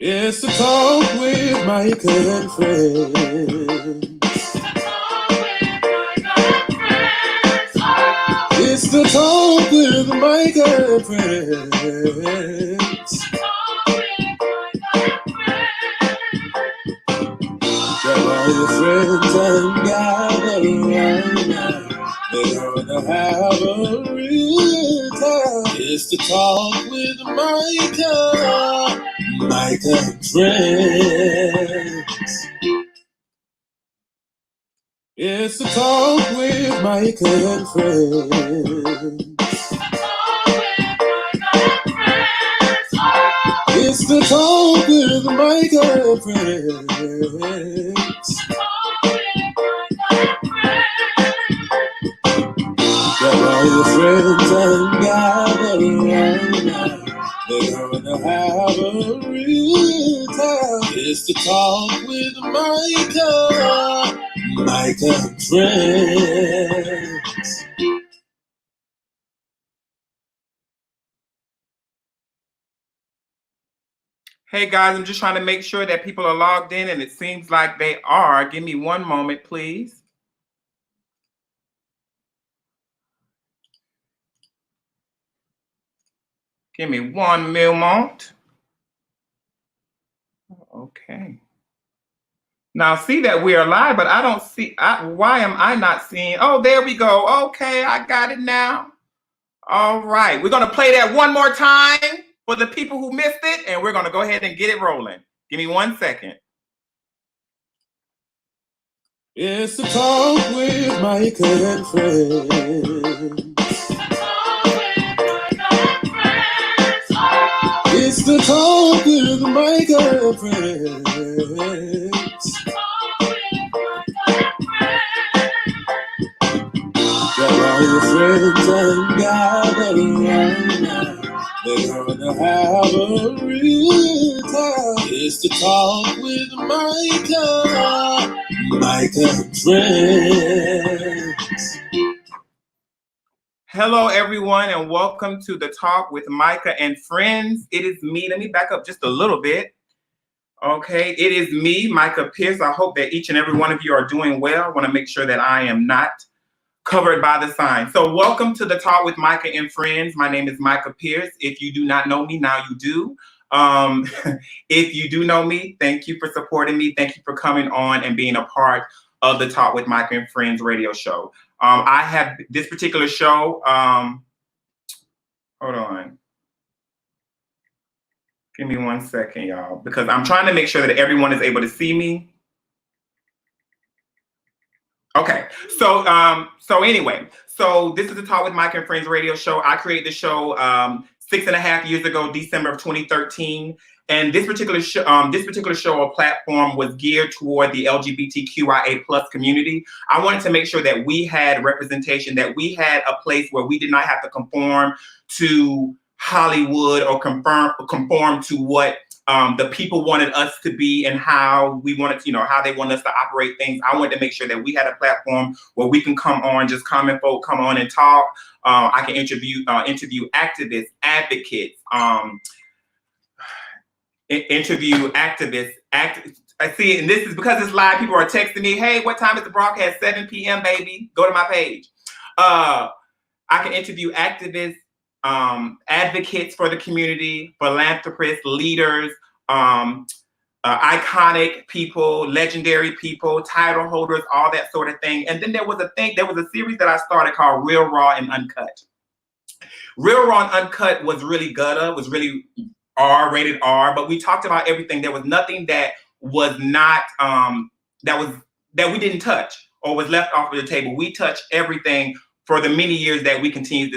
It's the talk with Micah and friends. It's the talk with Micah and friends. Grab all your friends and gather around now. They're gonna have a real time. It's the talk with Micah and friends. It's the talk with Micah and friends. It's the talk with Micah and friends. Grab all your friends and gather around now. They're gonna have a real time. It's the talk with Micah and friends. Hey guys, I'm just trying to make sure that people are logged in, and it seems like they are. Give me one moment, please. Give me one moment. Okay. Now see that we are live, but I don't see, why am I not seeing? Oh, there we go. Okay, I got it now. All right, we're gonna play that one more time for the people who missed it, and we're gonna go ahead and get it rolling. Give me 1 second. It's the talk with Micah and friends. It's the talk with Micah and friends. Grab all your friends and gather around now. They're gonna have a real time. It's the talk with Micah and friends. Hello, everyone, and welcome to the Talk with Micah and Friends. It is me. Let me back up just a little bit. Okay, it is me, Micah Pierce. I hope that each and every one of you are doing well. I want to make sure that I am not covered by the sign. So welcome to the Talk with Micah and Friends. My name is Micah Pierce. If you do not know me, now you do. If you do know me, thank you for supporting me. Thank you for coming on and being a part of the Talk with Micah and Friends radio show. I have this particular show. Hold on. Give me 1 second, y'all, because I'm trying to make sure that everyone is able to see me. Okay, so anyway, so this is the Talk with Mike and Friends radio show. I created the show 6.5 years ago, December of 2013, and this particular show or platform was geared toward the LGBTQIA+ community. I wanted to make sure that we had representation, that we had a place where we did not have to conform to Hollywood or conform to what the people wanted us to be and how we wanted to, how they want us to operate things. I wanted to make sure that we had a platform where we can come on, just common folk, come on and talk. I can interview activists, advocates, I see it, and this is because it's live. People are texting me, hey, what time is the broadcast? 7 p.m., baby. Go to my page. I can interview activists, advocates for the community, philanthropists, leaders, iconic people, legendary people, title holders, all that sort of thing. And then there was a series that I started called Real, Raw, and Uncut. Real, Raw, and Uncut was really gutta, was really rated R, but we talked about everything. There was nothing that was not, that we didn't touch or was left off of the table. We touched everything for the many years that we continue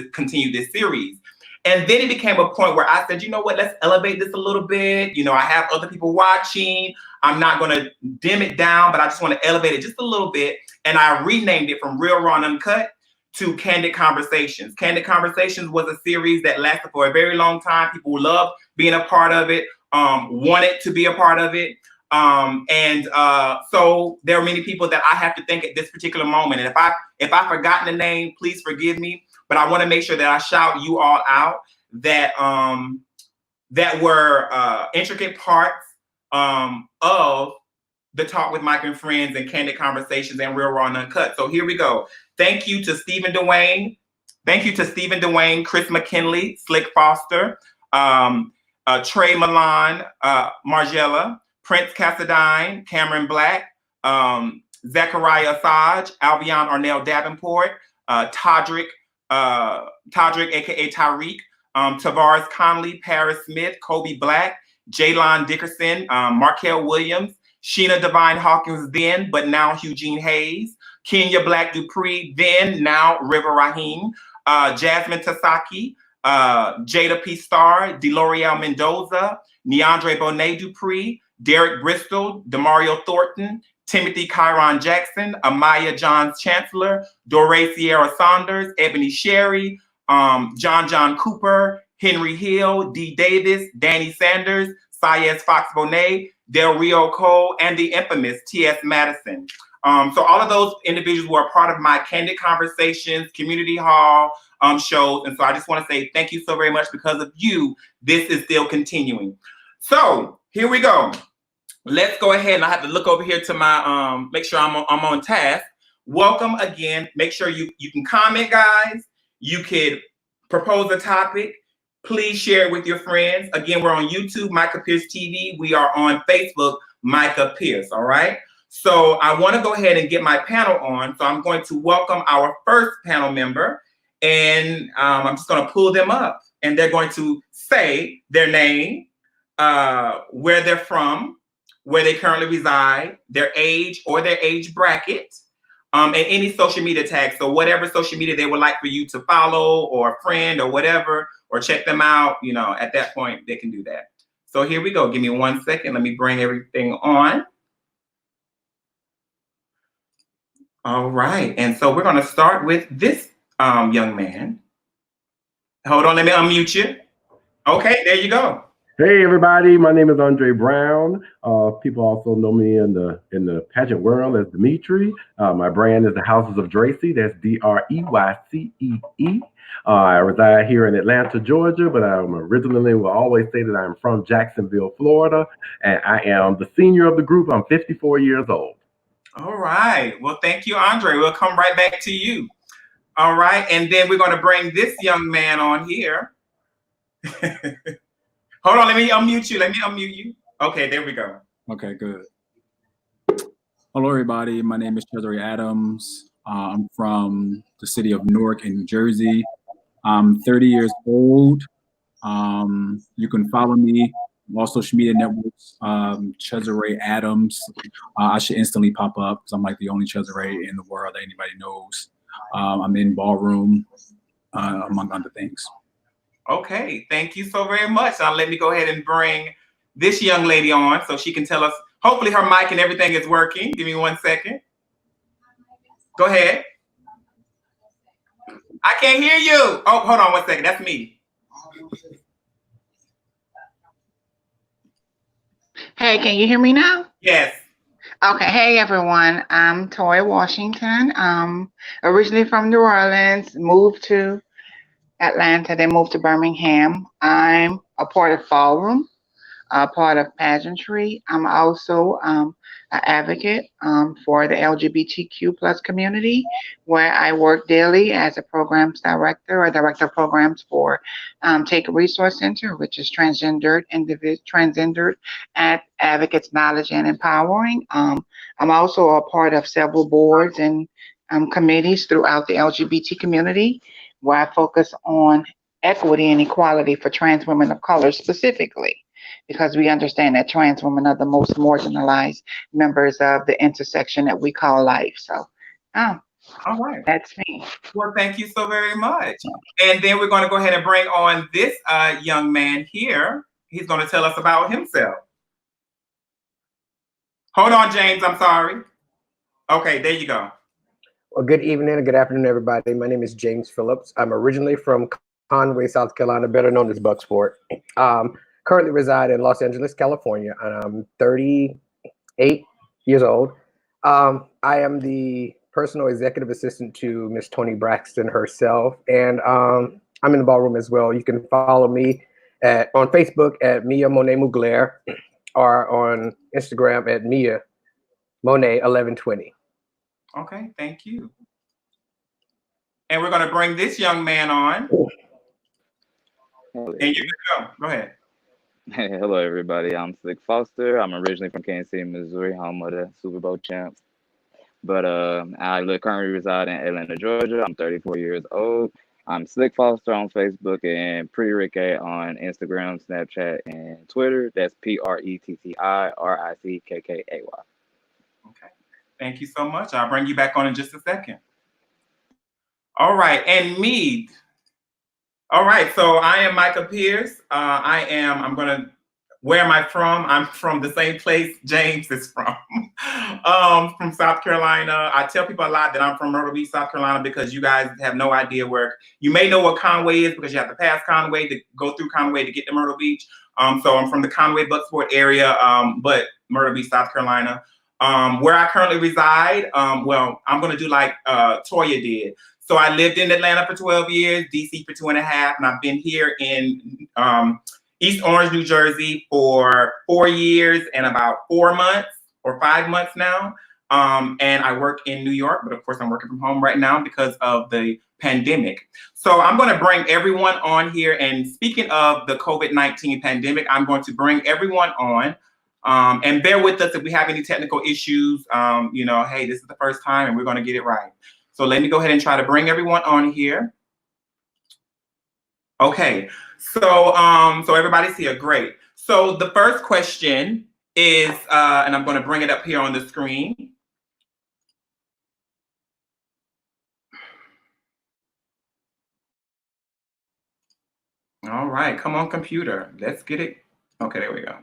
this series. And then it became a point where I said, you know what, let's elevate this a little bit. I have other people watching. I'm not going to dim it down, but I just want to elevate it just a little bit. And I renamed it from Real, Raw, and Uncut to Candid Conversations. Candid Conversations was a series that lasted for a very long time. People loved being a part of it, wanted to be a part of it. So there are many people that I have to thank at this particular moment. And if I've forgotten the name, please forgive me. But I want to make sure that I shout you all out that were intricate parts of the Talk with Micah and Friends and Candid Conversations and Real Raw and Uncut. So here we go. Thank you to Stephen Dwayne. Thank you to Stephen Dwayne, Chris McKinley, Slick Foster, Trey Milan, Margella, Prince Cassadine, Cameron Black, Zachariah Asaj, Albion Arnell Davenport, Todrick, aka Tyreek, Tavares Conley, Paris Smith, Kobe Black, Jaylon Dickerson, Markel Williams, Sheena Divine Hawkins then, but now Eugene Hayes, Kenya Black Dupree then, now River Raheem, Jasmine Tasaki, Jada P. Starr, Deloriel Mendoza, Neandre Bonet Dupree, Derek Bristol, Demario Thornton, Timothy Kyron Jackson, Amaya Johns Chancellor, Doré Sierra Saunders, Ebony Sherry, John Cooper, Henry Hill, D. Davis, Danny Sanders, Sayez Fox Bonet, Del Rio Cole, and the infamous T.S. Madison. So all of those individuals were a part of my Candid Conversations community hall shows. And so I just want to say thank you so very much. Because of you, this is still continuing. So here we go. Let's go ahead, and I have to look over here to my, make sure I'm on task. Welcome again. Make sure you can comment, guys. You could propose a topic. Please share it with your friends. Again, we're on YouTube, Micah Pierce TV. We are on Facebook, Micah Pierce, all right? So I want to go ahead and get my panel on. So I'm going to welcome our first panel member, and I'm just going to pull them up, and they're going to say their name, where they're from, where they currently reside, their age or their age bracket, and any social media tags. So whatever social media they would like for you to follow or friend or whatever, or check them out, you know, at that point, they can do that. So here we go. Give me 1 second. Let me bring everything on. All right. And so we're going to start with this young man. Hold on. Let me unmute you. Okay. There you go. Hey everybody, my name is Andre Brown. People also know me in the pageant world as Dimitri. My brand is the Houses of Dreycee. That's D-R-E-Y-C-E-E. I reside here in Atlanta, Georgia, but I'm originally will always say that I'm from Jacksonville, Florida, and I am the senior of the group. I'm 54 years old. All right. Well, thank you, Andre. We'll come right back to you. All right. And then we're going to bring this young man on here. Hold on, let me unmute you. Okay, there we go. Okay, good. Hello, everybody. My name is Cesare Adams. I'm from the city of Newark in New Jersey. I'm 30 years old. You can follow me on all social media networks, Cesare Adams. I should instantly pop up because I'm like the only Cesare in the world that anybody knows. I'm in ballroom, among other things. Okay, thank you so very much. Now let me go ahead and bring this young lady on so she can tell us, hopefully her mic and everything is working. Give me 1 second. Go ahead. I can't hear you. Oh, hold on 1 second. That's me. Hey, can you hear me now? Yes. Okay, hey everyone. I'm Toy Washington. Originally from New Orleans, moved to Atlanta, then moved to Birmingham. I'm a part of Ballroom, a part of pageantry. I'm also an advocate for the LGBTQ plus community, where I work daily as a programs director or director of programs for Take a Resource Center, which is transgendered advocates, knowledge and empowering. I'm also a part of several boards and committees throughout the LGBT community, where I focus on equity and equality for trans women of color specifically, because we understand that trans women are the most marginalized members of the intersection that we call life. So, all right, that's me. Well, thank you so very much. And then we're going to go ahead and bring on this young man here. He's going to tell us about himself. Hold on, James. I'm sorry. Okay, there you go. Well, good evening and good afternoon, everybody. My name is James Phillips. I'm originally from Conway, South Carolina, better known as Bucksport. Currently reside in Los Angeles, California, and I'm 38 years old. I am the personal executive assistant to Miss Toni Braxton herself, and I'm in the ballroom as well. You can follow me on Facebook at Mia Monet Mugler. or on Instagram at Mia Monet 1120. Okay, thank you. And we're going to bring this young man on. Hello. And you can go. Go ahead. Hey, hello, everybody. I'm Slick Foster. I'm originally from Kansas City, Missouri, home of the Super Bowl champs. But I currently reside in Atlanta, Georgia. I'm 34 years old. I'm Slick Foster on Facebook and Pretty Rick A on Instagram, Snapchat, and Twitter. That's PRETTIRICKKAY. Okay. Thank you so much. I'll bring you back on in just a second. All right. And me. All right. So I am Micah Pierce. Where am I from? I'm from the same place James is from South Carolina. I tell people a lot that I'm from Myrtle Beach, South Carolina, because you guys have no idea where. You may know what Conway is because you have to pass Conway to go through Conway to get to Myrtle Beach. So I'm from the Conway Bucksport area, but Myrtle Beach, South Carolina. Where I currently reside, well, I'm going to do like Toya did. So I lived in Atlanta for 12 years, DC for 2.5, and I've been here in East Orange, New Jersey for 4 years and about 4 months or 5 months now. And I work in New York, but of course I'm working from home right now because of the pandemic. So I'm going to bring everyone on here. And speaking of the COVID-19 pandemic, I'm going to bring everyone on. And bear with us if we have any technical issues. Hey, this is the first time and we're going to get it right. So let me go ahead and try to bring everyone on here. Okay, so everybody's here, great. So the first question is, and I'm going to bring it up here on the screen. All right, come on, computer, let's get it. Okay, there we go.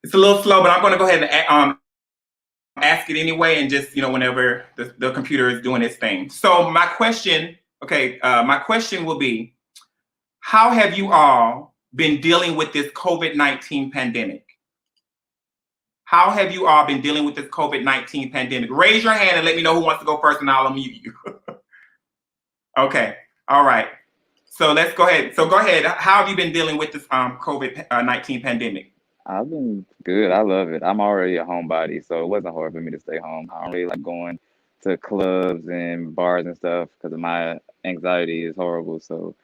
It's a little slow, but I'm going to go ahead and ask it anyway, and just whenever the computer is doing its thing. So my question, my question will be, how have you all been dealing with this COVID-19 pandemic? How have you all been dealing with this COVID-19 pandemic? Raise your hand and let me know who wants to go first, and I'll unmute you. Okay, all right. So let's go ahead. So go ahead. How have you been dealing with this COVID-19 pandemic? I've been good. I love it. I'm already a homebody, so it wasn't hard for me to stay home. I don't really like going to clubs and bars and stuff because my anxiety is horrible. So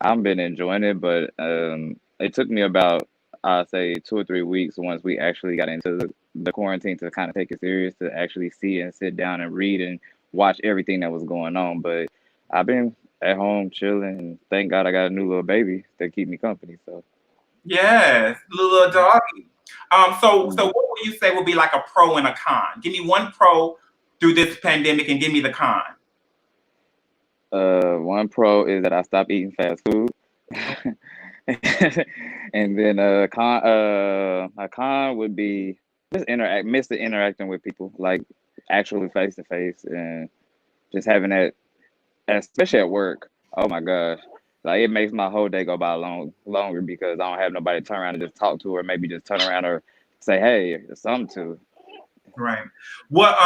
I've been enjoying it, but it took me about, I'd say, 2 or 3 weeks once we actually got into the quarantine to kind of take it serious, to actually see and sit down and read and watch everything that was going on. But I've been at home chilling, and thank God I got a new little baby to keep me company. So yes, little doggy. So what would you say would be like a pro and a con? Give me one pro through this pandemic and give me the con. One pro is that I stopped eating fast food. And then a con would be just miss the interacting with people, like actually face to face, and just having that, especially at work. Oh my gosh. Like, it makes my whole day go by longer because I don't have nobody to turn around and just talk to, or maybe just turn around or say, hey, or something to. Right. What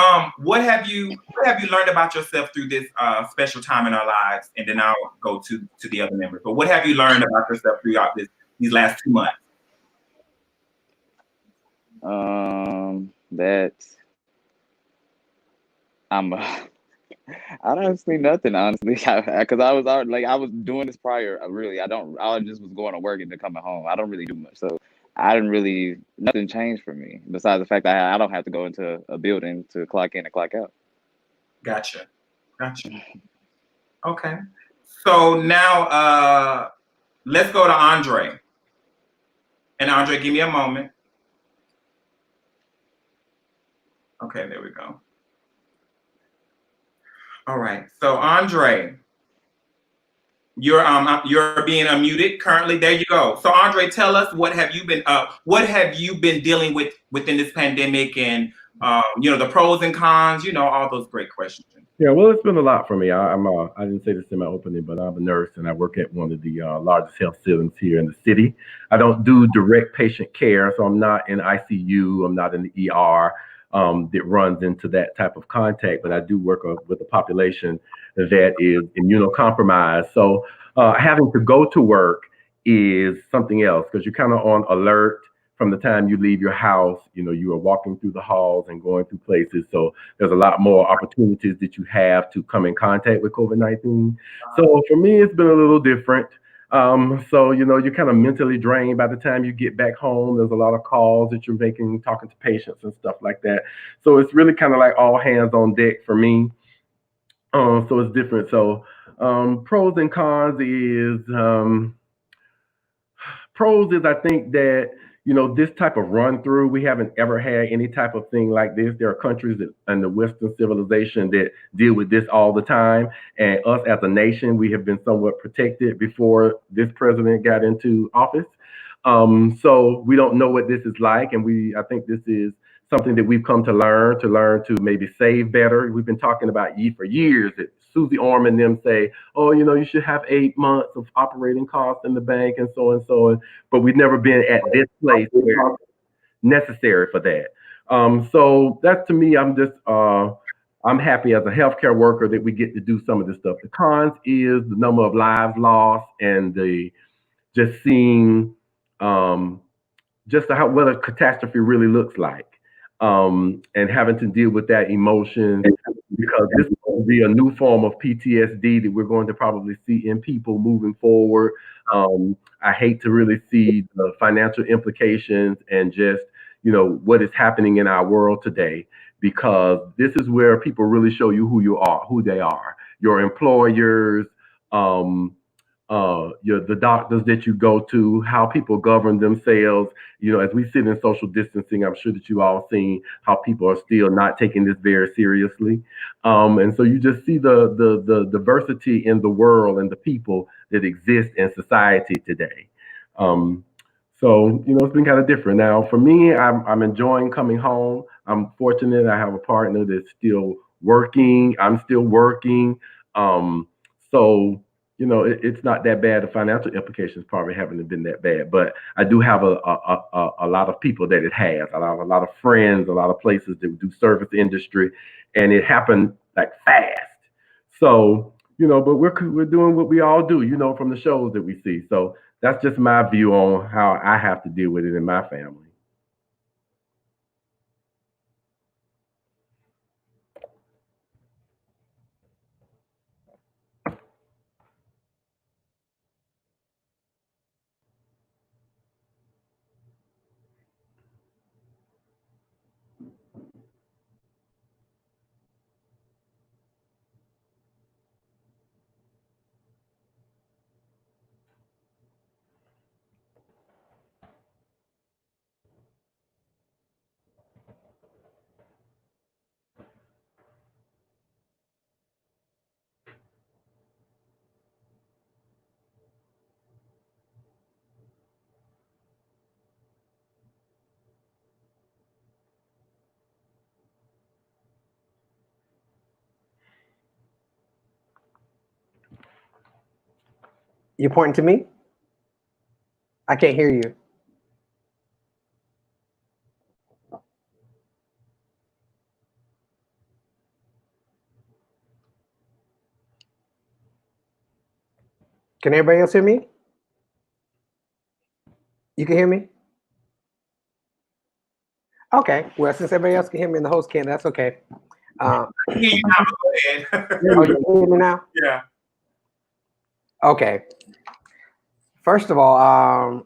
have you learned about yourself through this special time in our lives? And then I'll go to the other members. But what have you learned about yourself throughout these last 2 months? That I don't see nothing, honestly, because I was doing this prior. I just was going to work and then coming home. I don't really do much, so nothing changed for me besides the fact that I don't have to go into a building to clock in and clock out. Gotcha. Okay. So now let's go to Andre. And Andre, give me a moment. Okay, there we go. All right. So Andre, you're being unmuted currently. There you go. So Andre, tell us what have you been dealing with within this pandemic, and the pros and cons, all those great questions. Yeah, well, it's been a lot for me. I didn't say this in my opening, but I'm a nurse and I work at one of the largest health systems here in the city. I don't do direct patient care, so I'm not in ICU. I'm not in the ER that runs into that type of contact, but I do work with a population that is immunocompromised. So having to go to work is something else because you're kind of on alert from the time you leave your house, you are walking through the halls and going through places. So there's a lot more opportunities that you have to come in contact with COVID-19. So for me, it's been a little different. So, you're kind of mentally drained by the time you get back home. There's a lot of calls that you're making, talking to patients and stuff like that. So it's really kind of like all hands on deck for me. So it's different. So pros and cons is I think that this type of run through, we haven't ever had any type of thing like this. There are countries in the Western civilization that deal with this all the time, and us as a nation, we have been somewhat protected before this president got into office. So we don't know what this is like, and I think this is something that we've come to learn to maybe save better. We've been talking about for years that Susie Orman and them say, oh, you should have 8 months of operating costs in the bank and so and so. But we've never been at this place where it's necessary for that. So that to me, I'm happy as a healthcare worker that we get to do some of this stuff. The cons is the number of lives lost and the just seeing just what a catastrophe really looks like, and having to deal with that emotion, because this will be a new form of PTSD that we're going to probably see in people moving forward. I hate to really see the financial implications and just what is happening in our world today, because this is where people really show you who they are. Your employers, the doctors that you go to, how people govern themselves. As we sit in social distancing, I'm sure that you all seen how people are still not taking this very seriously. And so you just see the diversity in the world and the people that exist in society today. So it's been kind of different. Now for me, I'm enjoying coming home. I'm fortunate I have a partner that's still working. I'm still working. So it's not that bad. The financial implications probably haven't been that bad, but I do have a lot of people that it has. I have a lot of friends, a lot of places that do service industry, and it happened like fast. So but we're doing what we all do, from the shows that we see. So that's just my view on how I have to deal with it in my family. You pointing to me? I can't hear you. Can everybody else hear me? You can hear me? Okay. Well, since everybody else can hear me and the host can't, that's okay. I can hear you now. Go ahead. Oh, you can hear me now? Yeah. Okay. First of all,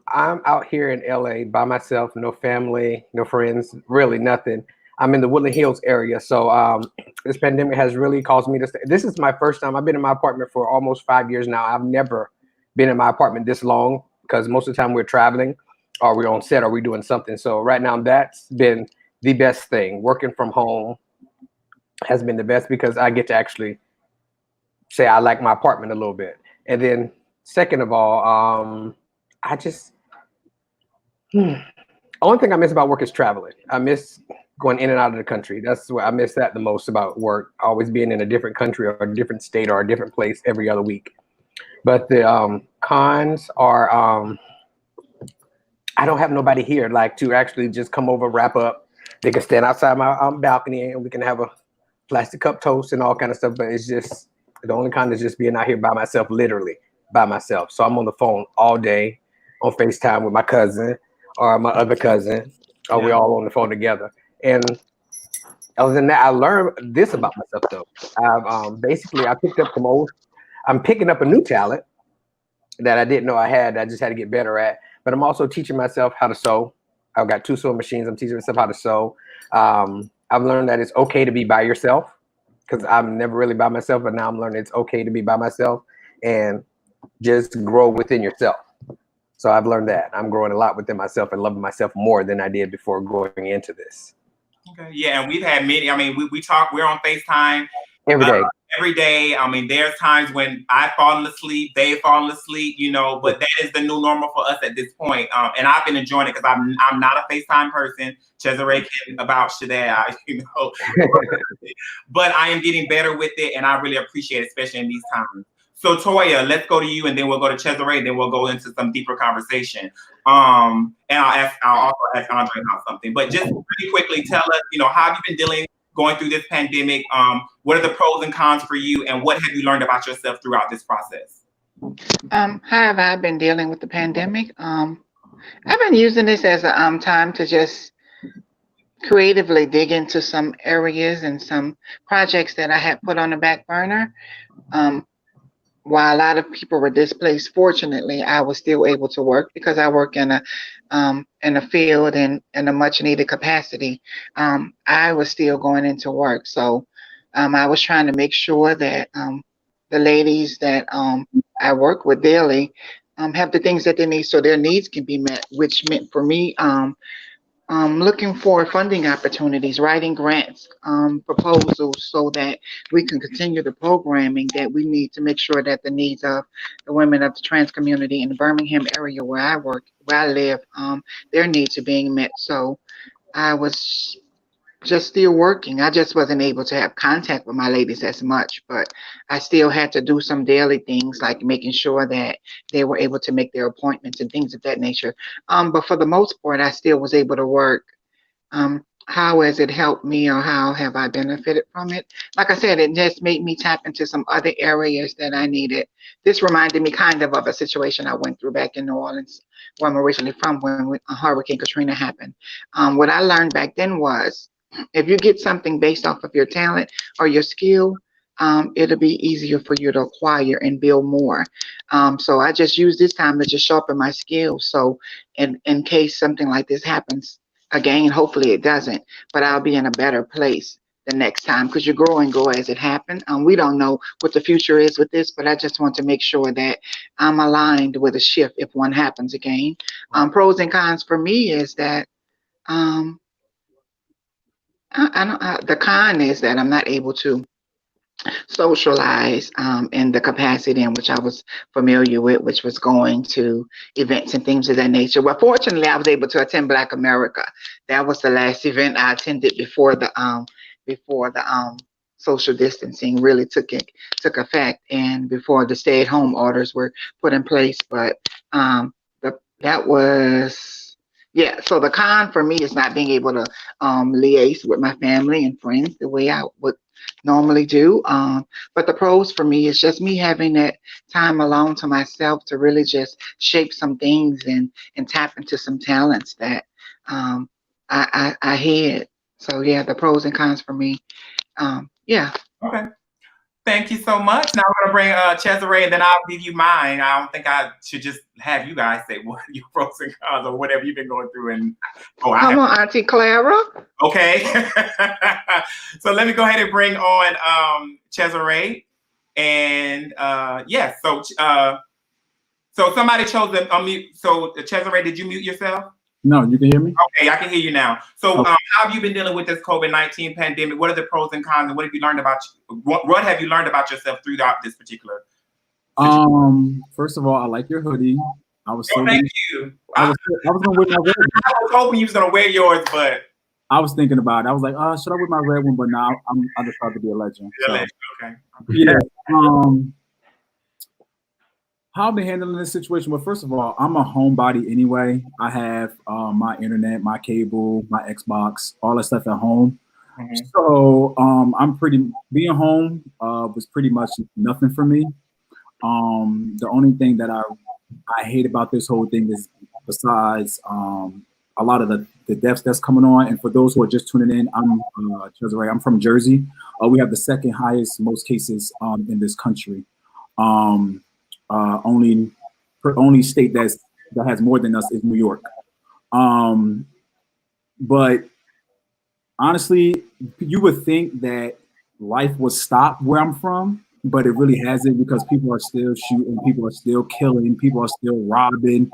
I'm out here in LA by myself, no family, no friends, really nothing. I'm in the Woodland Hills area. So this pandemic has really caused me to stay. This is my first time. I've been in my apartment for almost 5 years now. I've never been in my apartment this long, because most of the time we're traveling or we're on set or we're doing something. So right now that's been the best thing. Working from home has been the best, because I get to actually say I like my apartment a little bit. And then second of all, I just, only thing I miss about work is traveling. I miss going in and out of the country. That's what I miss that the most about work, always being in a different country or a different state or a different place every other week. But the cons are, I don't have nobody here like to actually just come over, wrap up. They can stand outside my balcony and we can have a plastic cup toast and all kind of stuff. But it's just, the only con is just being out here by myself, literally by myself. So I'm on the phone all day on FaceTime with my cousin, or my other cousin, or we're all on the phone together. And other than that, I learned this about myself though. Basically I picked up I'm picking up a new talent that I didn't know I had. I just had to get better at. But I'm also teaching myself how to sew. I've got 2 sewing machines. I'm teaching myself how to sew. I've learned that it's okay to be by yourself, because I'm never really by myself, but now I'm learning it's okay to be by myself and just grow within yourself. So I've learned that. I'm growing a lot within myself and loving myself more than I did before going into this. Okay. Yeah, and we've had many. I mean, we talk. We're on FaceTime Every day. Every day. I mean, there's times when I've fallen asleep, they've fallen asleep, you know. But that is the new normal for us at this point. And I've been enjoying it because I'm not a FaceTime person. Cesare can vouch to that, you know. But I am getting better with it, and I really appreciate it, especially in these times. So Toya, let's go to you, and then we'll go to Cesare, and then we'll go into some deeper conversation. And I'll also ask Andre about something. But just really quickly, tell us, you know, how have you been going through this pandemic? What are the pros and cons for you, and what have you learned about yourself throughout this process? How have I been dealing with the pandemic? I've been using this as a time to just creatively dig into some areas and some projects that I had put on the back burner. While a lot of people were displaced, fortunately, I was still able to work because I work in a field in a much needed capacity. I was still going into work, so I was trying to make sure that the ladies that I work with daily have the things that they need, so their needs can be met. Which meant for me, looking for funding opportunities, writing grants, proposals, so that we can continue the programming that we need to make sure that the needs of the women of the trans community in the Birmingham area where I work, where I live, their needs are being met. So I was just still working. I just wasn't able to have contact with my ladies as much, but I still had to do some daily things like making sure that they were able to make their appointments and things of that nature. But for the most part, I still was able to work. How has it helped me, or how have I benefited from it? Like I said, it just made me tap into some other areas that I needed. This reminded me kind of a situation I went through back in New Orleans, where I'm originally from, when Hurricane Katrina happened. What I learned back then was, if you get something based off of your talent or your skill, it'll be easier for you to acquire and build more. So I just use this time to just sharpen my skills. So in case something like this happens again, hopefully it doesn't, but I'll be in a better place the next time, because you grow and go as it happens. We don't know what the future is with this, but I just want to make sure that I'm aligned with a shift if one happens again. Pros and cons for me is that the con is that I'm not able to socialize in the capacity in which I was familiar with, which was going to events and things of that nature. Well, fortunately, I was able to attend Black America. That was the last event I attended before the social distancing really took effect, and before the stay-at-home orders were put in place. But that was. Yeah, so the con for me is not being able to liaise with my family and friends the way I would normally do. But the pros for me is just me having that time alone to myself to really just shape some things and tap into some talents that I had. So yeah, the pros and cons for me. Yeah. Okay. Thank you so much. Now we're going to bring Cesare, and then I'll give you mine. I don't think I should just have you guys say what your pros and cons or whatever you've been going through. And come on, Auntie Clara. Okay. So let me go ahead and bring on Cesare. And yes, so somebody chose to unmute. So Cesare, did you mute yourself? No, you can hear me? Okay, I can hear you now. So how have you been dealing with this COVID-19 pandemic? What are the pros and cons, and what have you learned about what have you learned about yourself throughout this particular situation? First of all, I like your hoodie. I was thank you. I was gonna wear my red one. I was hoping you was gonna wear yours, but I was thinking about it. I was like, should I wear my red one? But now I just try to be a legend. So. Okay. Yeah. How I've been handling this situation? Well, first of all, I'm a homebody anyway. I have my internet, my cable, my Xbox, all that stuff at home. Mm-hmm. So being home was pretty much nothing for me. The only thing that I hate about this whole thing is besides a lot of the deaths that's coming on. And for those who are just tuning in, I'm Cesare. I'm from Jersey. We have the second highest most cases in this country. Only state that has more than us is New York. But honestly, you would think that life would stop where I'm from, but it really hasn't, because people are still shooting, people are still killing, people are still robbing,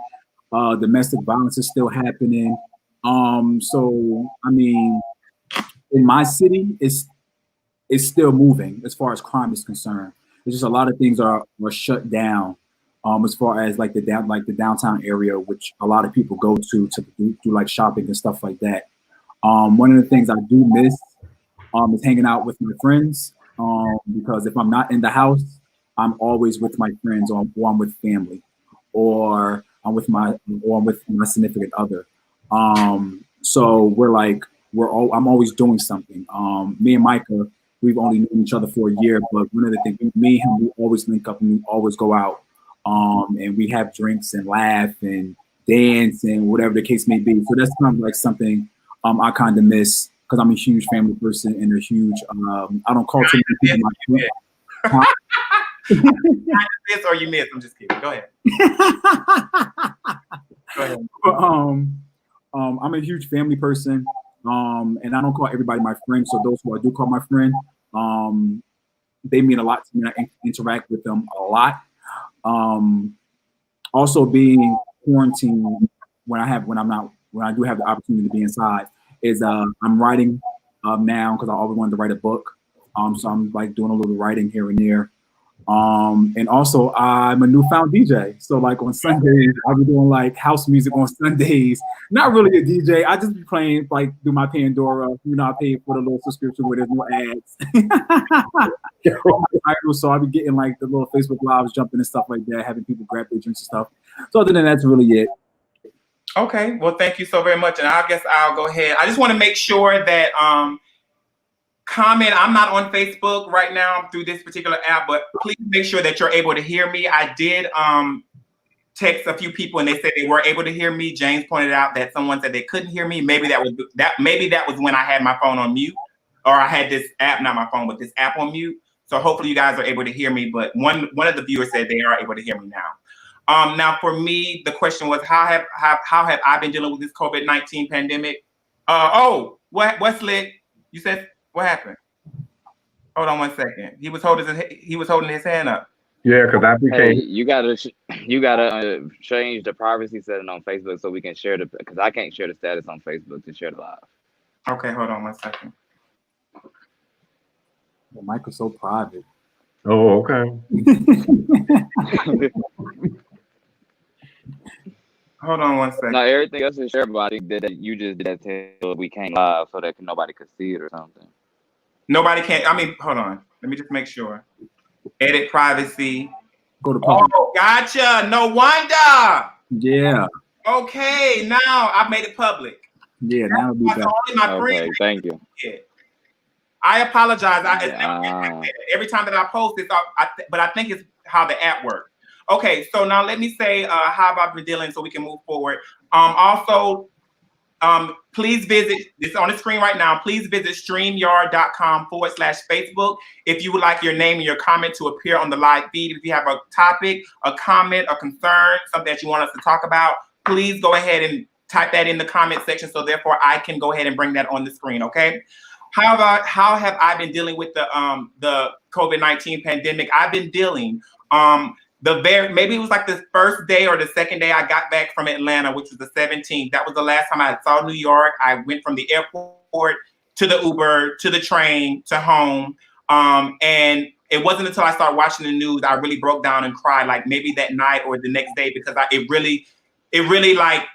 domestic violence is still happening. So I mean, in my city, it's still moving as far as crime is concerned. It's just a lot of things are shut down. As far as like the downtown area, which a lot of people go to do like shopping and stuff like that. One of the things I do miss is hanging out with my friends, because if I'm not in the house, I'm always with my friends, or I'm with family, or I'm with my significant other. So I'm always doing something. Me and Micah, we've only known each other for a year, but one of the things, me and him, we always link up and we always go out. And we have drinks and laugh and dance and whatever the case may be. So that's kind of like something I kind of miss, because I'm a huge family person and a huge, I don't call too many people miss or you miss? I'm just kidding. Go ahead. Go ahead. But, I'm a huge family person, and I don't call everybody my friend. So those who I do call my friend, they mean a lot to me. I interact with them a lot. Also being quarantined when I do have the opportunity to be inside is I'm writing now, because I always wanted to write a book. So I'm like doing a little writing here and there. And also I'm a newfound DJ. So like on Sundays, I'll be doing like house music on Sundays. Not really a DJ. I just be playing like through my Pandora. I pay for the little subscription where there's no ads. So I'll be getting like the little Facebook lives jumping and stuff like that, having people grab their drinks and stuff. So other than that, that's really it. Okay. Well, thank you so very much. And I guess I'll go ahead. I just want to make sure that comment. I'm not on Facebook right now through this particular app, but please make sure that you're able to hear me. I did text a few people and they said they were able to hear me. James pointed out that someone said they couldn't hear me. Maybe that was when I had my phone on mute, or I had this app, not my phone, but this app on mute. So hopefully you guys are able to hear me. But one of the viewers said they are able to hear me now. Now for me, the question was how have I been dealing with this COVID-19 pandemic? What's lit? You said. What happened? Hold on 1 second. He was holding his hand up. Yeah, because I became. Hey, you gotta change the privacy setting on Facebook so we can share because I can't share the status on Facebook to share the live. Okay, hold on 1 second. Well, Micah's so private. Oh, okay. Hold on 1 second. No, everything else is shareable. I think that you just did that till we came live so that nobody could see it or something. Nobody can. I mean, hold on. Let me just make sure. Edit privacy. Go to public. Oh, gotcha. No wonder. Yeah. Okay, now I've made it public. Yeah, now it'll be better. Okay, thank you. I apologize. Every time that I post this, but I think it's how the app works. Okay, so now let me say how I've been dealing so we can move forward. Also, please visit, it's on the screen right now, please visit streamyard.com/Facebook if you would like your name and your comment to appear on the live feed. If you have a topic, a comment, a concern, something that you want us to talk about, please go ahead and type that in the comment section so therefore I can go ahead and bring that on the screen, okay? How have I been dealing with the COVID-19 pandemic? I've been dealing, maybe it was like the first day or the second day I got back from Atlanta, which was the 17th. That was the last time I saw New York. I went from the airport to the Uber, to the train, to home. And it wasn't until I started watching the news, I really broke down and cried, like maybe that night or the next day, because it really like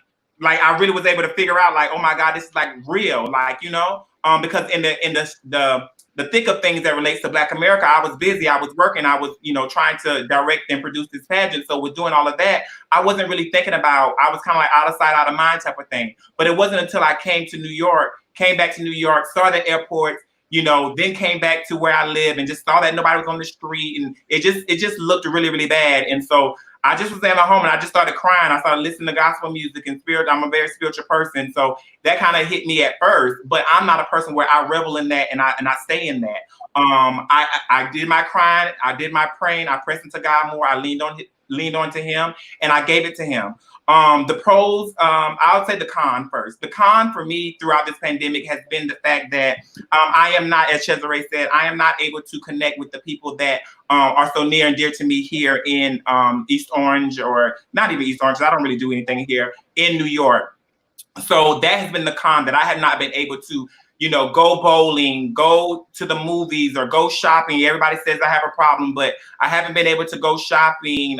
I really was able to figure out like, oh my God, this is like real, like, because in the thick of things that relates to Black America, I was busy, I was working, I was, trying to direct and produce this pageant. So with doing all of that, I wasn't really thinking about, I was kind of like out of sight, out of mind type of thing. But it wasn't until I came back to New York, saw the airport, you know, then came back to where I live and just saw that nobody was on the street, and it just looked really, really bad. And so I just was at my home and I just started crying. I started listening to gospel music and spirit. I'm a very spiritual person. So that kind of hit me at first, but I'm not a person where I revel in that and I stay in that. I did my crying, I did my praying, I pressed into God more, I leaned on to him, and I gave it to him. The pros, I'll say the con first. The con for me throughout this pandemic has been the fact that I am not, as Cesare said, I am not able to connect with the people that are so near and dear to me here in East Orange, or not even East Orange, 'cause I don't really do anything here in New York. So that has been the con, that I have not been able to, you know, go bowling, go to the movies, or go shopping. Everybody says I have a problem, but I haven't been able to go shopping,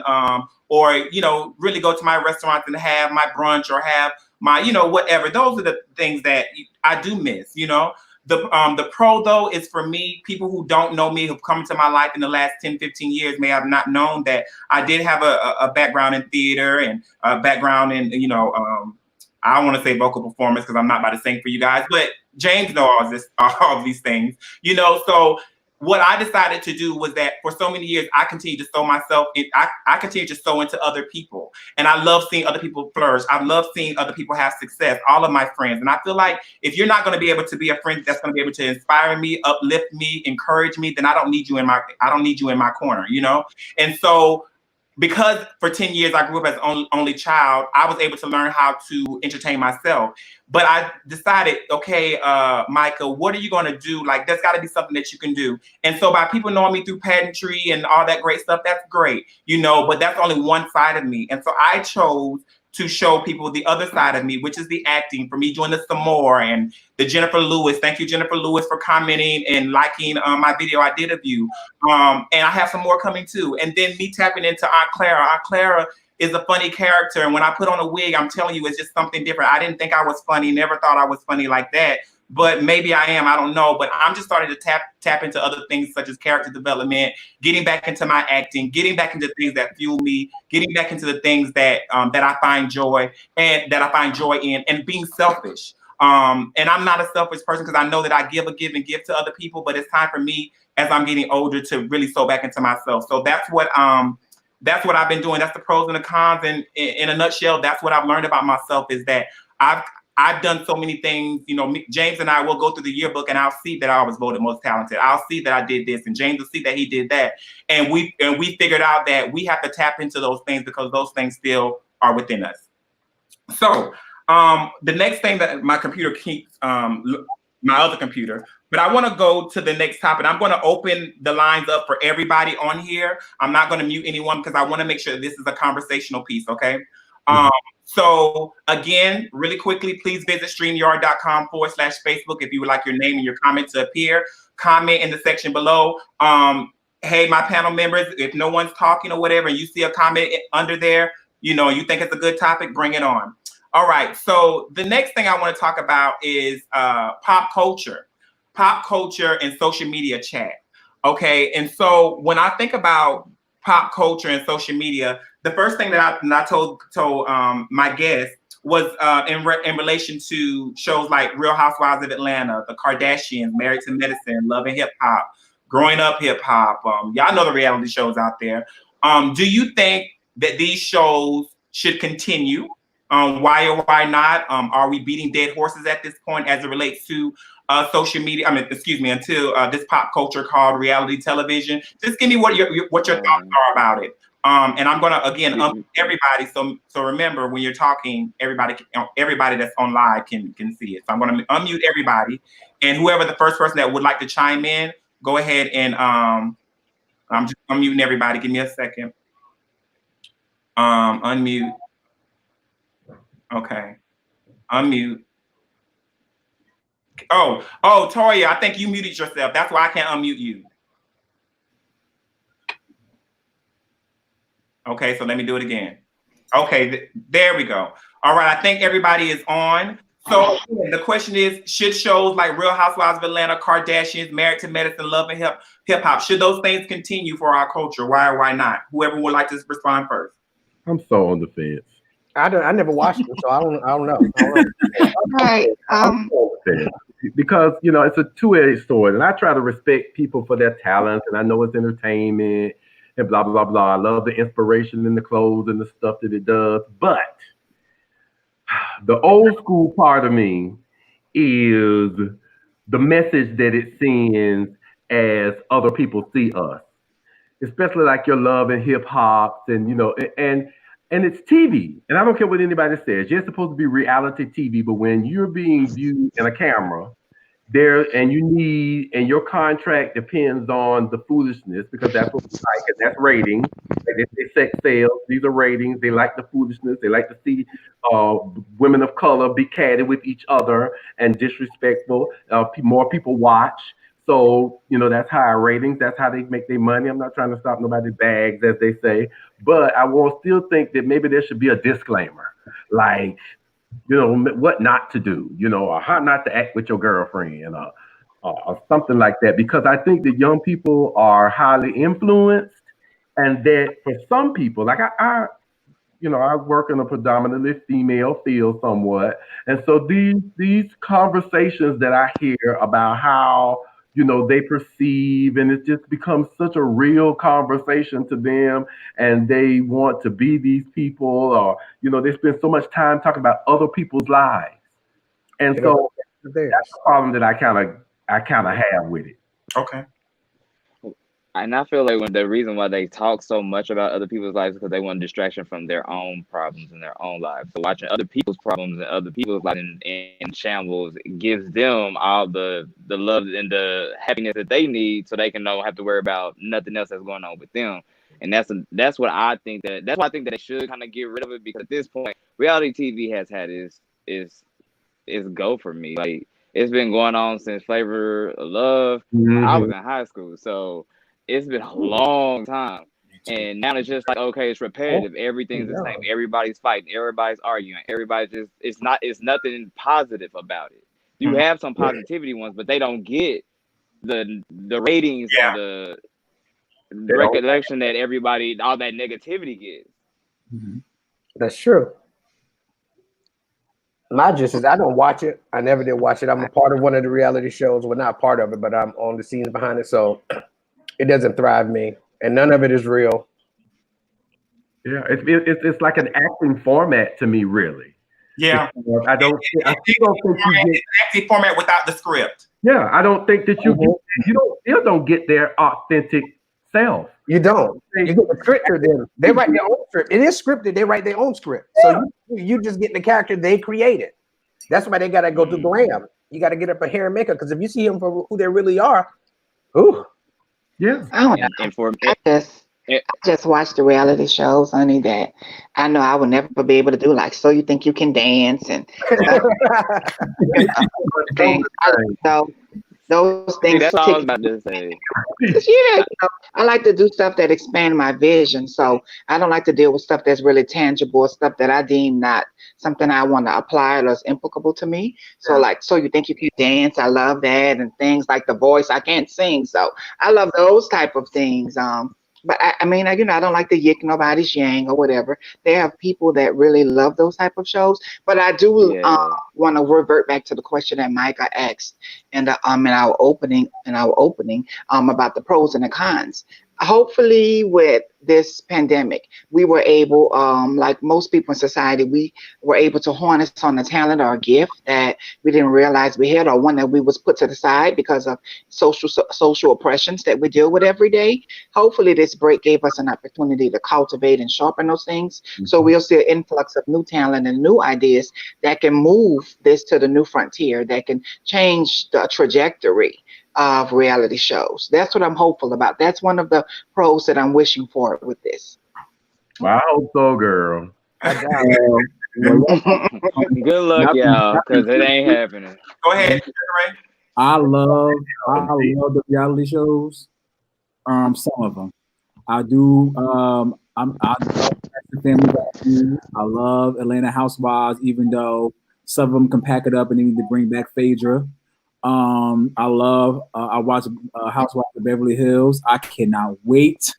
or, you know, really go to my restaurants and have my brunch or have my, you know, whatever. Those are the things that I do miss, you know. The pro, though, is for me, people who don't know me, who've come into my life in the last 10, 15 years may have not known that I did have a background in theater and a background in, you know, I don't want to say vocal performance because I'm not about to sing for you guys, but James knows all of these things, you know. So what I decided to do was that for so many years, I continued to sow myself, I continued to sow into other people. And I love seeing other people flourish. I love seeing other people have success, all of my friends. And I feel like if you're not going to be able to be a friend that's going to be able to inspire me, uplift me, encourage me, then I don't need you in my corner, you know? And so because for 10 years I grew up as only child, I was able to learn how to entertain myself. But I decided, okay, Micah, what are you going to do? Like, there's got to be something that you can do. And so by people knowing me through pageantry and all that great stuff, that's great, you know, but that's only one side of me. And so I chose to show people the other side of me, which is the acting, for me doing the some more, and the Jennifer Lewis. Thank you, Jennifer Lewis, for commenting and liking my video I did of you. And I have some more coming too. And then me tapping into Aunt Clara. Aunt Clara is a funny character. And when I put on a wig, I'm telling you, it's just something different. I didn't think I was funny, never thought I was funny like that. But maybe I am, I don't know. But I'm just starting to tap into other things such as character development, getting back into my acting, getting back into things that fuel me, getting back into the things that that I find joy in, and being selfish. And I'm not a selfish person because I know that I give to other people. But it's time for me as I'm getting older to really sow back into myself. So that's what I've been doing. That's the pros and the cons. And in a nutshell, that's what I've learned about myself, is that I've done so many things. You know, James and I will go through the yearbook and I'll see that I was voted most talented. I'll see that I did this, and James will see that he did that. And we figured out that we have to tap into those things because those things still are within us. So the next thing that my computer keeps, my other computer, but I want to go to the next topic. I'm going to open the lines up for everybody on here. I'm not going to mute anyone because I want to make sure that this is a conversational piece, okay? So again, really quickly, please visit StreamYard.com/Facebook if you would like your name and your comment to appear. Comment in the section below. Hey, my panel members, if no one's talking or whatever, and you see a comment under there, you know, you think it's a good topic, bring it on. All right, so the next thing I want to talk about is pop culture and social media chat. Okay, and so when I think about pop culture and social media, the first thing that I told my guest was in relation to shows like Real Housewives of Atlanta, The Kardashians, Married to Medicine, Love and Hip Hop, Growing Up Hip Hop. Y'all know the reality shows out there. Do you think that these shows should continue? Why or why not? Are we beating dead horses at this point as it relates to social media? Until this pop culture called reality television. Just give me what your thoughts are about it. And I'm gonna again unmute everybody. So remember, when you're talking, everybody that's on live can see it. So I'm gonna unmute everybody, and whoever the first person that would like to chime in, go ahead and I'm just unmuting everybody. Give me a second. Unmute. Okay. Unmute. Oh, Toya, I think you muted yourself. That's why I can't unmute you. Okay, so let me do it again. Okay, there we go. All right, I think everybody is on. So the question is, should shows like Real Housewives of Atlanta, Kardashians, Married to Medicine, Love and Hip Hop, should those things continue for our culture? Why or why not? Whoever would like to respond first. I'm so on the fence. I never watched them, so I don't know. Right. because it's a two-edged sword, and I try to respect people for their talents, and I know it's entertainment and blah blah blah. I love the inspiration in the clothes and the stuff that it does, but the old school part of me is the message that it sends as other people see us, especially like your love and hip hop, and and it's TV, and I don't care what anybody says. You're supposed to be reality TV, but when you're being viewed in a camera, there and your contract depends on the foolishness because that's what we like, and that's ratings. Like they say sex sales. These are ratings. They like the foolishness. They like to see women of color be catty with each other and disrespectful. More people watch. So, that's higher ratings. That's how they make their money. I'm not trying to stop nobody's bags, as they say. But I will still think that maybe there should be a disclaimer. Like, what not to do, or how not to act with your girlfriend, or something like that. Because I think that young people are highly influenced, and that for some people, like I work in a predominantly female field somewhat, and so these conversations that I hear about how they perceive, and it just becomes such a real conversation to them, and they want to be these people, or they spend so much time talking about other people's lives, and so that's the problem that I kind of have with it. Okay. And I feel like when the reason why they talk so much about other people's lives is because they want distraction from their own problems in their own lives. So watching other people's problems and other people's lives in shambles, it gives them all the love and the happiness that they need, so they can don't have to worry about nothing else that's going on with them. And that's what I think that's why I think that they should kind of get rid of it, because at this point, reality TV has had is go for me. Like, it's been going on since Flavor of Love. I was in high school, so it's been a long time. And now it's just like, okay, it's repetitive. Everything's the same. Everybody's fighting. Everybody's arguing. Everybody's just, it's nothing positive about it. You have some positivity ones, but they don't get the ratings or the recollection that everybody, all that negativity gets. That's true. My gist is I don't watch it. I never did watch it. I'm a part of one of the reality shows. Well, not part of it, but I'm on the scenes behind it. So it doesn't thrive me, and none of it is real. Yeah, it's like an acting format to me, really. Yeah, I still don't think you get acting format without the script. Yeah, I don't think that you don't get their authentic self. You don't. You get the script for them. They write their own script. It is scripted. They write their own script. So you just get the character they created. That's why they gotta go through glam. You gotta get up a hair and makeup, because if you see them for who they really are, ooh. Yeah. I don't know. I just watch the reality shows, honey, that I know I would never be able to do. Like, so you think you can dance and things. So those things. That's all I was about to say. Yeah, I like to do stuff that expand my vision. So I don't like to deal with stuff that's really tangible, stuff that I deem not something I want to apply or is applicable to me. So like, so you think you can dance? I love that, and things like The Voice. I can't sing, so I love those type of things. But I mean, I don't like to yick nobody's yang or whatever. There are people that really love those type of shows. But I do want to revert back to the question that Micah asked in our opening about the pros and the cons. Hopefully, with this pandemic, we were able, like most people in society, we were able to harness on a talent or a gift that we didn't realize we had, or one that we was put to the side because of social oppressions that we deal with every day. Hopefully, this break gave us an opportunity to cultivate and sharpen those things. So we'll see an influx of new talent and new ideas that can move this to the new frontier, that can change the trajectory of reality shows. That's what I'm hopeful about. That's one of the pros that I'm wishing for with this. Well, I hope so, girl. Good luck, y'all, because it ain't happening. Go ahead, Ray. I love the reality shows. Some of them. I do. I love Family Values. I love Atlanta Housewives, even though some of them can pack it up and they need to bring back Phaedra. I watch Housewives of Beverly Hills. I cannot wait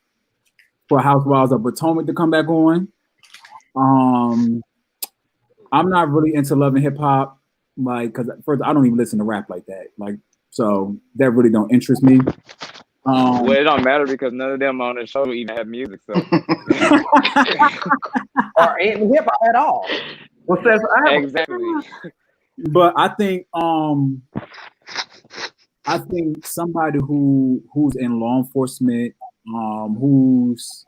for Housewives of Potomac to come back on. I'm not really into Love and Hip Hop. like, because first I don't even listen to rap like that, like, so that really don't interest me. Well, it don't matter because none of them on the show even have music, so or in hip hop at all. Well, Seth, exactly. But I think somebody who's in law enforcement, who's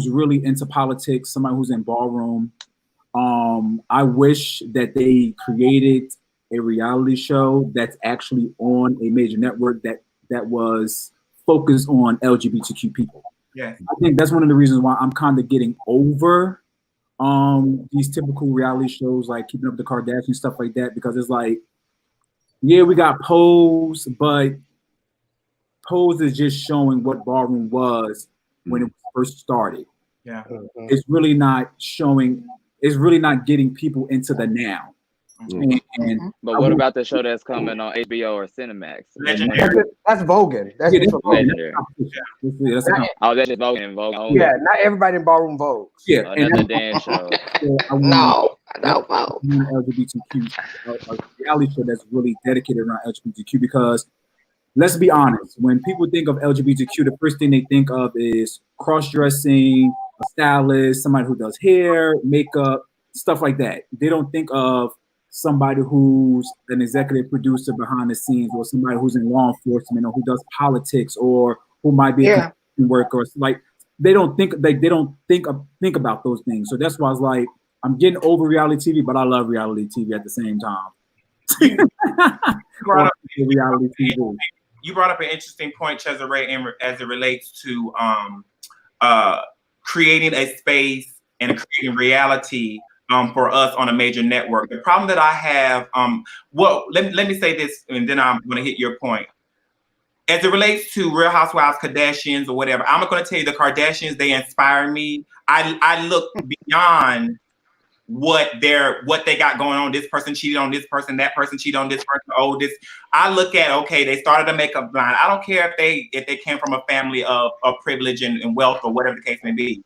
really into politics, somebody who's in ballroom, I wish that they created a reality show that's actually on a major network that was focused on LGBTQ people. Yeah, I think that's one of the reasons why I'm kind of getting over these typical reality shows like Keeping Up with the Kardashians, stuff like that, because it's like, yeah, we got Pose, but Pose is just showing what ballroom was when it first started. yeah. It's really not showing, it's really not getting people into the now. But what about the show that's coming on HBO or Cinemax? Legendary. That's Vogan. That's just for Vogan. Legendary. Oh, that's just Vogan. Vogan. Yeah, not everybody in ballroom votes. Yeah, Another dance show. No, vote. LGBTQ, a reality show that's really dedicated around LGBTQ, because let's be honest, when people think of LGBTQ, the first thing they think of is cross-dressing, a stylist, somebody who does hair, makeup, stuff like that. They don't think of somebody who's an executive producer behind the scenes, or somebody who's in law enforcement, or who does politics, or who might be a construction worker. Or like they don't think think about those things. So that's why I was like, I'm getting over reality TV, but I love reality TV at the same time. Reality TV. You brought up an interesting point, Cesare, as it relates to creating a space and creating reality for us on a major network. The problem that I have, well, let me say this, and then I'm going to hit your point. As it relates to Real Housewives, Kardashians, or whatever, I'm going to tell you the Kardashians, they inspire me. I look beyond what they got going on. This person cheated on this person, that person cheated on this person. Oh, this. I look at, okay, they started a makeup line. I don't care if they came from a family of privilege and wealth, or whatever the case may be.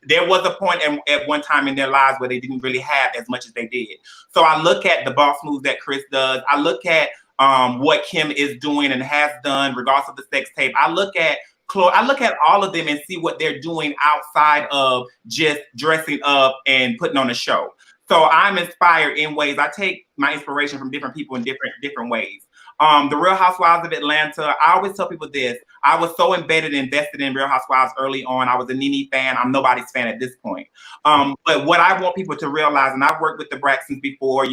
There was a point at one time in their lives where they didn't really have as much as they did. So I look at the boss moves that Chris does. I look at what Kim is doing and has done, regardless of the sex tape. I look at Chloe, I look at all of them and see what they're doing outside of just dressing up and putting on a show. So I'm inspired in ways. I take my inspiration from different people in different ways. The Real Housewives of Atlanta, I always tell people this. I was so embedded and invested in Real Housewives early on. I was a Nene fan. I'm nobody's fan at this point. But what I want people to realize, and I've worked with the Braxtons before, for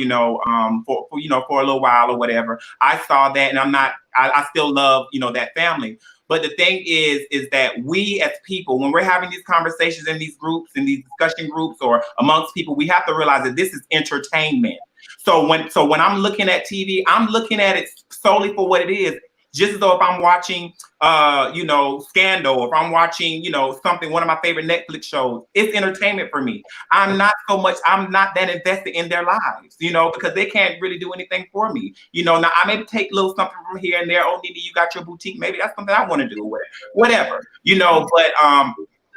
a little while or whatever. I saw that, and I still love, that family. But the thing is that we as people, when we're having these conversations in these groups, in these discussion groups, or amongst people, we have to realize that this is entertainment. So when I'm looking at TV, I'm looking at it solely for what it is. Just as though if I'm watching, Scandal, or if I'm watching, something, one of my favorite Netflix shows, it's entertainment for me. I'm not that invested in their lives, because they can't really do anything for me. Now I may take a little something from here and there. Oh, Nene, you got your boutique. Maybe that's something I want to do with whatever, but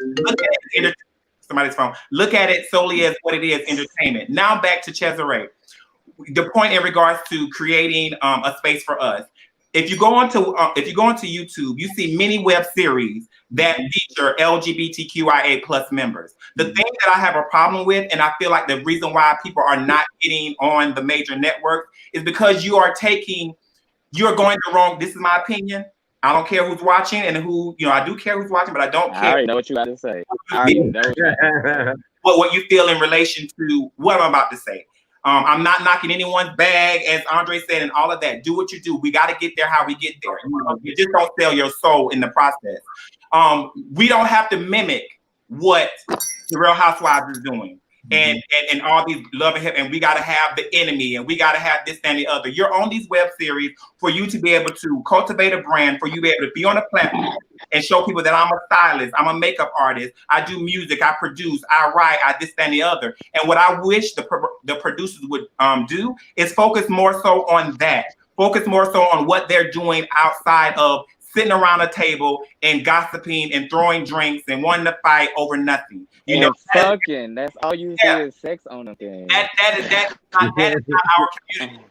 look at it, somebody's phone. Look at it solely as what it is, entertainment. Now back to Cesare. The point in regards to creating a space for us. If you go onto YouTube, you see many web series that feature LGBTQIA plus members. The thing that I have a problem with, and I feel like the reason why people are not getting on the major networks, is because you're going the wrong. This is my opinion. I don't care who's watching and who, I do care who's watching, but I don't care. I already know what you got to say. What you feel in relation to what I'm about to say. I'm not knocking anyone's bag, as Andre said, and all of that. Do what you do. We got to get there how we get there. You just don't sell your soul in the process. We don't have to mimic what the Real Housewives is doing. And all these love and hip, and we got to have the enemy, and we got to have this and the other. You're on these web series for you to be able to cultivate a brand, for you to be able to be on a platform and show people that I'm a stylist, I'm a makeup artist, I do music, I produce, I write, I this and the other. And what I wish the producers would do is focus more so on that. Focus more so on what they're doing outside of sitting around a table and gossiping and throwing drinks and wanting to fight over nothing. You know, fucking. That's all you see is sex on the thing. That is not our community.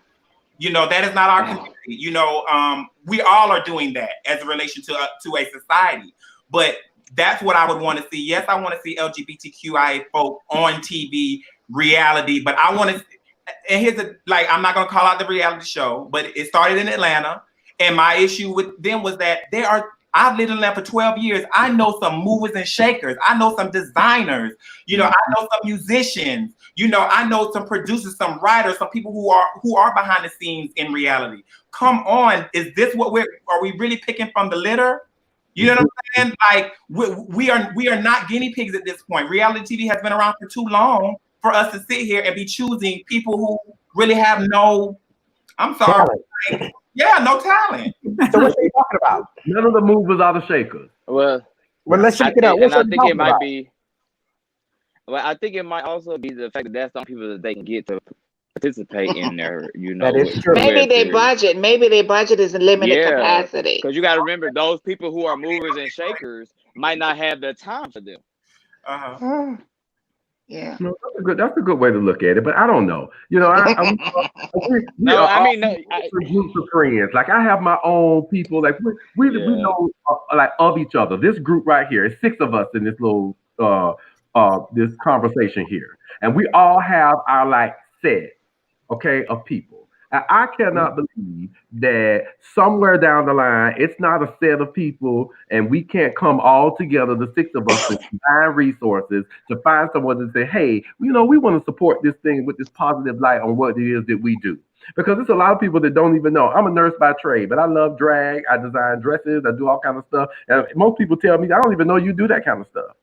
You know, that is not our community. You know, we all are doing that as a relation to a society. But that's what I would want to see. Yes, I want to see LGBTQIA folk on TV, reality, but I want to. And here's I'm not gonna call out the reality show, but it started in Atlanta. And my issue with them was that I've lived in Atlanta for 12 years. I know some movers and shakers. I know some designers. You know, I know some musicians. You know, I know some producers, some writers, some people who are behind the scenes in reality. Come on, is this what are we really picking from the litter? You know what I'm saying? Like we are not guinea pigs at this point. Reality TV has been around for too long for us to sit here and be choosing people who really have no. I'm sorry. No talent. So what are you talking about? None of the movers are the shakers. Well, let's shake it out. And I think it might be. Well, I think it might also be the fact that that's some people that they can get to participate in their, you know. That is true. Maybe their budget is a limited capacity. Because you got to remember, those people who are movers and shakers might not have the time for them. Yeah. No, that's a good way to look at it, but I don't know. You know, groups of friends. Like I have my own people. Like we know like of each other. This group right here is 6 of us in this little this conversation here, and we all have our like set, of people. And I cannot believe that somewhere down the line, it's not a set of people and we can't come all together, the 6 of us, to combine resources to find someone to say, hey, you know, we want to support this thing with this positive light on what it is that we do. Because there's a lot of people that don't even know. I'm a nurse by trade, but I love drag. I design dresses. I do all kinds of stuff. And most people tell me, I don't even know you do that kind of stuff.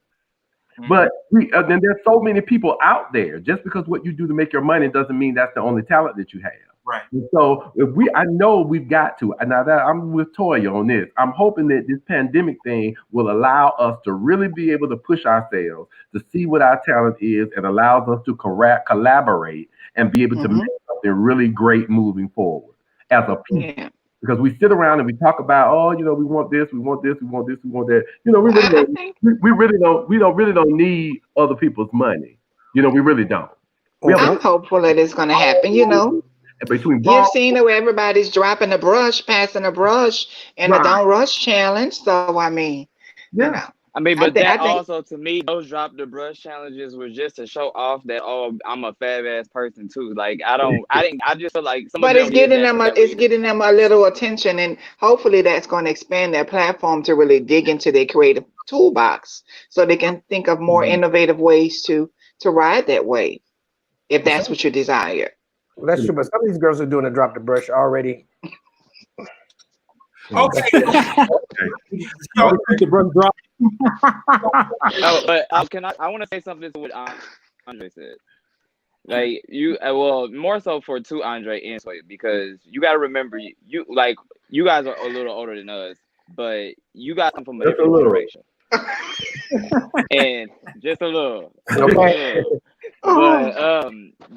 But then there's so many people out there. Just because what you do to make your money doesn't mean that's the only talent that you have. Right. And so I know we've got to. Now that I'm with Toya on this, I'm hoping that this pandemic thing will allow us to really be able to push ourselves to see what our talent is and allows us to collaborate and be able to make something really great moving forward as a people. Yeah. Because we sit around and we talk about, you know, we want this, we want this, we want this, we want that. You know, we really don't need other people's money. You know, we really don't. I'm hopeful that it's going to happen. You know, you've seen it where everybody's dropping a brush, passing a brush, and the Don't Rush challenge. So I mean, you know. I mean, but I think also, to me, those drop the brush challenges were just to show off that, I'm a fab ass person too. Like I just feel like some. But it's getting them a little attention, and hopefully that's going to expand their platform to really dig into their creative toolbox, so they can think of more innovative ways to ride that wave, if that's what you desire. Well, that's true, but some of these girls are doing a drop the brush already. Okay. So, but I want to say something to what Andre said. Like more so for to Andre and Soy, because you got to remember, you guys are a little older than us, but you guys come from a different generation, and just a little. Okay. But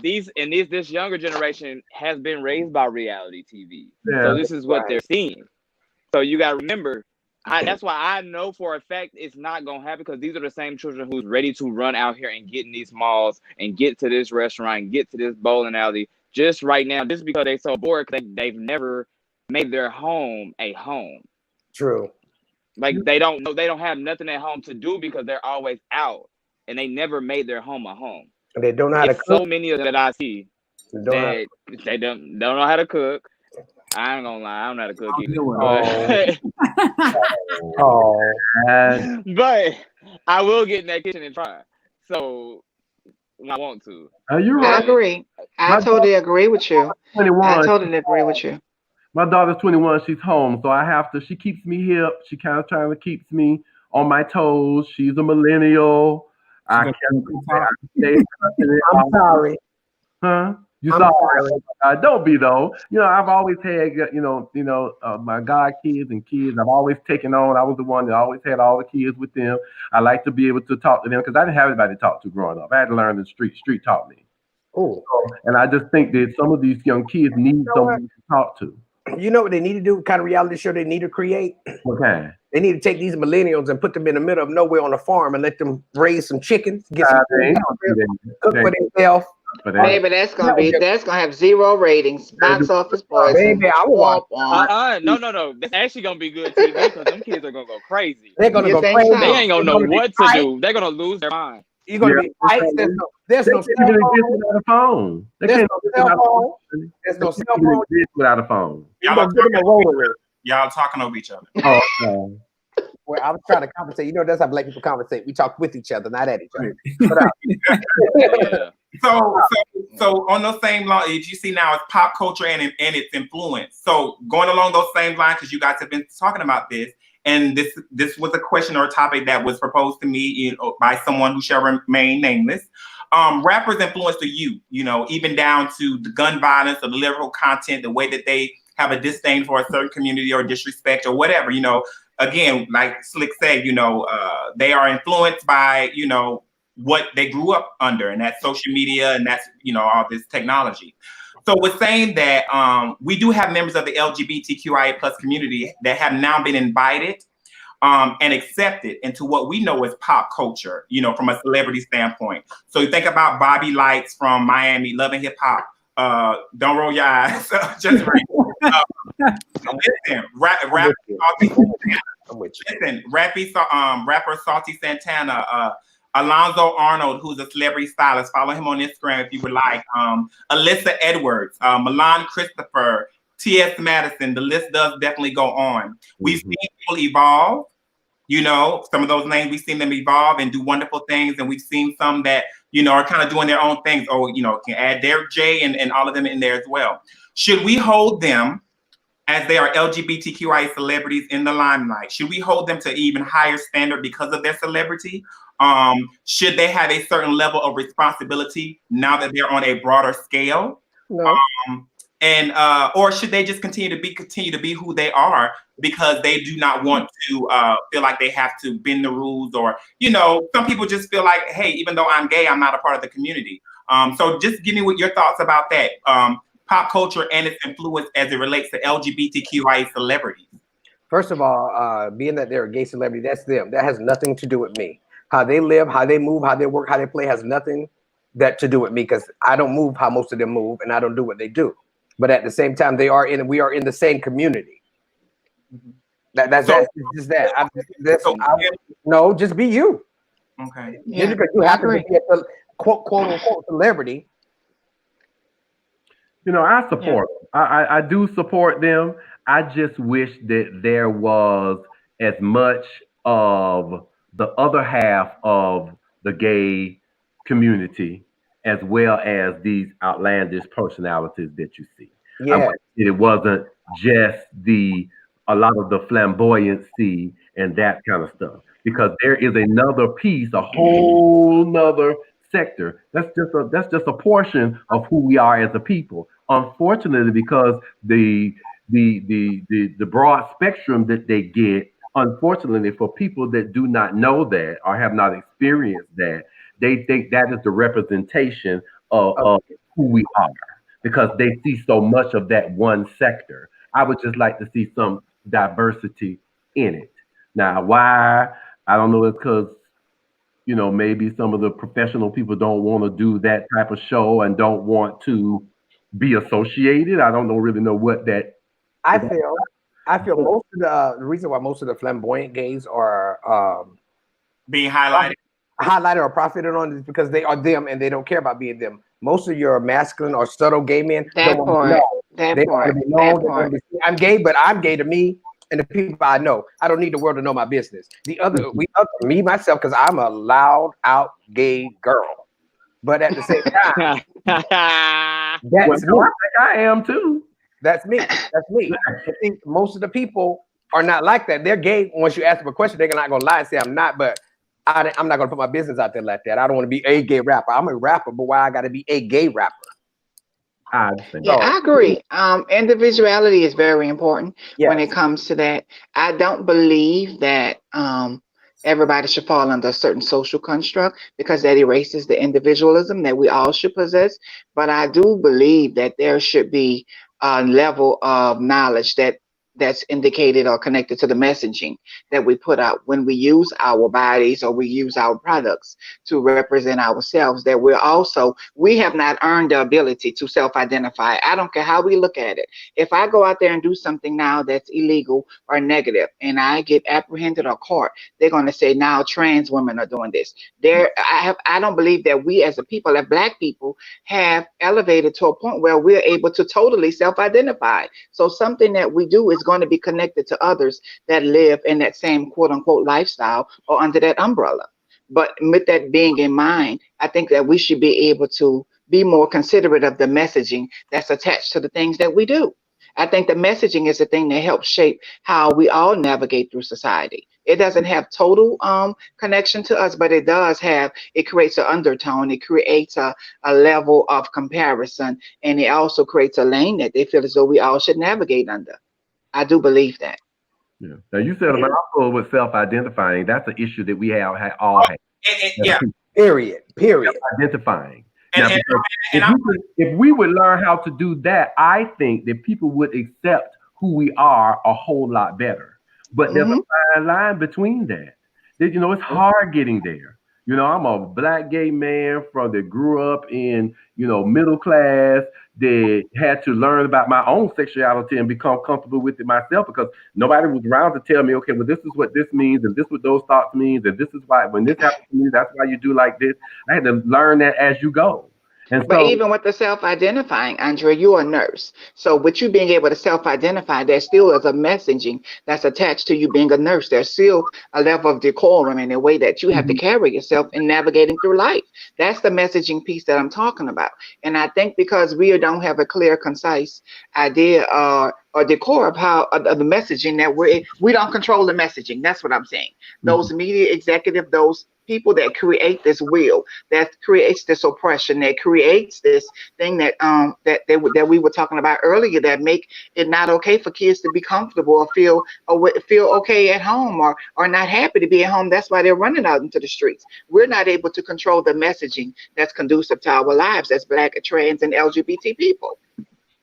this younger generation has been raised by reality TV, so this is what they're seeing. So you got to remember, that's why I know for a fact it's not going to happen, because these are the same children who's ready to run out here and get in these malls and get to this restaurant and get to this bowling alley just right now, just because they're so bored, because they've never made their home a home. True. Like they don't have nothing at home to do because they're always out, and they never made their home a home. And they don't know how to cook. So many of them that I see that they don't know how to cook. I ain't gonna lie, I don't know how to cook either. But I will get in that kitchen and try. So when I want to. You're right. I agree. I totally agree with you. 21. I totally agree with you. My daughter's 21. She's home, so I have to. She keeps me hip. She kind of trying to keeps me on my toes. She's a millennial. I'm sorry. Huh? You sorry? Don't be though. You know, I've always had, my god kids and kids. I've always taken on. I was the one that always had all the kids with them. I like to be able to talk to them because I didn't have anybody to talk to growing up. I had to learn the street. Street taught me. Oh. And I just think that some of these young kids need someone to talk to. You know what they need to do? What kind of reality show they need to create? Okay. They need to take these millennials and put them in the middle of nowhere on a farm and let them raise some chickens, get some cook for themselves. Baby, that's gonna have 0 ratings. Box office boys. Baby, I will watch. No. That's actually gonna be good TV because them kids are gonna go crazy. They're gonna go crazy. So? They ain't gonna know what to do. They're gonna lose their mind. You're gonna be fights. There's no cell phone. There's no cell phone. There's no cell phone without a phone. Y'all talking over each other. Oh, well, I was trying to compensate. You know, that's how Black people compensate. We talk with each other, not at each other. Yeah. So on those same lines, you see now it's pop culture and its influence. So going along those same lines, because you guys have been talking about this, and this was a question or a topic that was proposed to me by someone who shall remain nameless. Rappers influence the youth, even down to the gun violence or the lyrical content, the way that they have a disdain for a certain community or disrespect or whatever. Again, like Slick said, they are influenced by what they grew up under, and that's social media, and that's all this technology. So we're saying that we do have members of the LGBTQIA plus community that have now been invited and accepted into what we know as pop culture, from a celebrity standpoint. So you think about Bobby Lights from Miami, Love and Hip Hop. Don't roll your eyes. Just listen, rapper Salty Santana, Alonzo Arnold, who's a celebrity stylist. Follow him on Instagram if you would like. Alyssa Edwards, Milan Christopher, T.S. Madison. The list does definitely go on. We've seen people evolve. Some of those names, we've seen them evolve and do wonderful things. And we've seen some that, are kind of doing their own things. Or, can add Derek J and all of them in there as well. Should we hold them, as they are LGBTQIA celebrities in the limelight, should we hold them to even higher standard because of their celebrity? Should they have a certain level of responsibility now that they're on a broader scale? No. Or should they just continue to be who they are because they do not want to feel like they have to bend the rules, or some people just feel like, hey, even though I'm gay, I'm not a part of the community. So just give me what your thoughts about that. Pop culture and its influence as it relates to LGBTQIA celebrities. First of all, being that they're a gay celebrity, that's them. That has nothing to do with me. How they live, how they move, how they work, how they play has nothing to do with me, because I don't move how most of them move, and I don't do what they do. But at the same time, we are in the same community. That's just that. No, just be you. Okay. Yeah, because you have to be a quote unquote celebrity. I support them. I do support them. I just wish that there was as much of the other half of the gay community as well as these outlandish personalities that you see. Yeah. It wasn't just a lot of the flamboyancy and that kind of stuff, because there is another piece, a whole nother sector. That's just a portion of who we are as a people. Unfortunately, because the broad spectrum that they get, unfortunately, for people that do not know that or have not experienced that, they think that is the representation of who we are, because they see so much of that one sector. I would just like to see some diversity in it. Now, why? I don't know. It's because, maybe some of the professional people don't want to do that type of show and don't want to be associated. I don't really know what that. I feel most of the reason why most of the flamboyant gays are being highlighted or profited on is because they are them and they don't care about being them. Most of your masculine or subtle gay men I'm gay, but I'm gay to me and the people I know. I don't need the world to know my business. Me myself, because I'm a loud out gay girl. But at the same time, that's me. I am too. That's me. I think most of the people are not like that. They're gay. Once you ask them a question, they're not gonna lie and say I'm not. But I'm not gonna put my business out there like that. I don't want to be a gay rapper. I'm a rapper, but why I gotta be a gay rapper? I agree. Individuality is very important when it comes to that. I don't believe that everybody should fall under a certain social construct, because that erases the individualism that we all should possess. But I do believe that there should be level of knowledge that's indicated or connected to the messaging that we put out when we use our bodies or we use our products to represent ourselves, that we have not earned the ability to self-identify. I don't care how we look at it. If I go out there and do something now that's illegal or negative and I get apprehended or caught, they're going to say now trans women are doing this. I don't believe that we as a people, as Black people, have elevated to a point where we're able to totally self-identify. So something that we do is going to be connected to others that live in that same quote unquote lifestyle or under that umbrella. But with that being in mind, I think that we should be able to be more considerate of the messaging that's attached to the things that we do. I think the messaging is the thing that helps shape how we all navigate through society. It doesn't have total connection to us, but it creates an undertone. It creates a level of comparison, and it also creates a lane that they feel as though we all should navigate under. I do believe that. Yeah. Now you said about also with self-identifying, that's an issue that we all have. Yeah. Period. Identifying. Now, if we would learn how to do that, I think that people would accept who we are a whole lot better. But there's a fine line between that. It's hard getting there. I'm a Black gay man that grew up in, middle class, that had to learn about my own sexuality and become comfortable with it myself, because nobody was around to tell me, okay, well, this is what this means, and this is what those thoughts means, and this is why when this happens to me, that's why you do like this. I had to learn that as you go. But even with the self-identifying, Andrea, you're a nurse. So with you being able to self-identify, there still is a messaging that's attached to you being a nurse. There's still a level of decorum in the way that you have to carry yourself in navigating through life. That's the messaging piece that I'm talking about. And I think because we don't have a clear, concise idea or decor of how of the messaging that we don't control the messaging. That's what I'm saying. Those media executives, those people that create this will, that creates this oppression, that creates this thing that we were talking about earlier, that make it not okay for kids to be comfortable or feel okay at home or not happy to be at home. That's why they're running out into the streets. We're not able to control the messaging that's conducive to our lives as Black, trans, and LGBT people.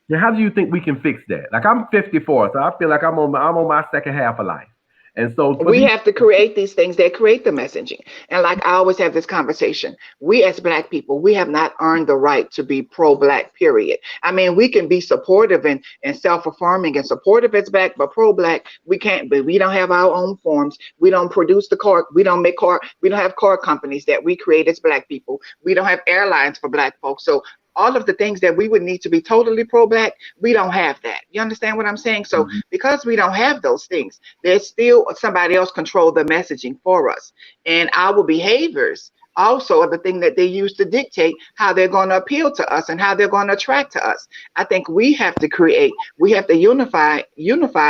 Now, how do you think we can fix that? Like, I'm 54, so I feel like I'm on my second half of life. And so we have to create these things that create the messaging. And like I always have this conversation, we as Black people, we have not earned the right to be pro-Black, period. I mean, we can be supportive and self-affirming and supportive as Black, but pro-Black, we can't be. We don't have our own forms. We don't produce the car. We don't make car. We don't have car companies that we create as Black people. We don't have airlines for Black folks. So all of the things that we would need to be totally pro-Black, we don't have that. You understand what I'm saying? So because we don't have those things, there's still somebody else control the messaging for us. And our behaviors also are the thing that they use to dictate how they're going to appeal to us and how they're going to attract to us. I think we have to unify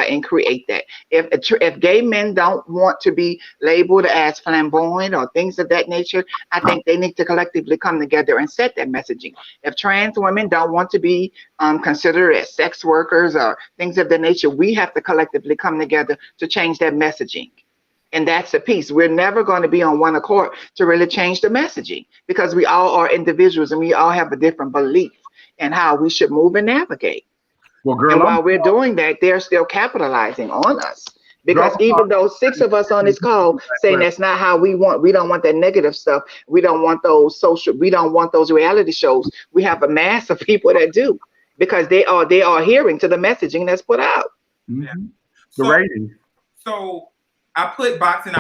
and create that. If gay men don't want to be labeled as flamboyant or things of that nature, I think they need to collectively come together and set that messaging. If trans women don't want to be considered as sex workers or things of that nature, we have to collectively come together to change that messaging. And that's the piece. We're never going to be on one accord to really change the messaging, because we all are individuals and we all have a different belief in how we should move and navigate. Well, girl, and while we're doing that, they're still capitalizing on us. Because even though 6 of us on this call saying that's not how we don't want that negative stuff. We don't want we don't want those reality shows. We have a mass of people that do, because they are adhering to the messaging that's put out. The ratings. So I put boxing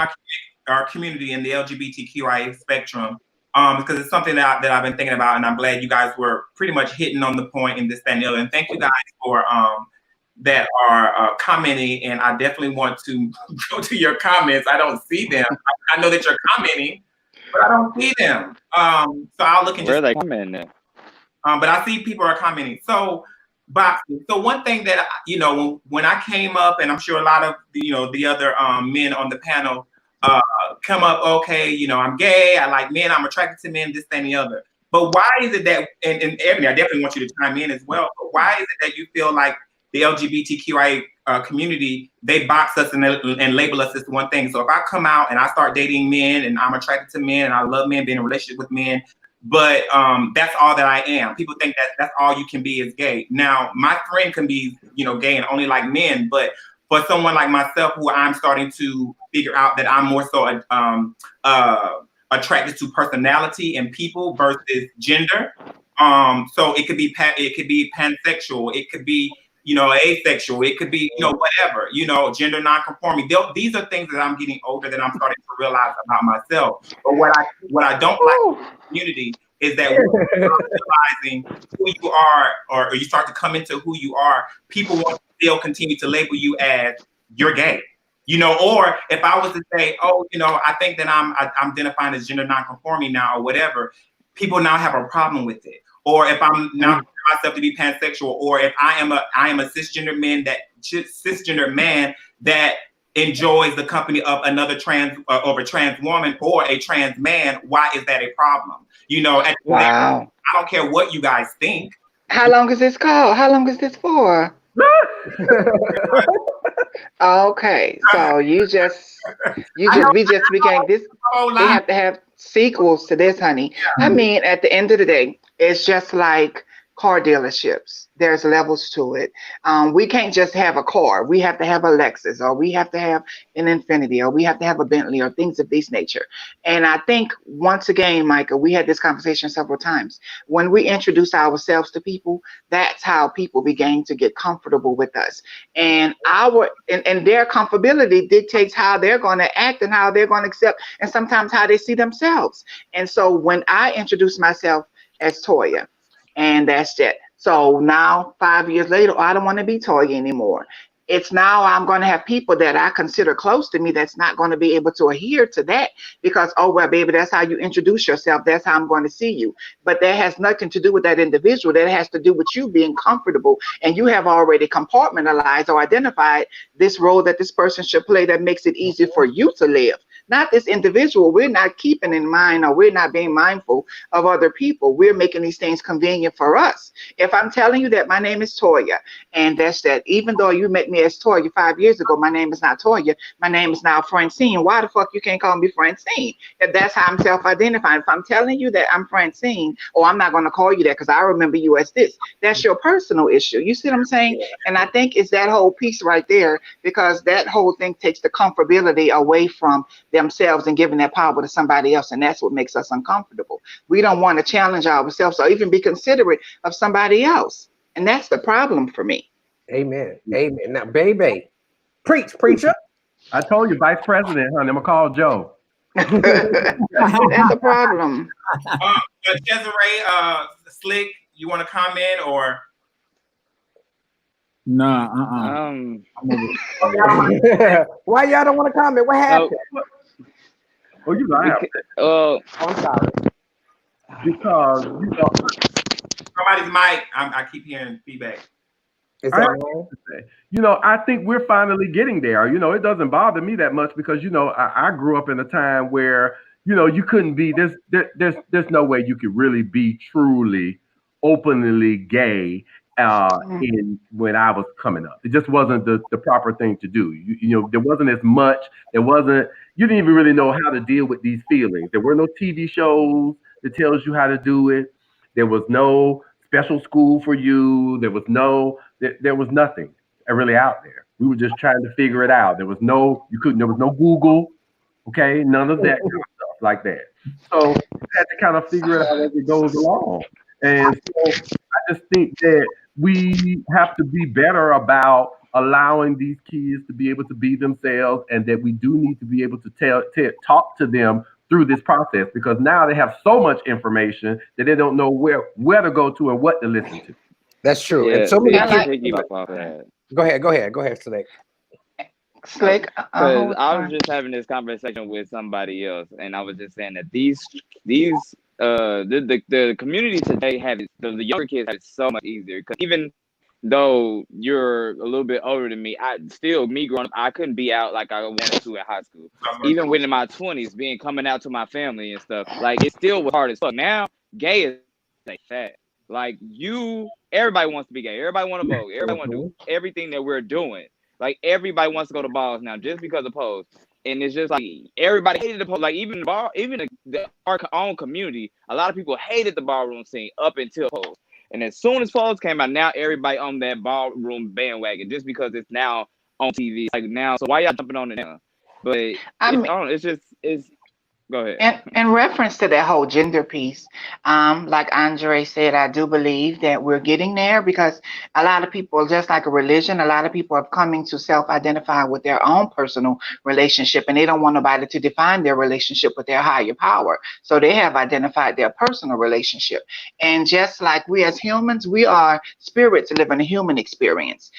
our community in the LGBTQIA spectrum because it's something that I've been thinking about, and I'm glad you guys were pretty much hitting on the point in this, that, and the other. And thank you guys for that are commenting, and I definitely want to go to your comments. I don't see them. I know that you're commenting, but I don't see them. So I'll look and where are they commenting? But I see people are commenting. So boxing. So one thing that, when I came up, and I'm sure a lot of the other men on the panel come up, okay, I'm gay, I like men, I'm attracted to men, this, that, and the other. But why is it that, and Ebony, I definitely want you to chime in as well, but why is it that you feel like the LGBTQIA community, they box us and label us as one thing? So if I come out and I start dating men and I'm attracted to men and I love men, being in a relationship with men, but that's all that I am. People think that that's all you can be is gay. Now, my friend can be, gay and only like men, but for someone like myself, who I'm starting to figure out that I'm more so attracted to personality and people versus gender. So it could be pansexual, it could be asexual, it could be whatever, gender non-conforming. These are things that I'm getting older that I'm starting to realize about myself. But what I don't like in the community is that when you start realizing who you are, or you start to come into who you are, people want to still continue to label you as you're gay. Or if I was to say, I think that I'm identifying as gender non-conforming now or whatever, people now have a problem with it. Or if I'm now myself to be pansexual, or if I am a cisgender man that enjoys the company of another trans woman or a trans man, why is that a problem? Wow. I don't care what you guys think. How long is this call? How long is this for? Okay, so we just began this. They have to have sequels to this, honey. I mean, at the end of the day, it's just like car dealerships. There's levels to it. We can't just have a car. We have to have a Lexus, or we have to have an Infiniti, or we have to have a Bentley, or things of this nature. And I think, once again, Micah, we had this conversation several times. When we introduce ourselves to people, that's how people begin to get comfortable with us. And their comfortability dictates how they're going to act and how they're going to accept, and sometimes how they see themselves. And so when I introduce myself as Toya, and that's it. So now, 5 years later, I don't want to be Toya anymore. It's now I'm going to have people that I consider close to me that's not going to be able to adhere to that, because, oh, well, baby, that's how you introduce yourself. That's how I'm going to see you. But that has nothing to do with that individual. That has to do with you being comfortable. And you have already compartmentalized or identified this role that this person should play that makes it easy for you to live. Not this individual. We're not keeping in mind, or we're not being mindful of other people. We're making these things convenient for us. If I'm telling you that my name is Toya, and that's that, even though you met me as Toya 5 years ago, my name is not Toya. My name is now Francine. Why the fuck you can't call me Francine? If that's how I'm self-identifying. If I'm telling you that I'm Francine, or I'm not going to call you that because I remember you as this, that's your personal issue. You see what I'm saying? And I think it's that whole piece right there, because that whole thing takes the comfortability away from themselves and giving that power to somebody else, and that's what makes us uncomfortable. We don't want to challenge ourselves or even be considerate of somebody else, and that's the problem for me. Amen. Amen. Now, baby, preach, preacher. I told you, Vice President, honey. I'm gonna call Joe. That's a problem. Desiree, Slick, you want to comment or? Nah. Why y'all don't want to comment? What happened? Oh, you know, I have to. I'm sorry. Because somebody's mic. I keep hearing feedback. I think we're finally getting there. It doesn't bother me that much because I grew up in a time where you couldn't be there's no way you could really be truly openly gay when I was coming up. It just wasn't the proper thing to do. There wasn't as much. You didn't even really know how to deal with these feelings. There were no TV shows that tells you how to do it. There was no special school for you. There was nothing really out there. We were just trying to figure it out. There was no Google, okay? None of that kind of stuff like that. So you had to kind of figure it out as it goes along. And so I just think that we have to be better about allowing these kids to be able to be themselves, and that we do need to be able to talk to them through this process, because now they have so much information that they don't know where to go to and what to listen to. That's true. Yeah, and so many Go ahead, Slick. Slick. Because I was just having this conversation with somebody else, and I was just saying that the community today the younger kids have it so much easier, because even though you're a little bit older than me, me growing up, I couldn't be out like I wanted to in high school. Even when in my 20s, coming out to my family and stuff, like it still was hard as fuck. Now, gay is like fat. Like everybody wants to be gay. Everybody want to vote. Everybody want to do everything that we're doing. Like everybody wants to go to balls now just because of pose. And it's just like everybody hated the pose. Like even our own community, a lot of people hated the ballroom scene up until pose. And as soon as pose came out, now everybody on that ballroom bandwagon just because it's now on TV. Like now, so why y'all jumping on it now? But I mean, it's go ahead. in reference to that whole gender piece, like Andre said, I do believe that we're getting there because a lot of people, just like a religion, a lot of people are coming to self-identify with their own personal relationship, and they don't want nobody to define their relationship with their higher power. So they have identified their personal relationship. And just like we as humans, we are spirits living a human experience.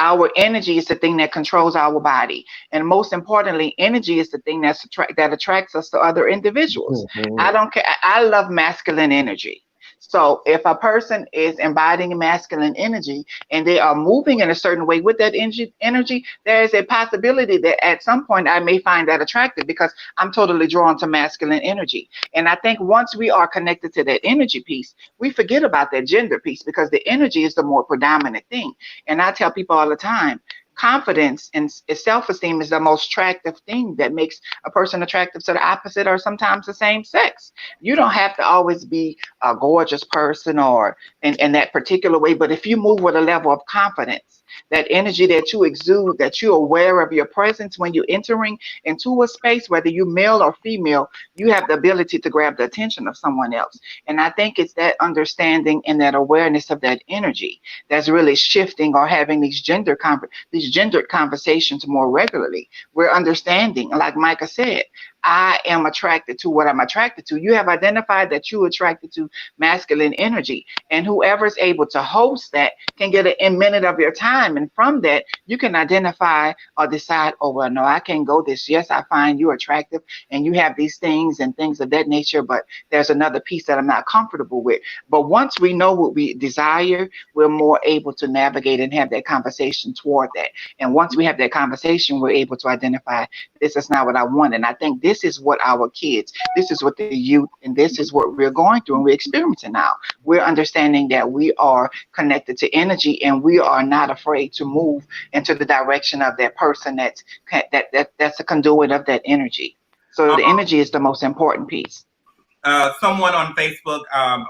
Our energy is the thing that controls our body, and most importantly, energy is the thing that attracts us to other individuals. I don't care. I love masculine energy. So if a person is embodying masculine energy and they are moving in a certain way with that energy, there is a possibility that at some point I may find that attractive because I'm totally drawn to masculine energy. And I think once we are connected to that energy piece, we forget about that gender piece because the energy is the more predominant thing. And I tell people all the time, confidence and self-esteem is the most attractive thing that makes a person attractive to the opposite or sometimes the same sex. You don't have to always be a gorgeous person or in that particular way, but if you move with a level of confidence, that energy that you exude, that you're aware of your presence when you're entering into a space, whether you're male or female, you have the ability to grab the attention of someone else. And I think it's that understanding and that awareness of that energy that's really shifting or having these gendered conversations more regularly. We're understanding, like Micah said, I am attracted to what I'm attracted to. You have identified that you're attracted to masculine energy, and whoever's able to host that can get a minute of your time. And from that, you can identify or decide, oh, well, no, I can't go this. Yes, I find you attractive and you have these things and things of that nature, but there's another piece that I'm not comfortable with. But once we know what we desire, we're more able to navigate and have that conversation toward that. And once we have that conversation, we're able to identify this is not what I want. And I think this is what our kids, this is what the youth, and this is what we're going through and we're experiencing now. We're understanding that we are connected to energy and we are not afraid to move into the direction of that person that's a conduit of that energy. So the energy is the most important piece. Someone on Facebook,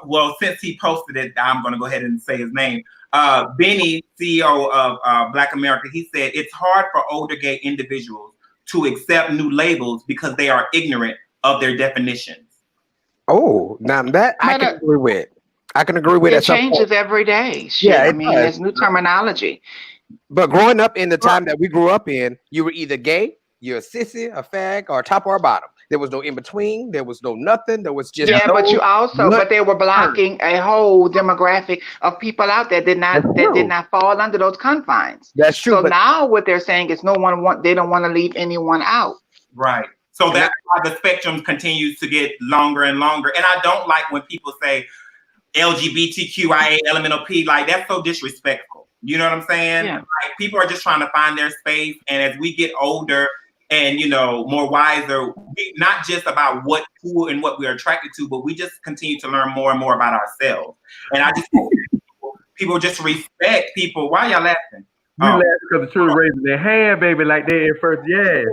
well, since he posted it, I'm going to go ahead and say his name. Benny, CEO of Black America, he said, it's hard for older gay individuals to accept new labels because they are ignorant of their definitions. Oh, now that I can agree with. I can agree with it. It changes every day. Shit. Yeah, I mean, there's new terminology. But growing up in the time that we grew up in, you were either gay, you're a sissy, a fag, or a top or a bottom. There was no in between. There was no nothing. There was just but you also, but they were blocking a whole demographic of people out there that did not fall under those confines. That's true. So now what they're saying is they don't want to leave anyone out. Right. So that's why the spectrum continues to get longer and longer. And I don't like when people say LGBTQIA elemental P, like that's so disrespectful. You know what I'm saying? Yeah. Like people are just trying to find their space. And as we get older and, you know, more wiser, not just about who and what we're attracted to, but we just continue to learn more and more about ourselves. And I just hope people just respect people. Why y'all laughing? You laugh because the children raising their hand, baby, like they in first, yeah.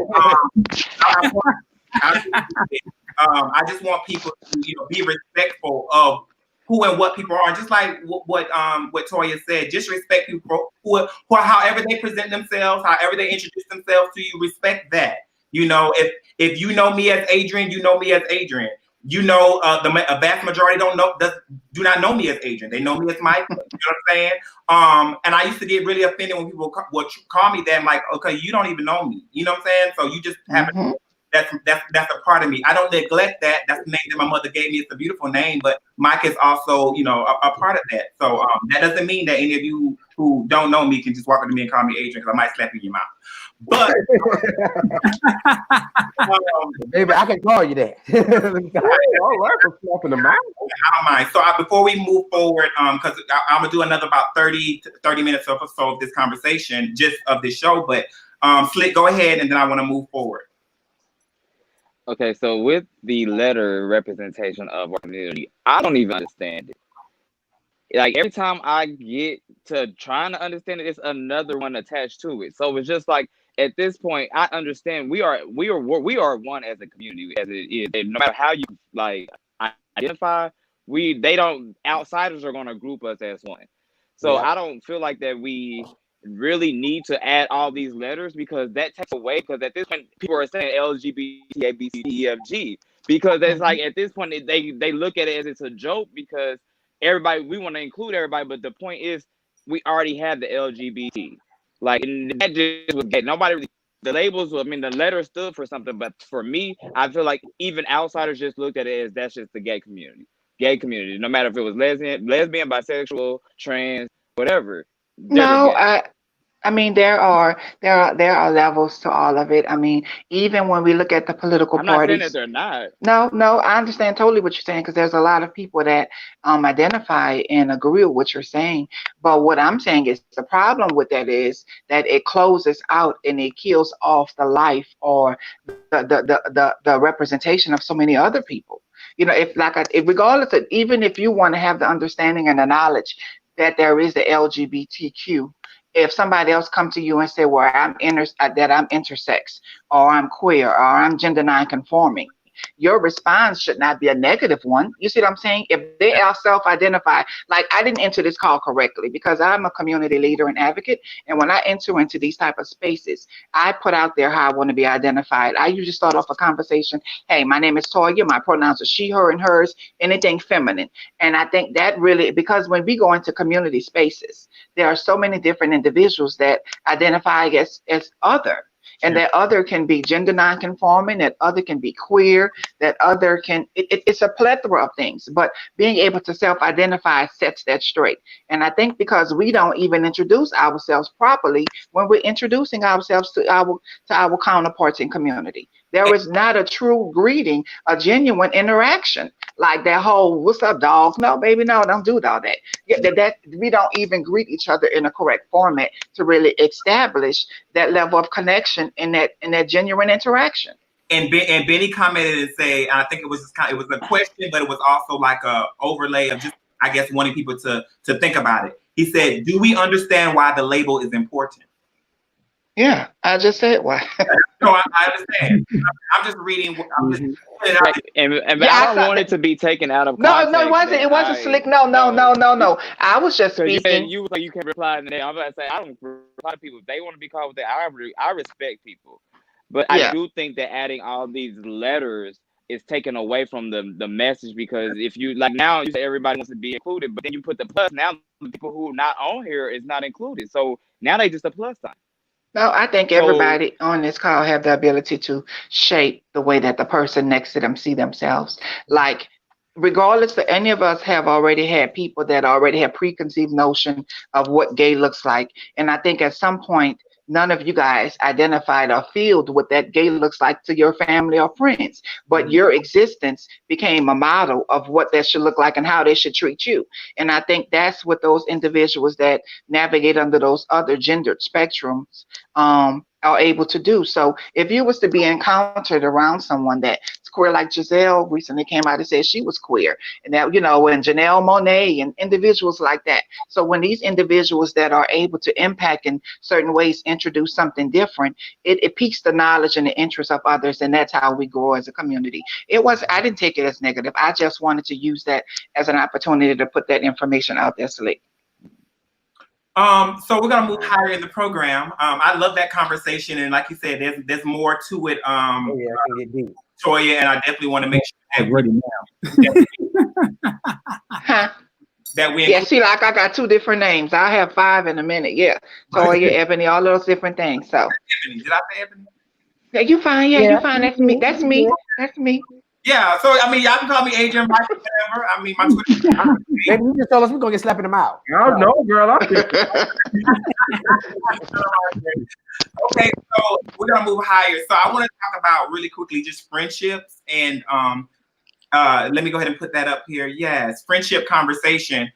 I just want people to, you know, be respectful of who and what people are, just like what Toya said. Just respect people who however they present themselves, however they introduce themselves to you. Respect that. You know, if you know me as Adrian, you know me as Adrian. You know, a vast majority do not know me as Adrian. They know me as Micah. You know what I'm saying? And I used to get really offended when people would call me that. I'm like, okay, you don't even know me. You know what I'm saying? So you just haven't. That's a part of me. I don't neglect that. That's the name that my mother gave me. It's a beautiful name, but Mike is also, you know, a part of that. So that doesn't mean that any of you who don't know me can just walk up to me and call me Adrian because I might slap you in your mouth. But baby, I can call you that. All right, for slapping the mouth. I don't mind. So before we move forward, because I'm gonna do another about 30 minutes or so of this conversation, just of this show. But Slick, go ahead, and then I want to move forward. Okay, so with the letter representation of our community, I don't even understand it. like every time I get to trying to understand it, it's another one attached to it. So it's just like at this point, I understand we are one as a community as it is. And no matter how you like identify, outsiders are going to group us as one. So I don't feel like that we really need to add all these letters, because that takes away, because at this point people are saying LGBT, A, B, C, D, E, F, G, because it's like at this point they look at it as it's a joke, because we want to include everybody, but the point is we already have the LGBT. Like, and that just was gay. Nobody really, the labels, I mean, the letters stood for something, but for me, I feel like even outsiders just looked at it as that's just the gay community. Gay community, no matter if it was lesbian, bisexual, trans, whatever. No, I mean, there are levels to all of it. I mean, even when we look at the political I'm not saying that parties. they're not. No, I understand totally what you're saying, because there's a lot of people that identify and agree with what you're saying. But what I'm saying is the problem with that is that it closes out and it kills off the life or the representation of so many other people. You know, if regardless of, even if you want to have the understanding and the knowledge that there is the LGBTQ, if somebody else come to you and say, well, that I'm intersex, or I'm queer, or I'm gender nonconforming, your response should not be a negative one. You see what I'm saying? If they are self-identify, like I didn't enter this call correctly because I'm a community leader and advocate. And when I enter into these type of spaces, I put out there how I want to be identified. I usually start off a conversation. Hey, my name is Toya. My pronouns are she, her, and hers, anything feminine. And I think that really, because when we go into community spaces, there are so many different individuals that identify as other. And that other can be gender nonconforming, that other can be queer, that other can, it's a plethora of things. But being able to self-identify sets that straight. And I think because we don't even introduce ourselves properly when we're introducing ourselves to our counterparts in community. There is not a true greeting, a genuine interaction. Like that whole, what's up, dogs? No, baby, no, don't do all that. That we don't even greet each other in a correct format to really establish that level of connection and that genuine interaction. And Benny commented and say, I think it was a question, but it was also like a overlay of just, I guess, wanting people to think about it. He said, "Do we understand why the label is important?" Yeah, I just said why. No, I understand. I'm just reading. I'm just and I don't want it to be taken out of context. No, it wasn't. It wasn't slick. No. I was just speaking. You can reply, and I'm about to say I don't reply to people. If they want to be called with that, I respect people, but I do think that adding all these letters is taken away from the message, because if you like now you say everybody wants to be included, but then you put the plus, now the people who are not on here is not included. So now they just a plus sign. No, I think everybody on this call have the ability to shape the way that the person next to them see themselves. Like, regardless of any of us have already had people that already have preconceived notion of what gay looks like. And I think at some point, none of you guys identified or feel what that gay looks like to your family or friends, but your existence became a model of what that should look like and how they should treat you. And I think that's what those individuals that navigate under those other gendered spectrums are able to do. So if you was to be encountered around someone that's queer, like Giselle recently came out and said she was queer, and that, you know, and Janelle Monáe and individuals like that. So when these individuals that are able to impact in certain ways introduce something different, it piques the knowledge and the interest of others, and that's how we grow as a community. I didn't take it as negative. I just wanted to use that as an opportunity to put that information out there, Slick. So we're gonna move higher in the program. I love that conversation, and like you said, there's more to it. I can get deep. Toya, and I definitely want to make sure that we see, like I got 2 different names. I'll have 5 in a minute. Yeah, Toya, Ebony, all those different things. So Ebony, did I say Ebony? Yeah, you fine. Yeah, you fine. That's me. That's me. That's me. Yeah, so I mean, y'all can call me Adrian, Micah, whatever. I mean, my Twitter. Maybe you just told us we're gonna get slapping them out. No, girl. Okay, so we're gonna move higher. So I want to talk about really quickly just friendships, and let me go ahead and put that up here. Yes, friendship conversation.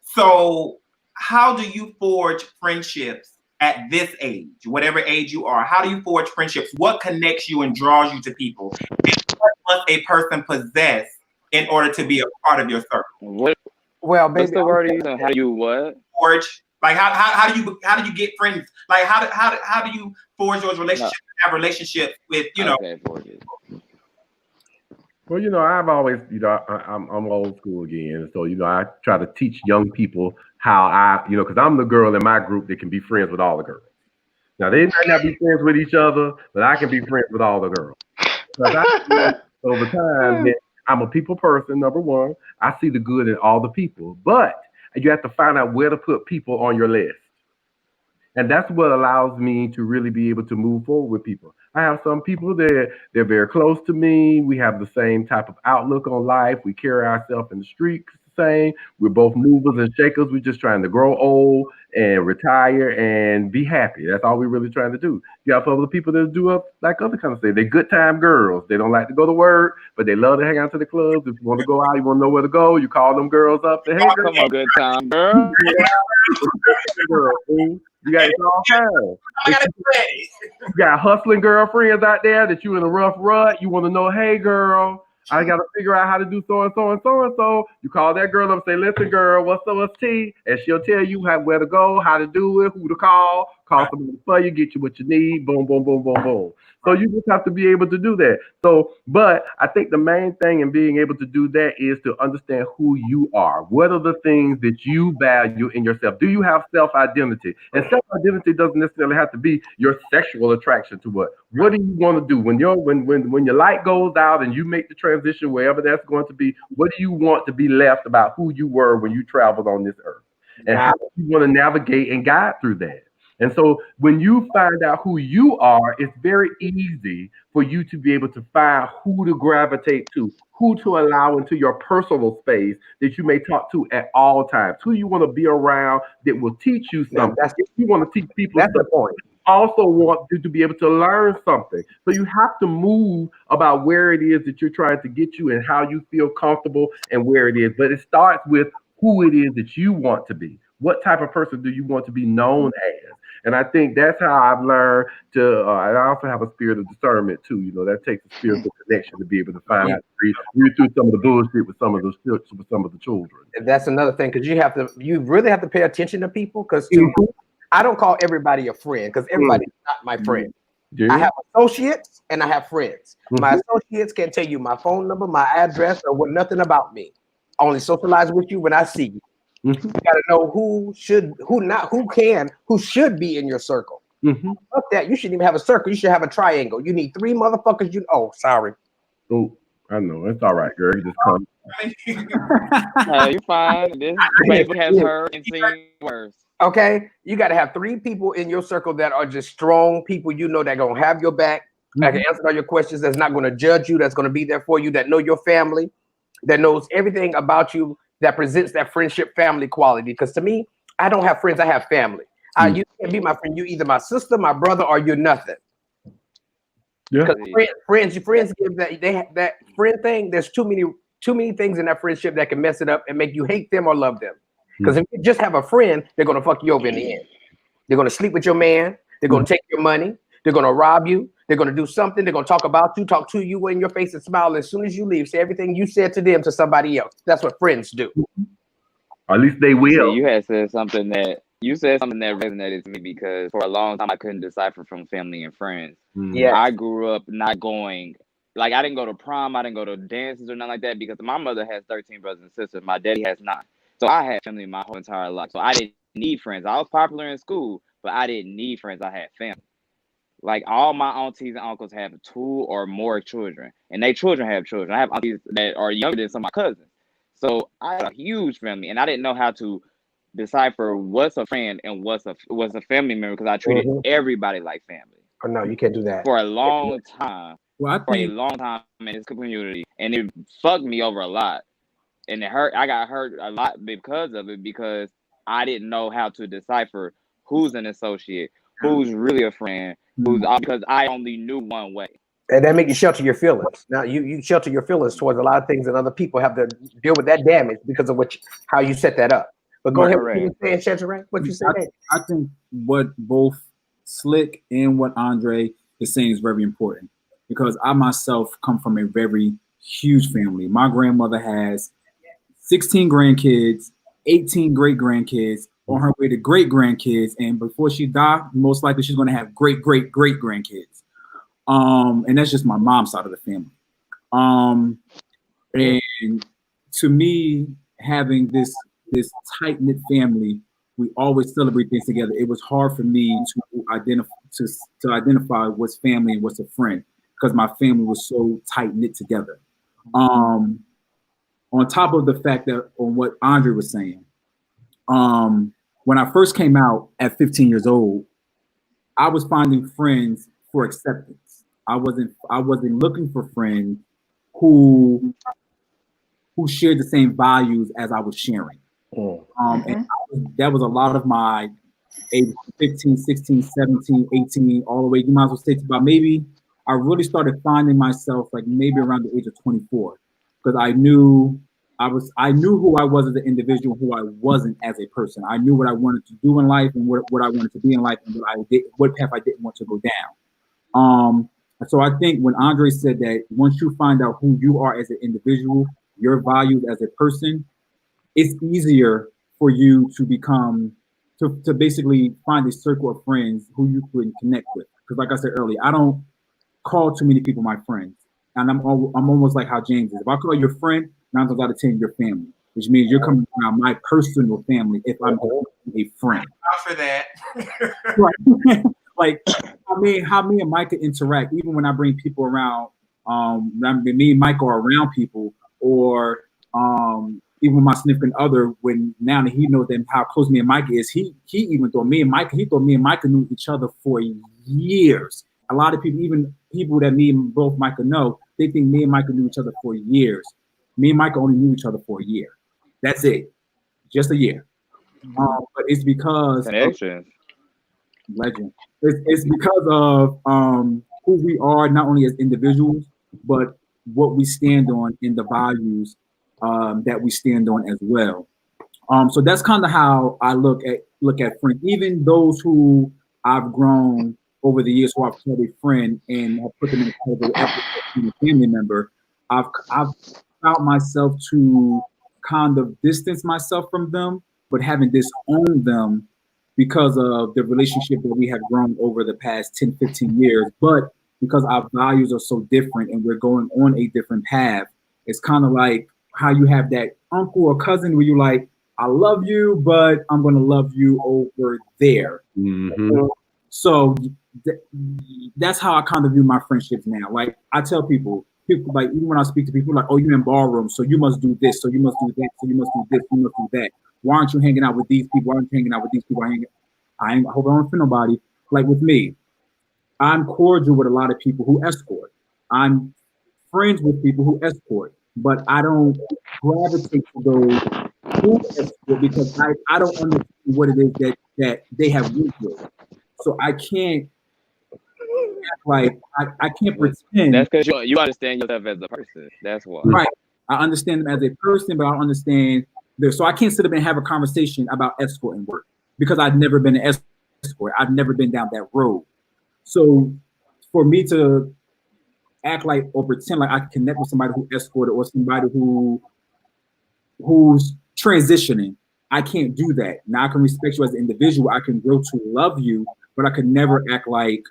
So how do you forge friendships at this age, whatever age you are? How do you forge friendships? What connects you and draws you to people? And what must a person possess in order to be a part of your circle? Well, baby, what's the word you use? How do you what? Forge. Like how do you get friends? Like how do you forge those relationships? No. Have relationships with Okay, forge it. Well, I've always, I'm old school again. So, I try to teach young people how because I'm the girl in my group that can be friends with all the girls. Now, they might not be friends with each other, but I can be friends with all the girls. Because over time, that I'm a people person, number one. I see the good in all the people. But you have to find out where to put people on your list. And that's what allows me to really be able to move forward with people. I have some people that they're very close to me. We have the same type of outlook on life. We carry ourselves in the streets the same. We're both movers and shakers. We're just trying to grow old and retire and be happy. That's all we're really trying to do. You have other people that do like other kind of things. They're good time girls. They don't like to go to work, but they love to hang out to the clubs. If you want to go out, you want to know where to go, you call them girls up. Say, hey, girl. Come on, good time, girl. You got it all kinds. You got hustling girlfriends out there that you in a rough rut. You want to know, hey, girl, I got to figure out how to do so and so and so and so. You call that girl up and say, listen, girl, what's tea? And she'll tell you where to go, how to do it, who to call somebody for you, get you what you need, boom, boom, boom, boom, boom. So you just have to be able to do that. But I think the main thing in being able to do that is to understand who you are. What are the things that you value in yourself? Do you have self-identity? And self-identity doesn't necessarily have to be your sexual attraction to what. What do you want to do when your light goes out and you make the transition, wherever that's going to be? What do you want to be left about who you were when you traveled on this earth? And how do you want to navigate and guide through that? And so when you find out who you are, it's very easy for you to be able to find who to gravitate to, who to allow into your personal space that you may talk to at all times, who you want to be around that will teach you something. You want to teach people that's the point. Also want you to be able to learn something. So you have to move about where it is that you're trying to get you and how you feel comfortable and where it is. But it starts with who it is that you want to be. What type of person do you want to be known as? And I think that's how I've learned to, and I also have a spirit of discernment too. That takes a spiritual connection to be able to find out, read through some of the bullshit with some of the children. That's another thing, because you really have to pay attention to people, because I don't call everybody a friend, because everybody's not my friend. I have associates and I have friends. My associates can tell you my phone number, my address, or nothing about me. I only socialize with you when I see you. You got to know who should be in your circle. Fuck that. You shouldn't even have a circle. You should have a triangle. You need 3 motherfuckers. Sorry. Oh, I know. It's all right, girl. You just come. You fine. This baby has heard and seen worse. Okay? You got to have 3 people in your circle that are just strong people, that going to have your back, that can answer all your questions, that's not going to judge you, that's going to be there for you, that know your family, that knows everything about you, that presents that friendship family quality. Because to me, I don't have friends, I have family. You can't be my friend. You either my sister, my brother, or you're nothing. Because friends give that friend thing. There's too many things in that friendship that can mess it up and make you hate them or love them. Because if you just have a friend, they're gonna fuck you over in the end. They're gonna sleep with your man. They're gonna take your money. They're gonna rob you. They're gonna do something. They're gonna talk about you, talk to you in your face, and smile as soon as you leave. Say everything you said to them to somebody else. That's what friends do. Or at least they will. See, you said something that resonated to me, because for a long time I couldn't decipher from family and friends. I grew up not going, I didn't go to prom, I didn't go to dances or nothing like that, because my mother has 13 brothers and sisters, my daddy has 9. So I had family my whole entire life. So I didn't need friends. I was popular in school, but I didn't need friends. I had family. All my aunties and uncles have 2 or more children, and they children have children. I have aunties that are younger than some of my cousins. So I had a huge family, and I didn't know how to decipher what's a friend and what's a family member, because I treated everybody like family. Oh no, you can't do that. For a long time. For a long time in this community, and it fucked me over a lot. And it hurt. I got hurt a lot because of it, because I didn't know how to decipher who's an associate, who's really a friend, because I only knew one way. And that make you shelter your feelings. Now you shelter your feelings towards a lot of things, and other people have to deal with that damage because of how you set that up. But go ahead. What you saying, Cesare? What you saying? I think what both Slick and what Andre is saying is very important, because I myself come from a very huge family. My grandmother has 16 grandkids, 18 great grandkids, on her way to great grandkids, and before she died, most likely she's going to have great grandkids. And that's just my mom's side of the family. And to me, having this tight knit family, we always celebrate things together. It was hard for me to identify what's family and what's a friend, because my family was so tight knit together. On top of the fact that on what Andre was saying, when I first came out at 15 years old, I was finding friends for acceptance. I wasn't looking for friends who shared the same values as I was sharing. And that was a lot of my age 15, 16, 17, 18, all the way, you might as well say to about maybe, I really started finding myself like maybe around the age of 24, because I knew who I was as an individual, who I wasn't as a person. I knew what I wanted to do in life and what I wanted to be in life, and what path I didn't want to go down. So I think when Andre said that once you find out who you are as an individual, your values as a person, it's easier for you to become, to basically find a circle of friends who you can connect with. Because like I said earlier, I don't call too many people my friends. And I'm almost like how James is. If I call you a friend, 9 times out of 10, you're family, which means you're coming around my personal family if I'm a friend. For that. Right. Like, how me and Micah interact, even when I bring people around, me and Micah are around people, or even my significant other, when now that he knows them how close me and Micah is, he even thought me and Micah knew each other for years. A lot of people, even people that me and both Micah know, they think me and Micah knew each other for years. Me and Micah only knew each other for a year. That's it, just a year. But it's because connections. Legend. It's because of who we are, not only as individuals, but what we stand on in the values that we stand on as well. So that's kind of how I look at friends. Even those who I've grown over the years, who I've called a friend and have put them in a family member, I've found myself to kind of distance myself from them, but having disowned them because of the relationship that we have grown over the past 10, 15 years. But because our values are so different and we're going on a different path, it's kind of like how you have that uncle or cousin where you're like, I love you, but I'm going to love you over there. Mm-hmm. So that's how I kind of view my friendships now. Like, I tell people like, even when I speak to people, like, oh, you're in ballroom, so you must do this, so you must do that, so you must do this, you must do that. Why aren't you hanging out with these people? Why aren't you hanging out with these people? I hope I don't offend nobody. Like with me, I'm cordial with a lot of people who escort. I'm friends with people who escort, but I don't gravitate to those who escort because I don't understand what it is that they have went with. So I can't act like I can't pretend. That's because you understand yourself as a person. That's why. Right. I understand them as a person, but I don't understand so I can't sit up and have a conversation about escorting work because I've never been an escort. I've never been down that road. So for me to act like or pretend like I can connect with somebody who escorted or somebody who's transitioning, I can't do that. Now I can respect you as an individual. I can grow to love you, but I could never act like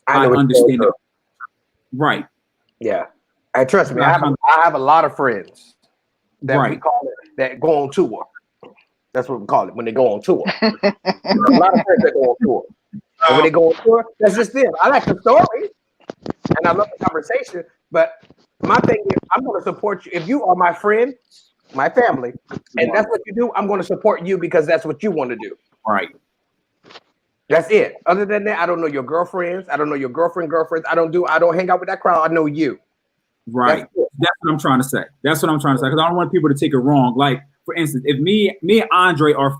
I understand it. Right. Yeah. And trust me, I have a lot of friends that we call it that go on tour. That's what we call it when they go on tour. A lot of friends that go on tour. And when they go on tour, that's just it. I like the story and I love the conversation, but my thing is I'm going to support you. If you are my friend, my family, and that's what you do, I'm going to support you because that's what you want to do. Right. That's it. Other than that, I don't know your girlfriends. I don't know your girlfriends. I don't hang out with that crowd. I know you. Right. That's what I'm trying to say. Because I don't want people to take it wrong. Like, for instance, if me and Andre are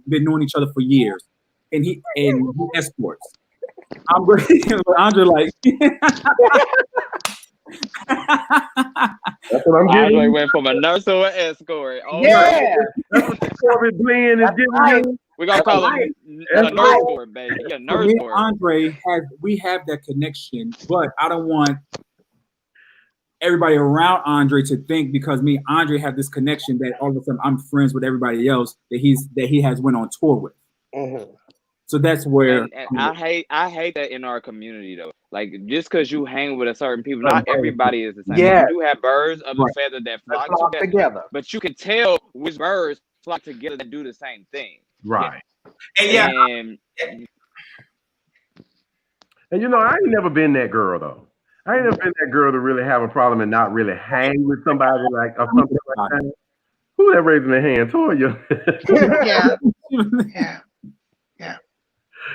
been knowing each other for years, and he escorts, I'm ready. Andre like. That's what I'm getting. Andre went from a nurse to an escort. Oh, yeah. That's what the Corbett blend is giving you. We're going to call him a nurse board, baby. A nurse board. Andre we have that connection, but I don't want everybody around Andre to think, because me and Andre have this connection, that all of a sudden I'm friends with everybody else that he has went on tour with. Mm-hmm. So that's where and I hate that in our community though. Like, just because you hang with a certain people, not everybody is the same. Yeah. You do have birds of a feather that flock together, but you can tell which birds flock together that do the same thing. Right. And you know, I ain't never been that girl though. I ain't never been that girl to really have a problem and not really hang with somebody like or something like that. Who that raising their hand? Toya. Yeah.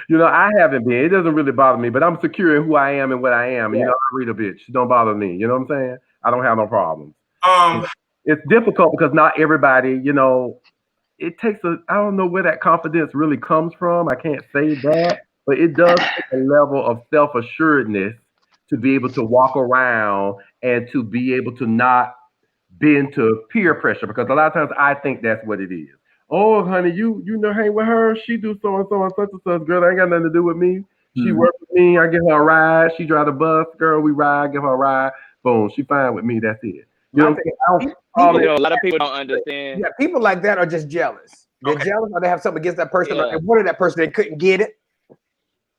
You know, I haven't been. It doesn't really bother me, but I'm secure in who I am and what I am. Yeah. You know, I read a bitch. Don't bother me. You know what I'm saying? I don't have no problems. It's difficult because not everybody, you know, it takes I don't know where that confidence really comes from. I can't say that, but it does take a level of self-assuredness to be able to walk around and to be able to not bend to peer pressure, because a lot of times I think that's what it is. Oh, honey, you know, hang with her. She do so and so and such and such. Girl, that ain't got nothing to do with me. She work with me. I give her a ride. She drive the bus. Girl, we ride. Give her a ride. Boom. She fine with me. That's it. You know, a lot of people don't understand. Yeah, people like that are just jealous. They're jealous, or they have something against that person, or they wanted that person, they couldn't get it.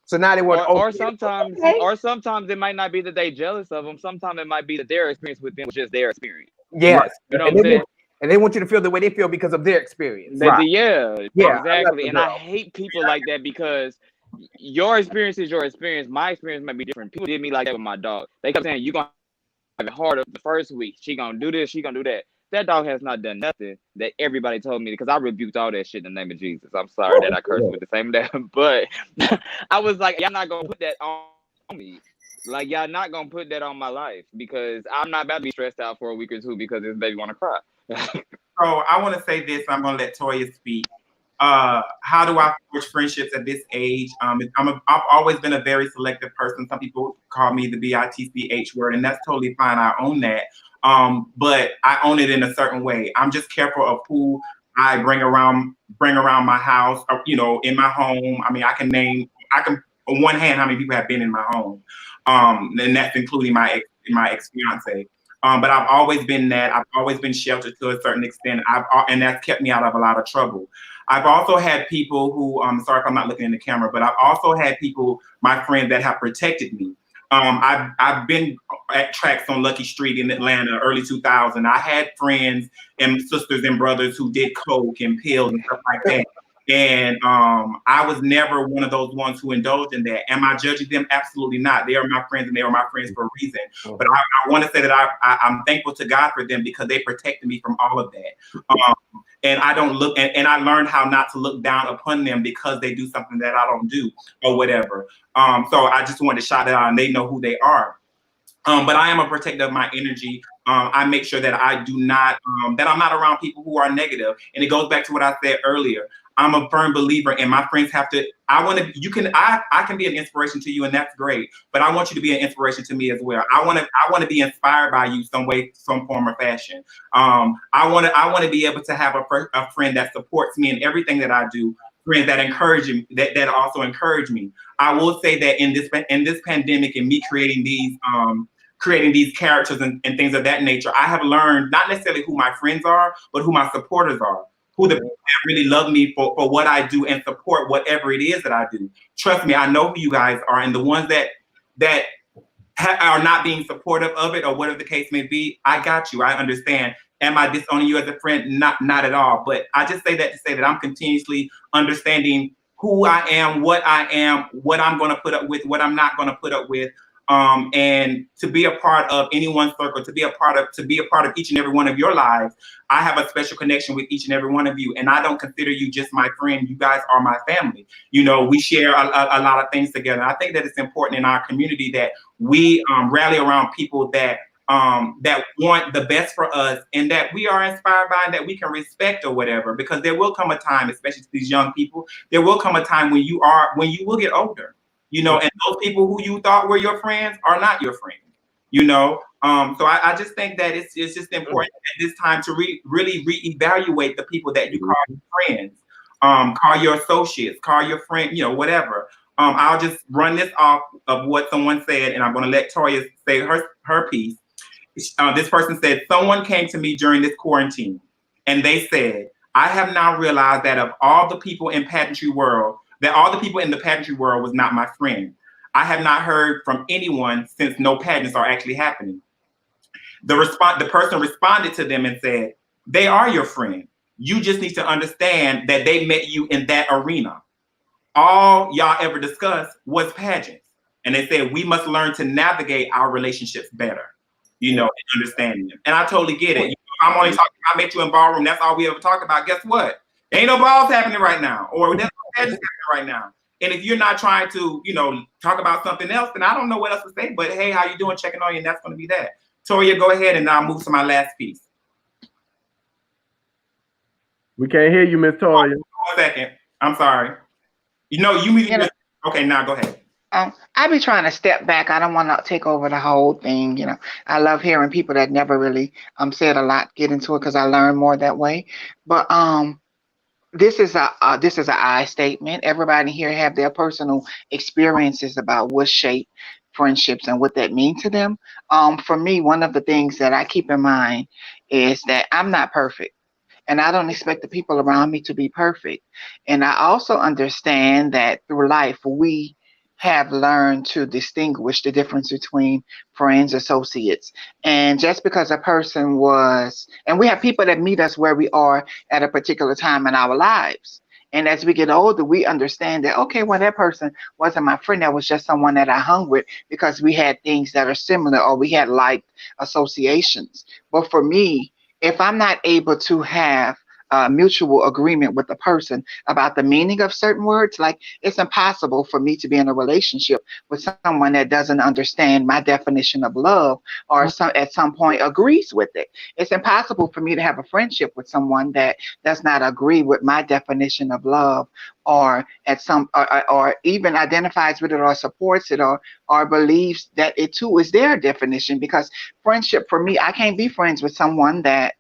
So now they want. Or sometimes it might not be that they jealous of them. Sometimes it might be that their experience with them was just their experience. Yes, right. You know what I'm saying? And they want you to feel the way they feel because of their experience. Yeah, exactly. And I hate people like that, because your experience is your experience. My experience might be different. People did me like that with my dog. They kept saying, "You gonna have it harder the first week. She gonna do this. She gonna do that." That dog has not done nothing that everybody told me, because I rebuked all that shit in the name of Jesus. I'm sorry that I cursed with the same day, but I was like, y'all not gonna put that on me. Like, y'all not gonna put that on my life, because I'm not about to be stressed out for a week or two because this baby wanna cry. So I want to say this. I'm going to let Toya speak. How do I forge friendships at this age? I've always been a very selective person. Some people call me the BITCH word, and that's totally fine. I own that. But I own it in a certain way. I'm just careful of who I bring around my house, or, you know, in my home. I mean, I can on one hand how many people have been in my home, and that's including my ex-fiance. But I've always been that. I've always been sheltered to a certain extent. And that's kept me out of a lot of trouble. I've also had people who, sorry if I'm not looking in the camera, but I've also had people, my friends, that have protected me. I've been at tracks on Lucky Street in Atlanta, early 2000. I had friends and sisters and brothers who did coke and pills and stuff like that. And I was never one of those ones who indulged in that. Am I judging them? Absolutely not. They are my friends, and they are my friends for a reason. But I want to say that I'm thankful to God for them, because they protected me from all of that. And I don't look, and I learned how not to look down upon them because they do something that I don't do or whatever. So I just wanted to shout it out, and they know who they are. But I am a protector of my energy. I make sure that I do not, that I'm not around people who are negative. And it goes back to what I said earlier. I'm a firm believer, and my friends have to, I can be an inspiration to you, and that's great, but I want you to be an inspiration to me as well. I want to be inspired by you some way, some form or fashion. I want to be able to have a friend that supports me in everything that I do, friends that encourage me, that also encourage me. I will say that in this pandemic and me creating these characters and things of that nature, I have learned not necessarily who my friends are, but who my supporters are. Who the people that really love me for what I do and support whatever it is that I do. Trust me, I know who you guys are, and the ones that are not being supportive of it or whatever the case may be, I got you. I understand. Am I disowning you as a friend? Not at all. But I just say that to say that I'm continuously understanding who I am, what I'm going to put up with, what I'm not going to put up with. And to be a part of anyone's circle, to be a part of each and every one of your lives, I have a special connection with each and every one of you. And I don't consider you just my friend. You guys are my family. You know, we share a lot of things together. I think that it's important in our community that we rally around people that want the best for us, and that we are inspired by, and that we can respect or whatever, because there will come a time, especially to these young people, there will come a time when you will get older. You know, and those people who you thought were your friends are not your friends, you know? So I just think that it's just important at this time to really reevaluate the people that you call your friends, call your associates, call your friend, you know, whatever. I'll just run this off of what someone said, and I'm going to let Toya say her piece. This person said, someone came to me during this quarantine and they said, I have now realized that of all the people in pageantry world, that all the people in the pageantry world was not my friend. I have not heard from anyone since no pageants are actually happening. The person responded to them and said, they are your friend. You just need to understand that they met you in that arena. All y'all ever discussed was pageants. And they said, we must learn to navigate our relationships better, you know, and understanding them. And I totally get it. You know, I'm only talking, I met you in ballroom. That's all we ever talk about. Guess what? There ain't no balls happening right now, or there's no pageants happening right now. And if you're not trying to, you know, talk about something else, then I don't know what else to say. But hey, how you doing? Checking on you, and that's going to be that. Toya, go ahead, and I'll move to my last piece. We can't hear you, Miss Toya. 1 second. I'm sorry. You know, okay, now go ahead. I be trying to step back. I don't want to take over the whole thing. You know, I love hearing people that never really said a lot get into it because I learn more that way. But this is a I statement. Everybody here have their personal experiences about what shape friendships and what that means to them. For me, one of the things that I keep in mind is that I'm not perfect. And I don't expect the people around me to be perfect. And I also understand that through life, we have learned to distinguish the difference between friends, associates. And just because a person and we have people that meet us where we are at a particular time in our lives. And as we get older, we understand that, okay, well, that person wasn't my friend. That was just someone that I hung with because we had things that are similar or we had like associations. But for me, if I'm not able to have a mutual agreement with the person about the meaning of certain words, like it's impossible for me to be in a relationship with someone that doesn't understand my definition of love or at some point agrees with it. It's impossible for me to have a friendship with someone that does not agree with my definition of love or or even identifies with it or supports it or believes that it too is their definition. Because friendship for me, I can't be friends with someone that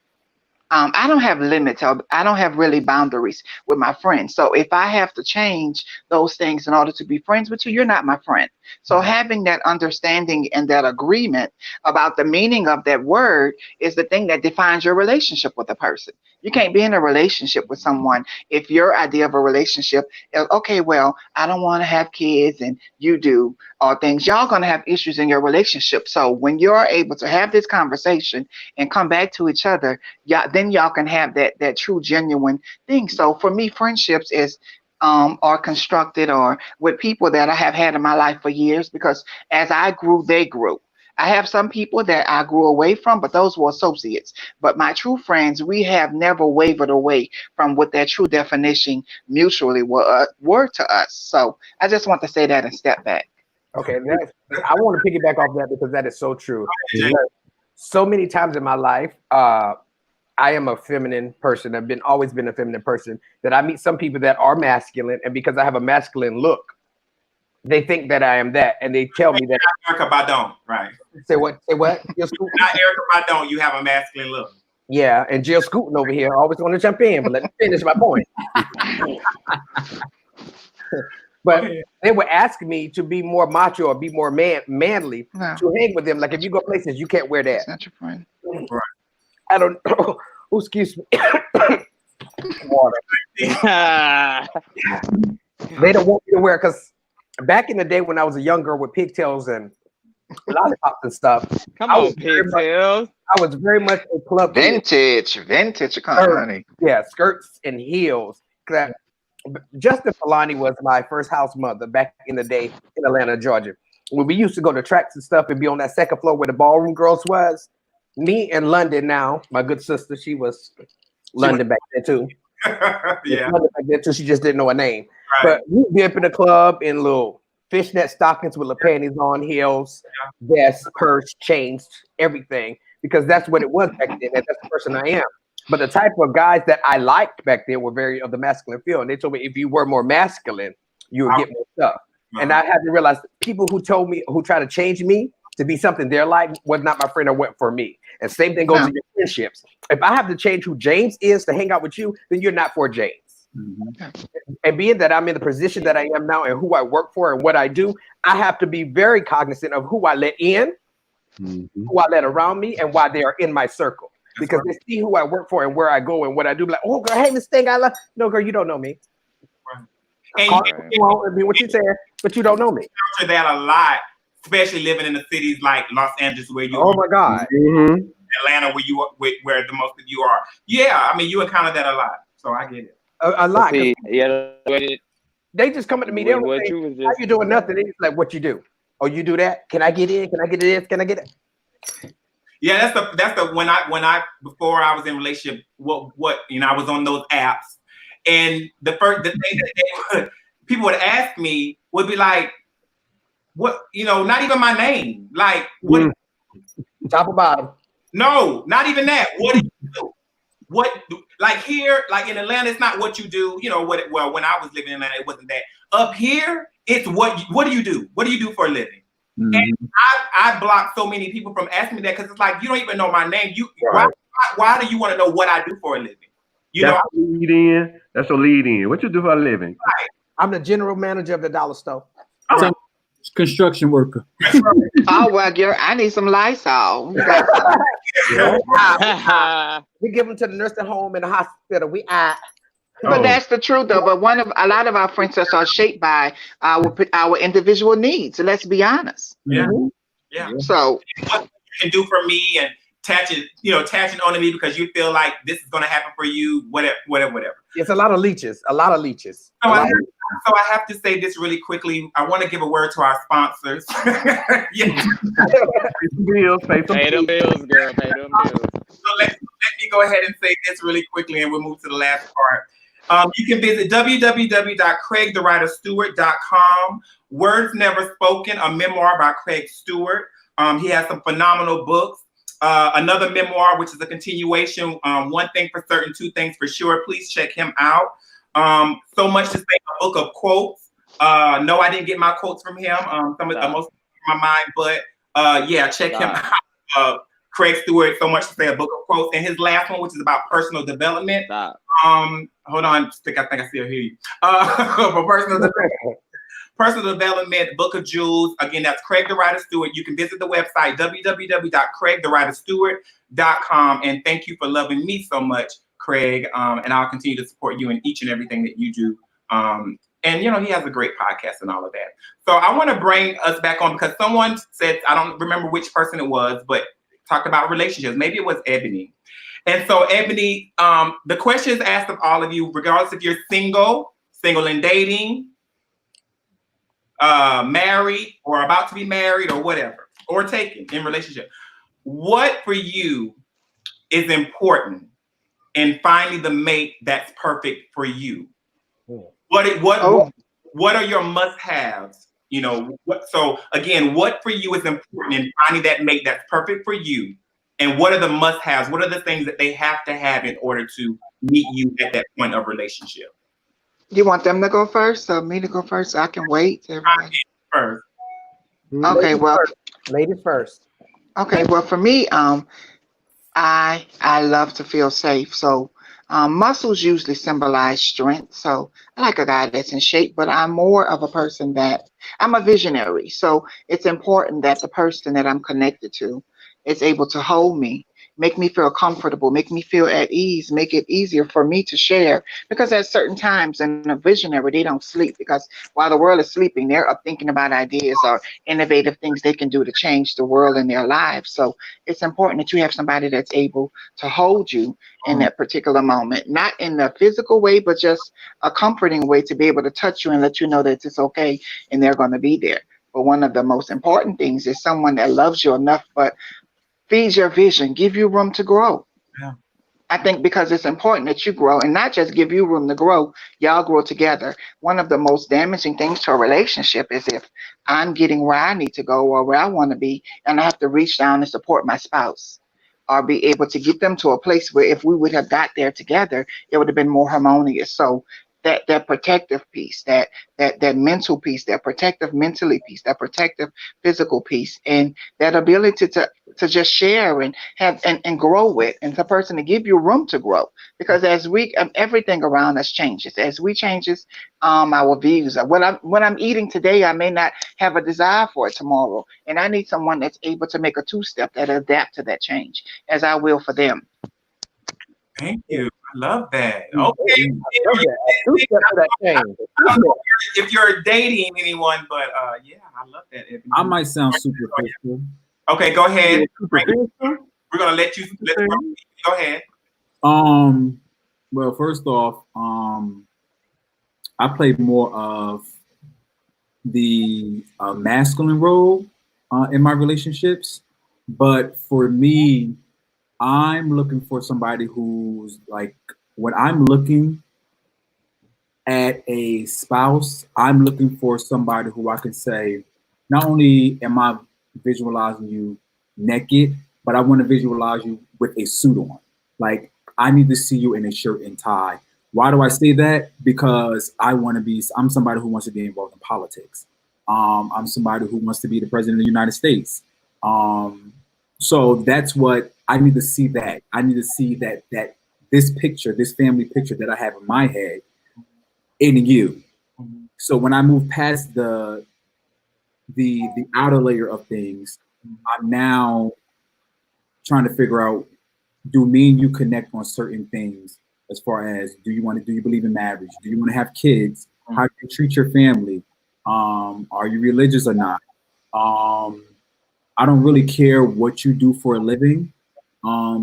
I don't have limits or I don't have really boundaries with my friends. So if I have to change those things in order to be friends with you, you're not my friend. So having that understanding and that agreement about the meaning of that word is the thing that defines your relationship with a person. You can't be in a relationship with someone if your idea of a relationship is, okay, well, I don't want to have kids and you do, or things. Y'all going to have issues in your relationship. So when you're able to have this conversation and come back to each other, then y'all can have that true, genuine thing. So for me, friendships is are constructed or with people that I have had in my life for years, because as I grew, they grew. I have some people that I grew away from, but those were associates. But my true friends, we have never wavered away from what their true definition mutually were to us. So I just want to say that and step back. Okay, I want to piggyback off that because that is so true. So many times in my life, I am a feminine person. I've always been a feminine person. That I meet some people that are masculine, and because I have a masculine look, they think that I am that, and they tell me that. Erica Badon, right? Say what? Say what? Not Erica Badon. You have a masculine look. Yeah, and Jill Scootin over here always want to jump in, but let me finish my point. But they would ask me to be more macho or be more manly to hang with them. Like if you go places, you can't wear that. That's not your friend. Right. I don't know. Oh, excuse me. Water. They don't want me to wear, because back in the day when I was a young girl with pigtails and lollipops and stuff. Come on, pigtails. I was very much a club vintage, honey. Yeah, skirts and heels. Justin Falani was my first house mother back in the day in Atlanta, Georgia. When we used to go to tracks and stuff and be on that second floor where the ballroom girls was. Me and London now, my good sister, she was London back then too. Yeah. London back then too, she just didn't know her name. Right. But we'd be up in the club in little fishnet stockings with the panties on, heels, vest, purse, chains, everything. Because that's what it was back then. And that's the person I am. But the type of guys that I liked back then were very of the masculine feel. And they told me if you were more masculine, you would get more stuff. And I had to realize people who try to change me to be something they're like was not my friend or went for me. And same thing goes to your friendships. If I have to change who James is to hang out with you, then you're not for James. Mm-hmm. And being that I'm in the position that I am now and who I work for and what I do, I have to be very cognizant of who I let in who I let around me and why they are in my circle. Because they see who I work for and where I go and what I do. Like, oh, girl, hey, Miss Thing, I love. No, girl, you don't know me. And what you said, but you don't know me. I that a lot, especially living in the cities like Los Angeles, where you. Oh my God. Atlanta, where the most of you are. Yeah, I mean, you encounter that a lot, so I get it. A lot. See, they just come up to me. They don't say, "How you doing?" Nothing. They just like, "What you do? Oh, you do that? Can I get in? Can I get this? Can I get it?" Yeah, that's the when I before I was in a relationship, what I was on those apps, and the thing that people would ask me would be like, what, not even my name, like what, top or bottom. No, not even that. What do you do? Like here, like in Atlanta, it's not what you do. Well, when I was living in Atlanta, it wasn't that. Up here, it's what do you do? What do you do for a living? And I blocked so many people from asking me that because it's like, you don't even know my name. Why do you want to know what I do for a living? That's your lead in. What you do for a living? Right. I'm the general manager of the dollar store. Construction worker. Oh, well, I need some Lysol. We give them to the nursing home and the hospital. But that's the truth, though. But a lot of our friendships are shaped by our individual needs. So let's be honest. Yeah. Yeah. So what you can do for me and attaching onto me because you feel like this is going to happen for you, whatever. It's a lot of leeches. So I have to say this really quickly. I want to give a word to our sponsors. Pay them bills, girl. Pay them bills. So let me go ahead and say this really quickly, and we'll move to the last part. You can visit www.craigthewriterstewart.com. Words Never Spoken, a memoir by Craig Stewart. He has some phenomenal books. Another memoir, which is a continuation, One Thing for Certain, Two Things for Sure. Please check him out. So much to say, a book of quotes. No, I didn't get my quotes from him. Some of the most in my mind, but check him out. Craig Stewart, So Much to Say, a book of quotes. And his last one, which is about personal development. Hold on, I think I still hear you. For personal development, Book of Jewels. Again, that's Craig the Writer Stewart. You can visit the website, www.craigthewriterstewart.com. And thank you for loving me so much, Craig. And I'll continue to support you in each and everything that you do. And he has a great podcast and all of that. So I want to bring us back on because someone said, I don't remember which person it was, but talked about relationships. Maybe it was Ebony. And so Ebony, the question is asked of all of you, regardless if you're single and dating, married or about to be married or whatever, or taken in relationship. What for you is important in finding the mate that's perfect for you? What are your must-haves? So again, what for you is important in finding that mate that's perfect for you? And what are the must-haves? What are the things that they have to have in order to meet you at that point of relationship? You want them to go first or me to go first? So I can wait. First. Okay, ladies first. Okay, well, for me, I love to feel safe. So muscles usually symbolize strength. So I like a guy that's in shape, but I'm more of a person that I'm a visionary. So it's important that the person that I'm connected to is able to hold me, make me feel comfortable, make me feel at ease, make it easier for me to share. Because at certain times in a visionary, they don't sleep because while the world is sleeping, they're up thinking about ideas or innovative things they can do to change the world in their lives. So it's important that you have somebody that's able to hold you in that particular moment, not in the physical way, but just a comforting way to be able to touch you and let you know that it's okay and they're going to be there. But one of the most important things is someone that loves you enough, but feeds your vision, give you room to grow. Yeah. I think because it's important that you grow and not just give you room to grow, y'all grow together. One of the most damaging things to a relationship is if I'm getting where I need to go or where I want to be, and I have to reach down and support my spouse or be able to get them to a place where if we would have got there together, it would have been more harmonious. So that protective piece, that mental piece, that protective mentally piece, that protective physical piece, and that ability to just share and have and grow with, and the person to give you room to grow. Because as we everything around us changes, as we changes, our views. What I'm eating today, I may not have a desire for it tomorrow, and I need someone that's able to make a two-step that adapt to that change, as I will for them. Thank you. I love that. I love Okay. that. Two-step to that change. I don't know if you're dating anyone, but yeah, I love that. I might sound superficial. Okay, go ahead. Superficial? We're gonna let you go ahead. Well, first off, I played more of the masculine role in my relationships, but for me, I'm looking for somebody who's like, when I'm looking at a spouse, I'm looking for somebody who I can say, not only am I visualizing you naked, but I want to visualize you with a suit on. Like, I need to see you in a shirt and tie. Why do I say that? Because I'm somebody who wants to be involved in politics. I'm somebody who wants to be the president of the United States. So that's what I need to see. That I need to see that this picture, this family picture that I have in my head, in you. So when I move past the outer layer of things, I'm now trying to figure out, do me and you connect on certain things, as far as do you believe in marriage? Do you want to have kids? How do you treat your family? Are you religious or not? I don't really care what you do for a living,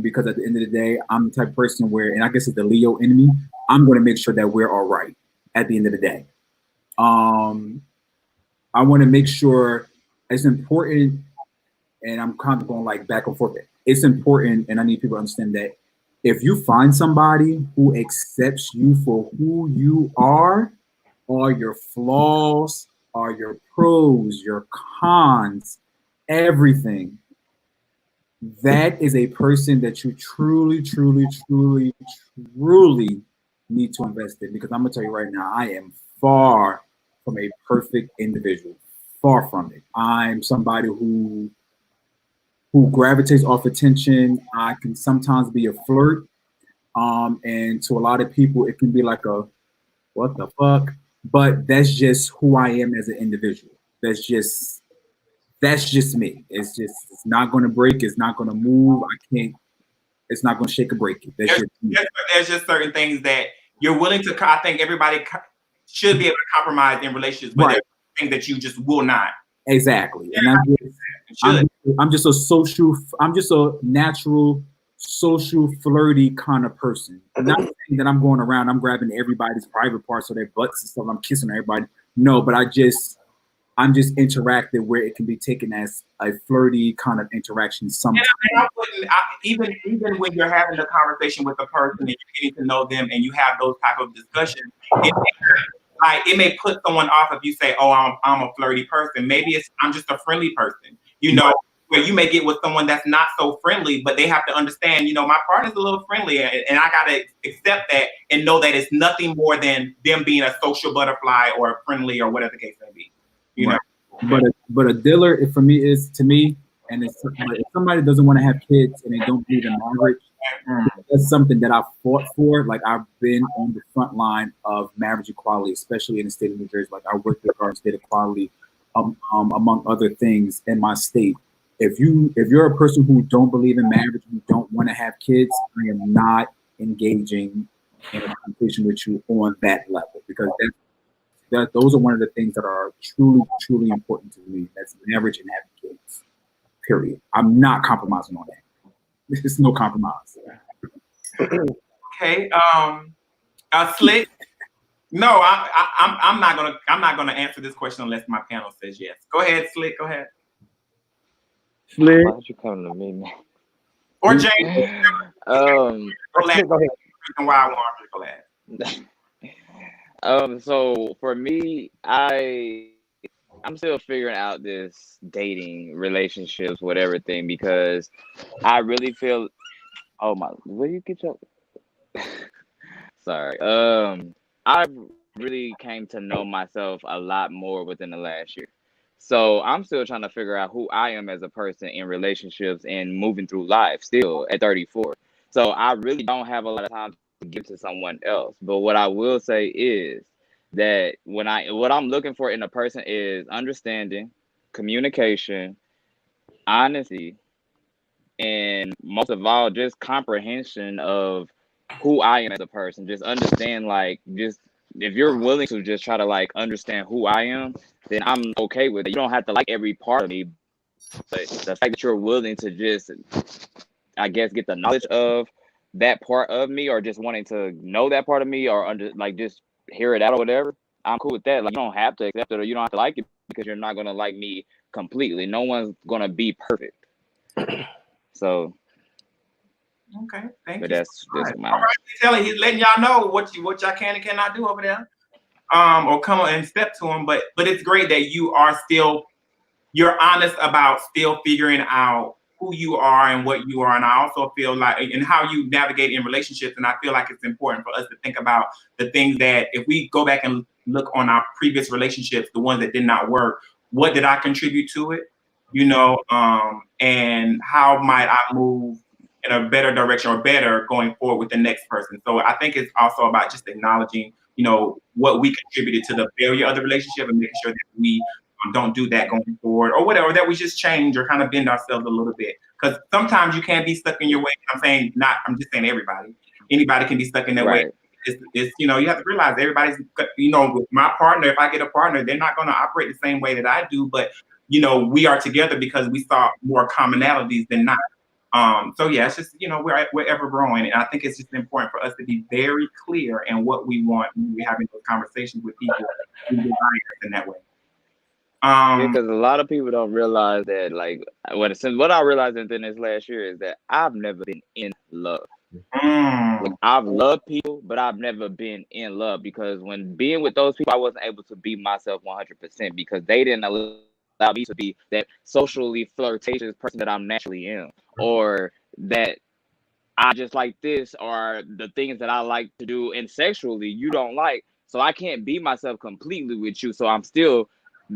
because at the end of the day, I'm the type of person where, and I guess it's the Leo in me, I'm going to make sure that we're all right at the end of the day. I want to make sure it's important, and I'm kind of going like back and forth. It's important, and I need people to understand that if you find somebody who accepts you for who you are, all your flaws, all your pros, your cons, everything, that is a person that you truly, truly, truly, truly need to invest in. Because I'm gonna tell you right now, I am far from a perfect individual. Far from it. I'm somebody who gravitates off attention. I can sometimes be a flirt. And to a lot of people, it can be like a what the fuck? But that's just who I am as an individual. That's just me. It's not going to break. It's not going to move. It's not going to shake or break it. There's just certain things that you're willing to. I think everybody should be able to compromise in relationships, but there's things that you just will not. Exactly. And I'm just a natural, social, flirty kind of person. Not saying that I'm going around, I'm grabbing everybody's private parts or their butts and stuff. I'm kissing everybody. No, but I'm just interactive where it can be taken as a flirty kind of interaction sometimes. Even when you're having a conversation with a person and you're getting to know them and you have those type of discussions, it may put someone off if you say, "Oh, I'm a flirty person." Maybe I'm just a friendly person. Where you may get with someone that's not so friendly, but they have to understand, my partner's a little friendly, and I gotta accept that and know that it's nothing more than them being a social butterfly or friendly or whatever the case may be. You know. But a dealer, for me, and if somebody doesn't want to have kids and they don't believe in marriage, that's something that I fought for. Like, I've been on the front line of marriage equality, especially in the state of New Jersey. Like, I worked with our state equality, among other things in my state. If you're a person who don't believe in marriage, who don't want to have kids, I am not engaging in a conversation with you on that level, because those are one of the things that are truly, truly important to me. That's marriage and having kids. Period. I'm not compromising on that. There's no compromise. Okay. Slick. No, I'm not gonna answer this question unless my panel says yes. Go ahead, Slick. Go ahead. Slick. Why don't you come to me, man? Or James. Go ahead. Why I want to go ahead. So for me, I'm still figuring out this dating, relationships, whatever thing, because I really feel. Oh my! Where you get your? Sorry. I really came to know myself a lot more within the last year. So I'm still trying to figure out who I am as a person in relationships and moving through life still at 34. So I really don't have a lot of time to give to someone else. But what I will say is that what I'm looking for in a person is understanding, communication, honesty, and most of all, just comprehension of who I am as a person. Just understand, like, just if you're willing to just try to like understand who I am, then I'm okay with it. You don't have to like every part of me, but the fact that you're willing to just, I guess, get the knowledge of that part of me, or just wanting to know that part of me, or under like just hear it out or whatever, I'm cool with that. Like, you don't have to accept it or you don't have to like it because you're not gonna like me completely. No one's gonna be perfect. So Okay, thank but you. that's my All right, Telly, he's letting y'all know what y'all can and cannot do over there. Or come on and step to him. But it's great that you're honest about still figuring out who you are and what you are. And I also feel like, and how you navigate in relationships. And I feel like it's important for us to think about the things that, if we go back and look on our previous relationships, the ones that did not work, what did I contribute to it? You know, and how might I move in a better direction or better going forward with the next person? So I think it's also about just acknowledging, you know, what we contributed to the failure of the relationship and making sure that we don't do that going forward, or whatever, that we just change or kind of bend ourselves a little bit. Because sometimes you can't be stuck in your way. I'm just saying everybody. Anybody can be stuck in their way. It's you know, you have to realize everybody's, you know, with my partner, if I get a partner, they're not going to operate the same way that I do. But, you know, we are together because we saw more commonalities than not. So yeah, it's just, you know, we're ever growing. And I think it's just important for us to be very clear in what we want when we're having those conversations with people who desire us in that way. Because a lot of people don't realize that, like, what I realized within this last year is that I've never been in love. Like, I've loved people, but I've never been in love, because when being with those people, I wasn't able to be myself 100% because they didn't allow me to be that socially flirtatious person that I'm naturally am, or that I just like this, or the things that I like to do and sexually you don't like. So I can't be myself completely with you. So I'm still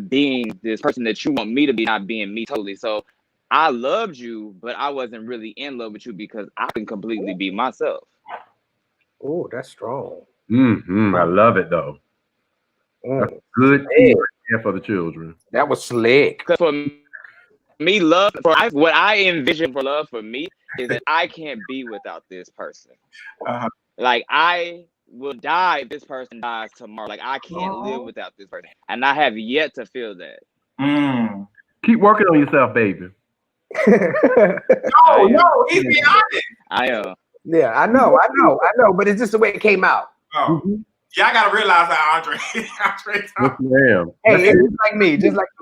being this person that you want me to be, not being me totally. So I loved you, but I wasn't really in love with you because I can completely be myself. Oh, that's strong. I love it though. That's good for the children. That was slick. Because for me, what I envision for love for me is that I can't be without this person. Like, I will die if this person dies tomorrow. Like, I can't live without this person, and I have yet to feel that. Keep working on yourself, baby. No, he's being honest. I am. Yeah, I know, but it's just the way it came out. Yeah, I gotta realize how Andre talks. Hey, it's just like me.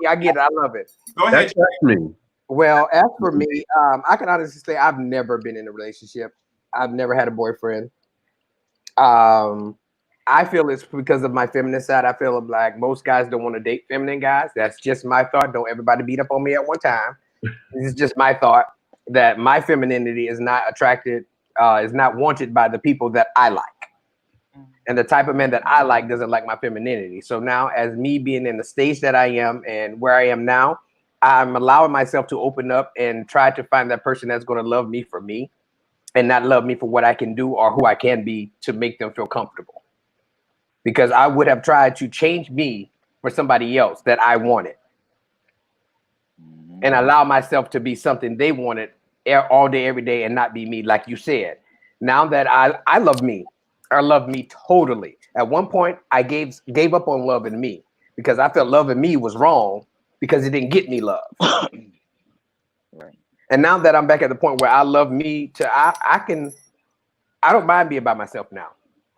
I get it. I love it. Go ahead. That's me. Well, as for me, I can honestly say I've never been in a relationship. I've never had a boyfriend. I feel it's because of my feminine side. I feel like most guys don't want to date feminine guys. That's just my thought. Don't everybody beat up on me at one time. This is just my thought, that my femininity is not attracted, is not wanted by the people that I like. And the type of man that I like doesn't like my femininity. So now, as me being in the stage that I am and where I am now, I'm allowing myself to open up and try to find that person that's going to love me for me and not love me for what I can do or who I can be to make them feel comfortable. Because I would have tried to change me for somebody else that I wanted and allow myself to be something they wanted all day, every day, and not be me, like you said. Now that I love me, I love me totally. At one point, I gave up on loving me because I felt loving me was wrong because it didn't get me love. And now that I'm back at the point where I love me, I don't mind being by myself now.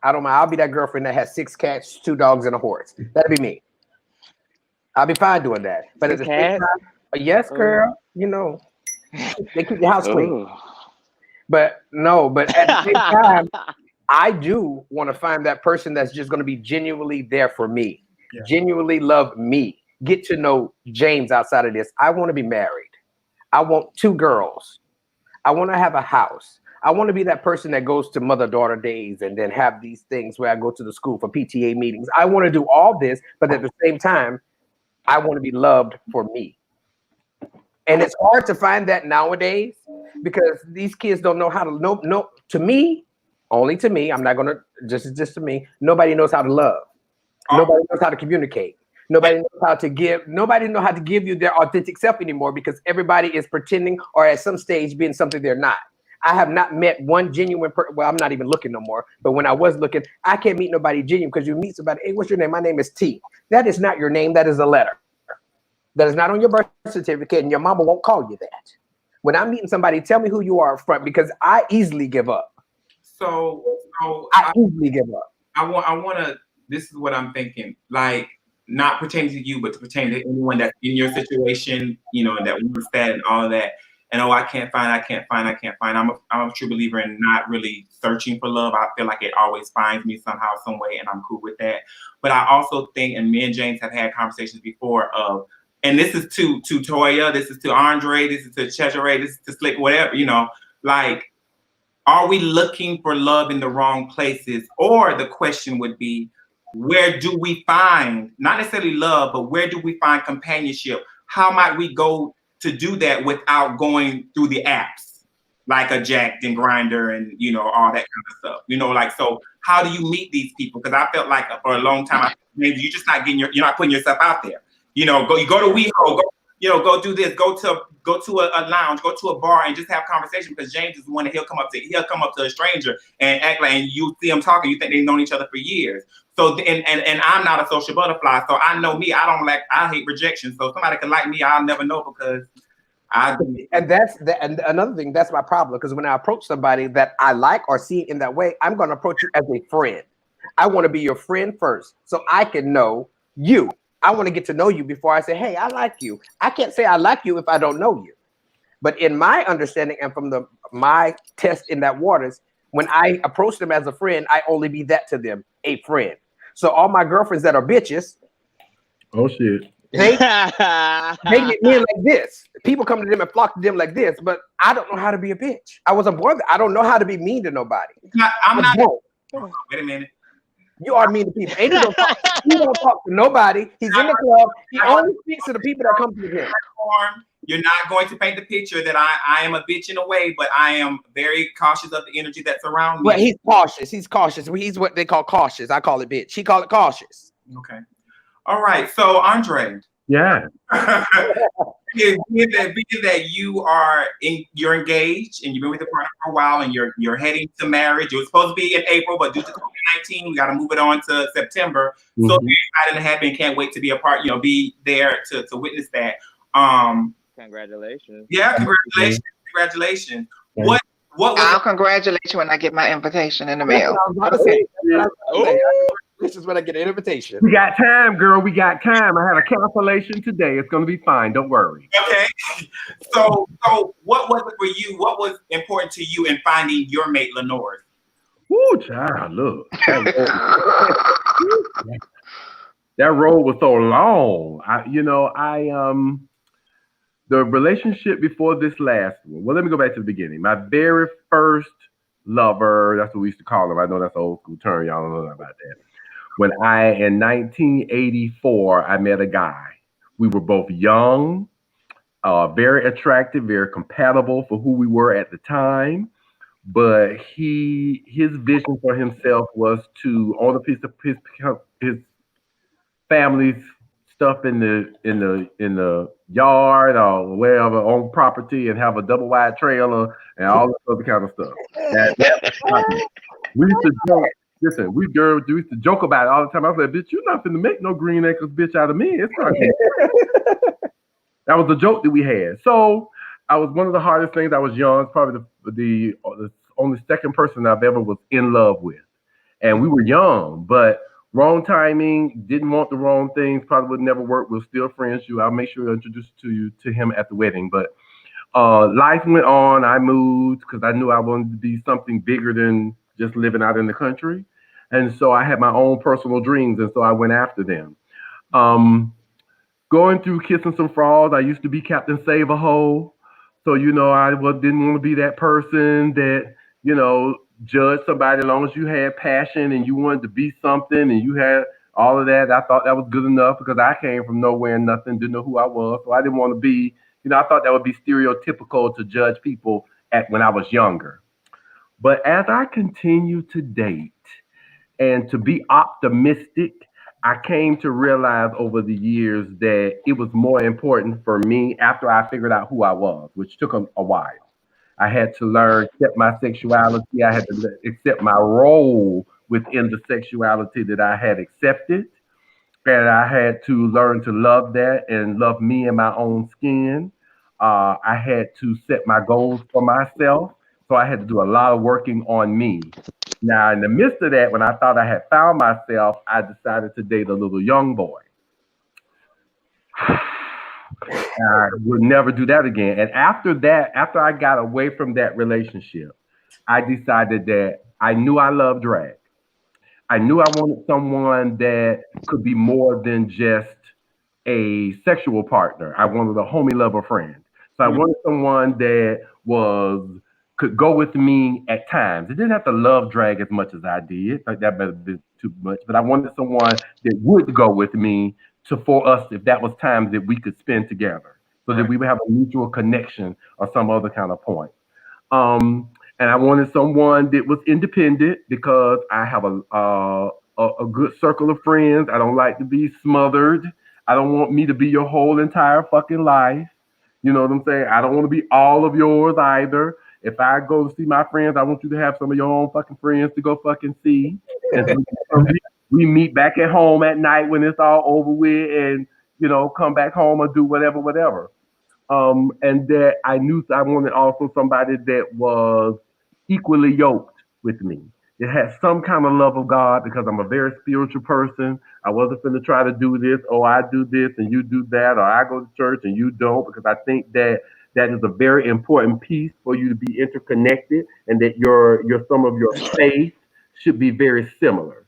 I don't mind. I'll be that girlfriend that has 6 cats, 2 dogs, and a horse. That'd be me. I'll be fine doing that. But at the same time, yes, girl, you know, they keep the house clean. But at the same time, I do want to find that person that's just going to be genuinely there for me, genuinely love me, get to know James outside of this. I want to be married. I want 2 girls. I want to have a house. I want to be that person that goes to mother-daughter days and then have these things where I go to the school for PTA meetings. I want to do all this, but at the same time, I want to be loved for me. And it's hard to find that nowadays because these kids don't know how to no to me, only to me. I'm not gonna just to me. Nobody knows how to love. Nobody knows how to communicate. Nobody knows how to give. Nobody knows how to give you their authentic self anymore because everybody is pretending or at some stage being something they're not. I have not met one genuine person. Well, I'm not even looking no more. But when I was looking, I can't meet nobody genuine because you meet somebody. Hey, what's your name? My name is T. That is not your name. That is a letter. That is not on your birth certificate, and your mama won't call you that. When I'm meeting somebody, tell me who you are up front because I easily give up. So I easily give up. I want to. This is what I'm thinking. Like, not pertaining to you, but to pertain to anyone that's in your situation, you know, and that wants that and all of that. And I can't find. I'm a true believer in not really searching for love. I feel like it always finds me somehow, some way, and I'm cool with that. But I also think, and me and James have had conversations before of, and this is to Toya, this is to Andre, this is to Cesare, this is to Slick, whatever, you know, like, are we looking for love in the wrong places? Or the question would be, where do we find, not necessarily love, but where do we find companionship? How might we go to do that without going through the apps, like a Jack'd and Grindr and, you know, all that kind of stuff? You know, like, so how do you meet these people? Because I felt like for a long time, maybe you're just not getting you're not putting yourself out there. You know, you go to WeHo, go do this, go to a lounge, go to a bar and just have conversation because James is the one that he'll come up to a stranger and act like, and you see them talking, you think they've known each other for years. So, and I'm not a social butterfly, so I know me, I hate rejection. So somebody can like me, I'll never know because and that's and another thing, that's my problem. Because when I approach somebody that I like or see in that way, I'm going to approach you as a friend. I want to be your friend first so I can know you. I want to get to know you before I say, hey, I like you. I can't say I like you if I don't know you. But in my understanding and from my test in that waters, when I approach them as a friend, I only be that to them, a friend. So all my girlfriends that are bitches, oh shit, they get men like this. People come to them and flock to them like this, but I don't know how to be a bitch. I was a boy. I don't know how to be mean to nobody. I'm not. Wait a minute. You are mean to people. He don't talk to nobody. He's in the club. He only speaks to the people that come to him. You're not going to paint the picture that I am a bitch in a way, but I am very cautious of the energy that's around me. Well, he's cautious. He's cautious. He's what they call cautious. I call it bitch. He call it cautious. Okay. All right. So Andre. Yeah. being that you're engaged and you've been with your partner for a while and you're heading to marriage. It was supposed to be in April, but due to COVID-19, we got to move it on to September. Mm-hmm. So very excited and happy and can't wait to be a part, be there to witness that. Congratulations. Yeah, congratulations. What I'll congratulate you when I get my invitation in the mail. This is when I get an invitation. We got time, girl. We got time. I had a cancellation today. It's gonna be fine. Don't worry. Okay. So what was it for you? What was important to you in finding your mate, Lenore? Woo, child, look. That road was so long. The relationship before this last one. Well, let me go back to the beginning. My very first lover, that's what we used to call him. I know that's an old school term. Y'all don't know about that. When in 1984, I met a guy. We were both young, very attractive, very compatible for who we were at the time. But his vision for himself was to own a piece of his family's stuff in the yard or wherever, on property, and have a double wide trailer and all this other kind of stuff. We used to joke. Listen, we used to joke about it all the time. I was like, bitch, you're not finna make no Green Acres bitch out of me. It's not That was the joke that we had. So I was one of the hardest things. I was young. It's probably the only second person I've ever was in love with. And we were young, but wrong timing, didn't want the wrong things, probably would never work. We're still friends. I'll make sure to introduce to him at the wedding. But life went on. I moved because I knew I wanted to be something bigger than just living out in the country. And so I had my own personal dreams, and so I went after them. Going through kissing some frogs, I used to be Captain Save-A-Hole. So, I didn't want to be that person that, judge somebody as long as you had passion and you wanted to be something and you had all of that. I thought that was good enough because I came from nowhere and nothing, didn't know who I was. So I didn't want to be, I thought that would be stereotypical to judge people at when I was younger. But as I continue to date and to be optimistic, I came to realize over the years that it was more important for me after I figured out who I was, which took a while. I had to learn, accept my sexuality. I had to accept my role within the sexuality that I had accepted. And I had to learn to love that and love me in my own skin. I had to set my goals for myself. So I had to do a lot of working on me. Now, in the midst of that, when I thought I had found myself, I decided to date a little young boy. I would never do that again. And after that, after I got away from that relationship, I decided that I knew I loved drag. I knew I wanted someone that could be more than just a sexual partner. I wanted a homie lover friend. So I wanted someone that was could go with me at times. It didn't have to love drag as much as I did. Like that better be too much. But I wanted someone that would go with me to for us if that was times that we could spend together. So that we would have a mutual connection or some other kind of point. Um, and I wanted someone that was independent because I have a good circle of friends. I don't like to be smothered. I don't want me to be your whole entire fucking life. You know what I'm saying? I don't want to be all of yours either. If I go to see my friends, I want you to have some of your own fucking friends to go fucking see. And so we meet back at home at night when it's all over with and, come back home or do whatever, whatever. And that I knew I wanted also somebody that was equally yoked with me. It had some kind of love of God because I'm a very spiritual person. I wasn't going to try to do this, oh, I do this and you do that, or I go to church and you don't, because I think that that is a very important piece for you to be interconnected and that your some of your faith should be very similar.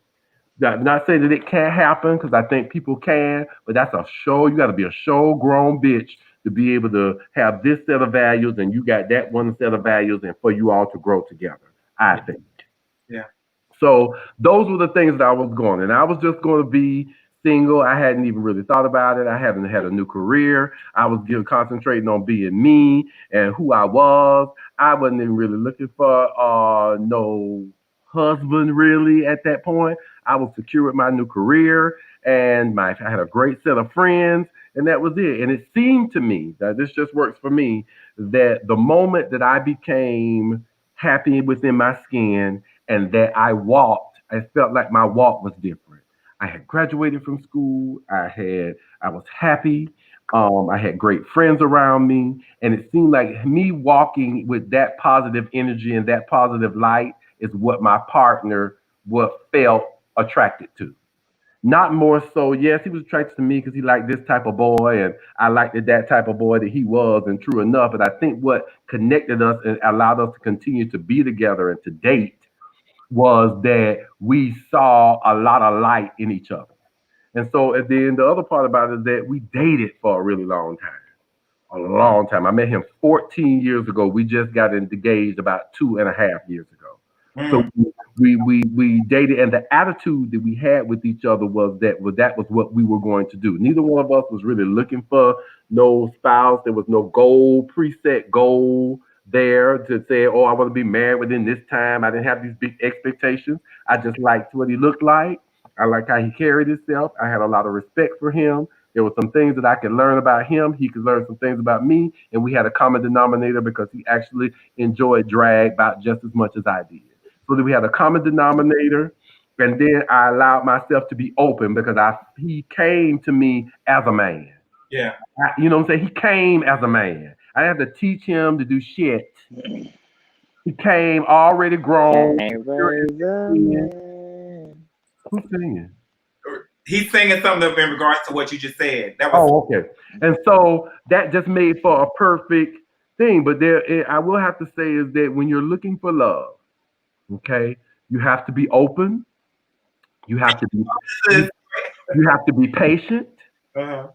Not saying that it can't happen because I think people can, but that's a show. You got to be a show grown bitch to be able to have this set of values and you got that one set of values and for you all to grow together, I think. Yeah. So those were the things that I was going, and I was just going to be single. I hadn't even really thought about it. I haven't had a new career. I was concentrating on being me and who I was. I wasn't even really looking for no husband really at that point. I was secure with my new career, and I had a great set of friends, and that was it. And it seemed to me that this just works for me that the moment that I became happy within my skin and that I walked, I felt like my walk was different. I had graduated from school. I was happy. I had great friends around me, and it seemed like me walking with that positive energy and that positive light is what my partner what felt attracted to. Not more so, yes, he was attracted to me because he liked this type of boy, and I liked that type of boy that he was, and true enough. But I think what connected us and allowed us to continue to be together and to date was that we saw a lot of light in each other. And so, and then the other part about it is that we dated for a really long time. A long time. I met him 14 years ago. We just got engaged about 2.5 years ago. So Mm. we dated, and the attitude that we had with each other was what we were going to do. Neither one of us was really looking for no spouse. There was no goal, preset goal there to say, oh, I want to be married within this time. I didn't have these big expectations. I just liked what he looked like. I liked how he carried himself. I had a lot of respect for him. There were some things that I could learn about him. He could learn some things about me, and we had a common denominator because he actually enjoyed drag about just as much as I did. So that we had a common denominator, and then I allowed myself to be open because I he came to me as a man. Yeah. You know what I'm saying? He came as a man. I didn't have to teach him to do shit. He came already grown. Secure in Canvas his a skin. man. Who's singing? He's singing something in regards to what you just said. That was Oh, okay. And so that just made for a perfect thing. But I will have to say is that when you're looking for love, okay, you have to be open. You have to be you, you have to be patient. uh,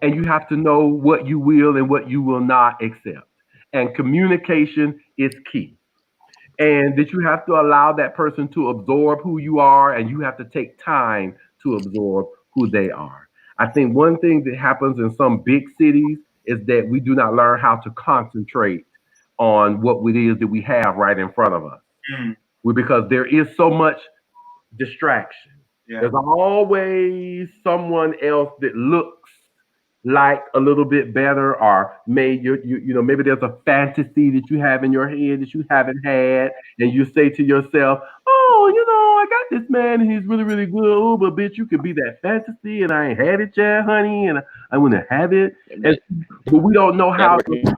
And you have to know what you will and what you will not accept. And communication is key. and that you have to allow that person to absorb who you are, and you have to take time to absorb who they are. I think one thing that happens in some big cities is that we do not learn how to concentrate on what it is that we have right in front of us. Mm, Because there is so much distraction. yeah. There's always someone else that looks like a little bit better, or maybe there's a fantasy that you have in your head that you haven't had, and you say to yourself, "Oh, I got this man, and he's really, really good. Oh, but bitch, you could be that fantasy, and I ain't had it yet, honey, and I want to have it." And But but we don't know that's how where to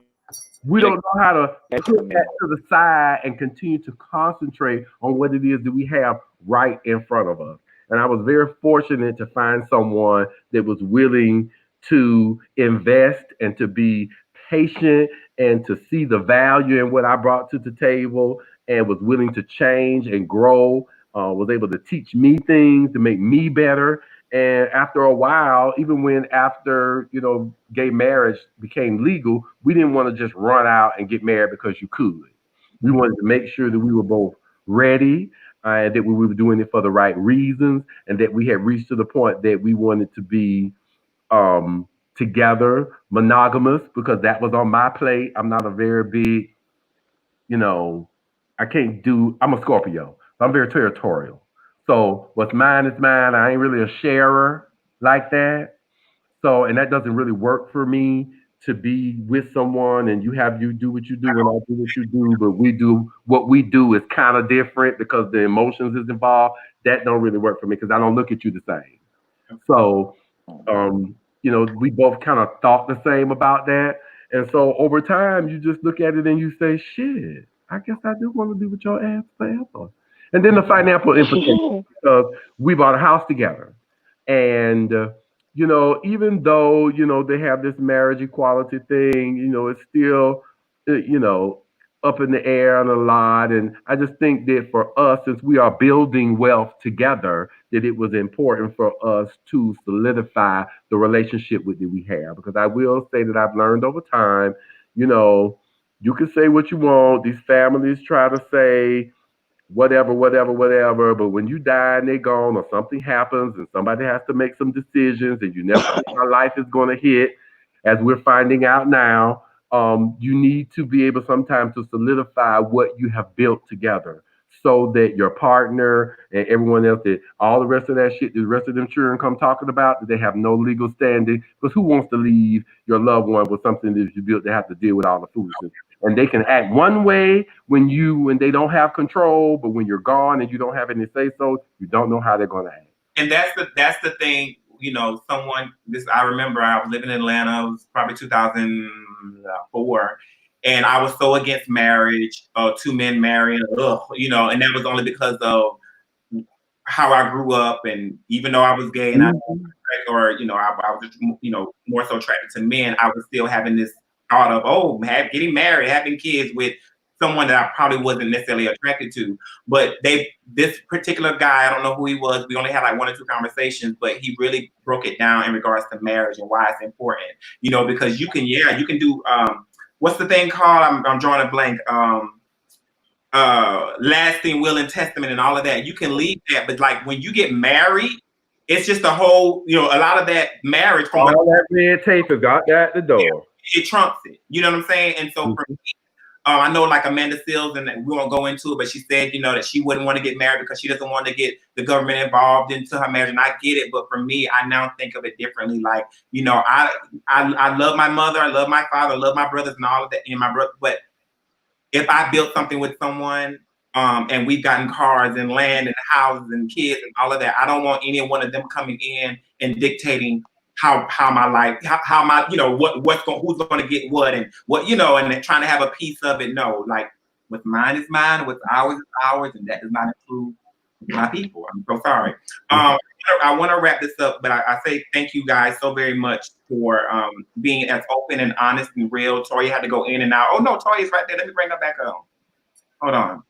we don't know how to communication put come that in. to the side and continue to concentrate on what it is that we have right in front of us. And I was very fortunate to find someone that was willing to invest and to be patient and to see the value in what I brought to the table, and was willing to change and grow, was able to teach me things to make me better. And after a while, even when after, gay marriage became legal, we didn't want to just run out and get married because you could. We wanted to make sure that we were both ready, and that we were doing it for the right reasons, and that we had reached to the point that we wanted to be together, monogamous, because that was on my plate. I'm not a very big, you know, I can't do, I'm a Scorpio. So I'm very territorial. So what's mine is mine. I ain't really a sharer like that. So, and that doesn't really work for me, to be with someone and you do what you do and I do what you do, but we do what we do is kind of different because the emotions is involved. That don't really work for me because I don't look at you the same. So, we both kind of thought the same about that. And so over time, you just look at it and you say, shit, I guess I do want to be with your ass forever. And then the financial implications, because we bought a house together. And, even though, they have this marriage equality thing, it's still, up in the air and a lot. And I just think that for us, since we are building wealth together, that it was important for us to solidify the relationship that we have. Because I will say that I've learned over time, you know, you can say what you want. These families try to say whatever, whatever, whatever. But when you die and they're gone, or something happens and somebody has to make some decisions, and you never know how life is going to hit, as we're finding out now, you need to be able sometimes to solidify what you have built together, so that your partner and everyone else, that all the rest of that shit, the rest of them children come talking about, that they have no legal standing. Because who wants to leave your loved one with something that you built to have to deal with all the foolishness? And they can act one way when they don't have control, but when you're gone and you don't have any say so, you don't know how they're going to act. And that's the thing. Someone, this, I remember I was living in Atlanta. It was probably 2004, and I was so against marriage, two men marrying, and that was only because of how I grew up. And even though I was gay and I was just, more so attracted to men, I was still having this thought of, getting married, having kids with someone that I probably wasn't necessarily attracted to. But this particular guy, I don't know who he was. We only had like one or two conversations, but he really broke it down in regards to marriage and why it's important. Because you can do, what's the thing called? I'm drawing a blank. Lasting will and testament and all of that. You can leave that, but like when you get married, it's just a whole, a lot of that marriage from all that red tape has got that at the door. It trumps it. You know what I'm saying? And so for me, I know like Amanda Seals, and we won't go into it, but she said, that she wouldn't want to get married because she doesn't want to get the government involved into her marriage. And I get it. But for me, I now think of it differently. Like, I love my mother. I love my father. I love my brothers and all of that. And my brother, but if I built something with someone, and we've gotten cars and land and houses and kids and all of that, I don't want any one of them coming in and dictating how my life, how my, who's going to get what and what, and trying to have a piece of it. No, like what's mine is mine, what's ours is ours, and that does not include my people. I'm so sorry. I want to wrap this up, but I say thank you guys so very much for being as open and honest and real. Tori had to go in and out. Oh no, Tori is right there. Let me bring her back up. Hold on.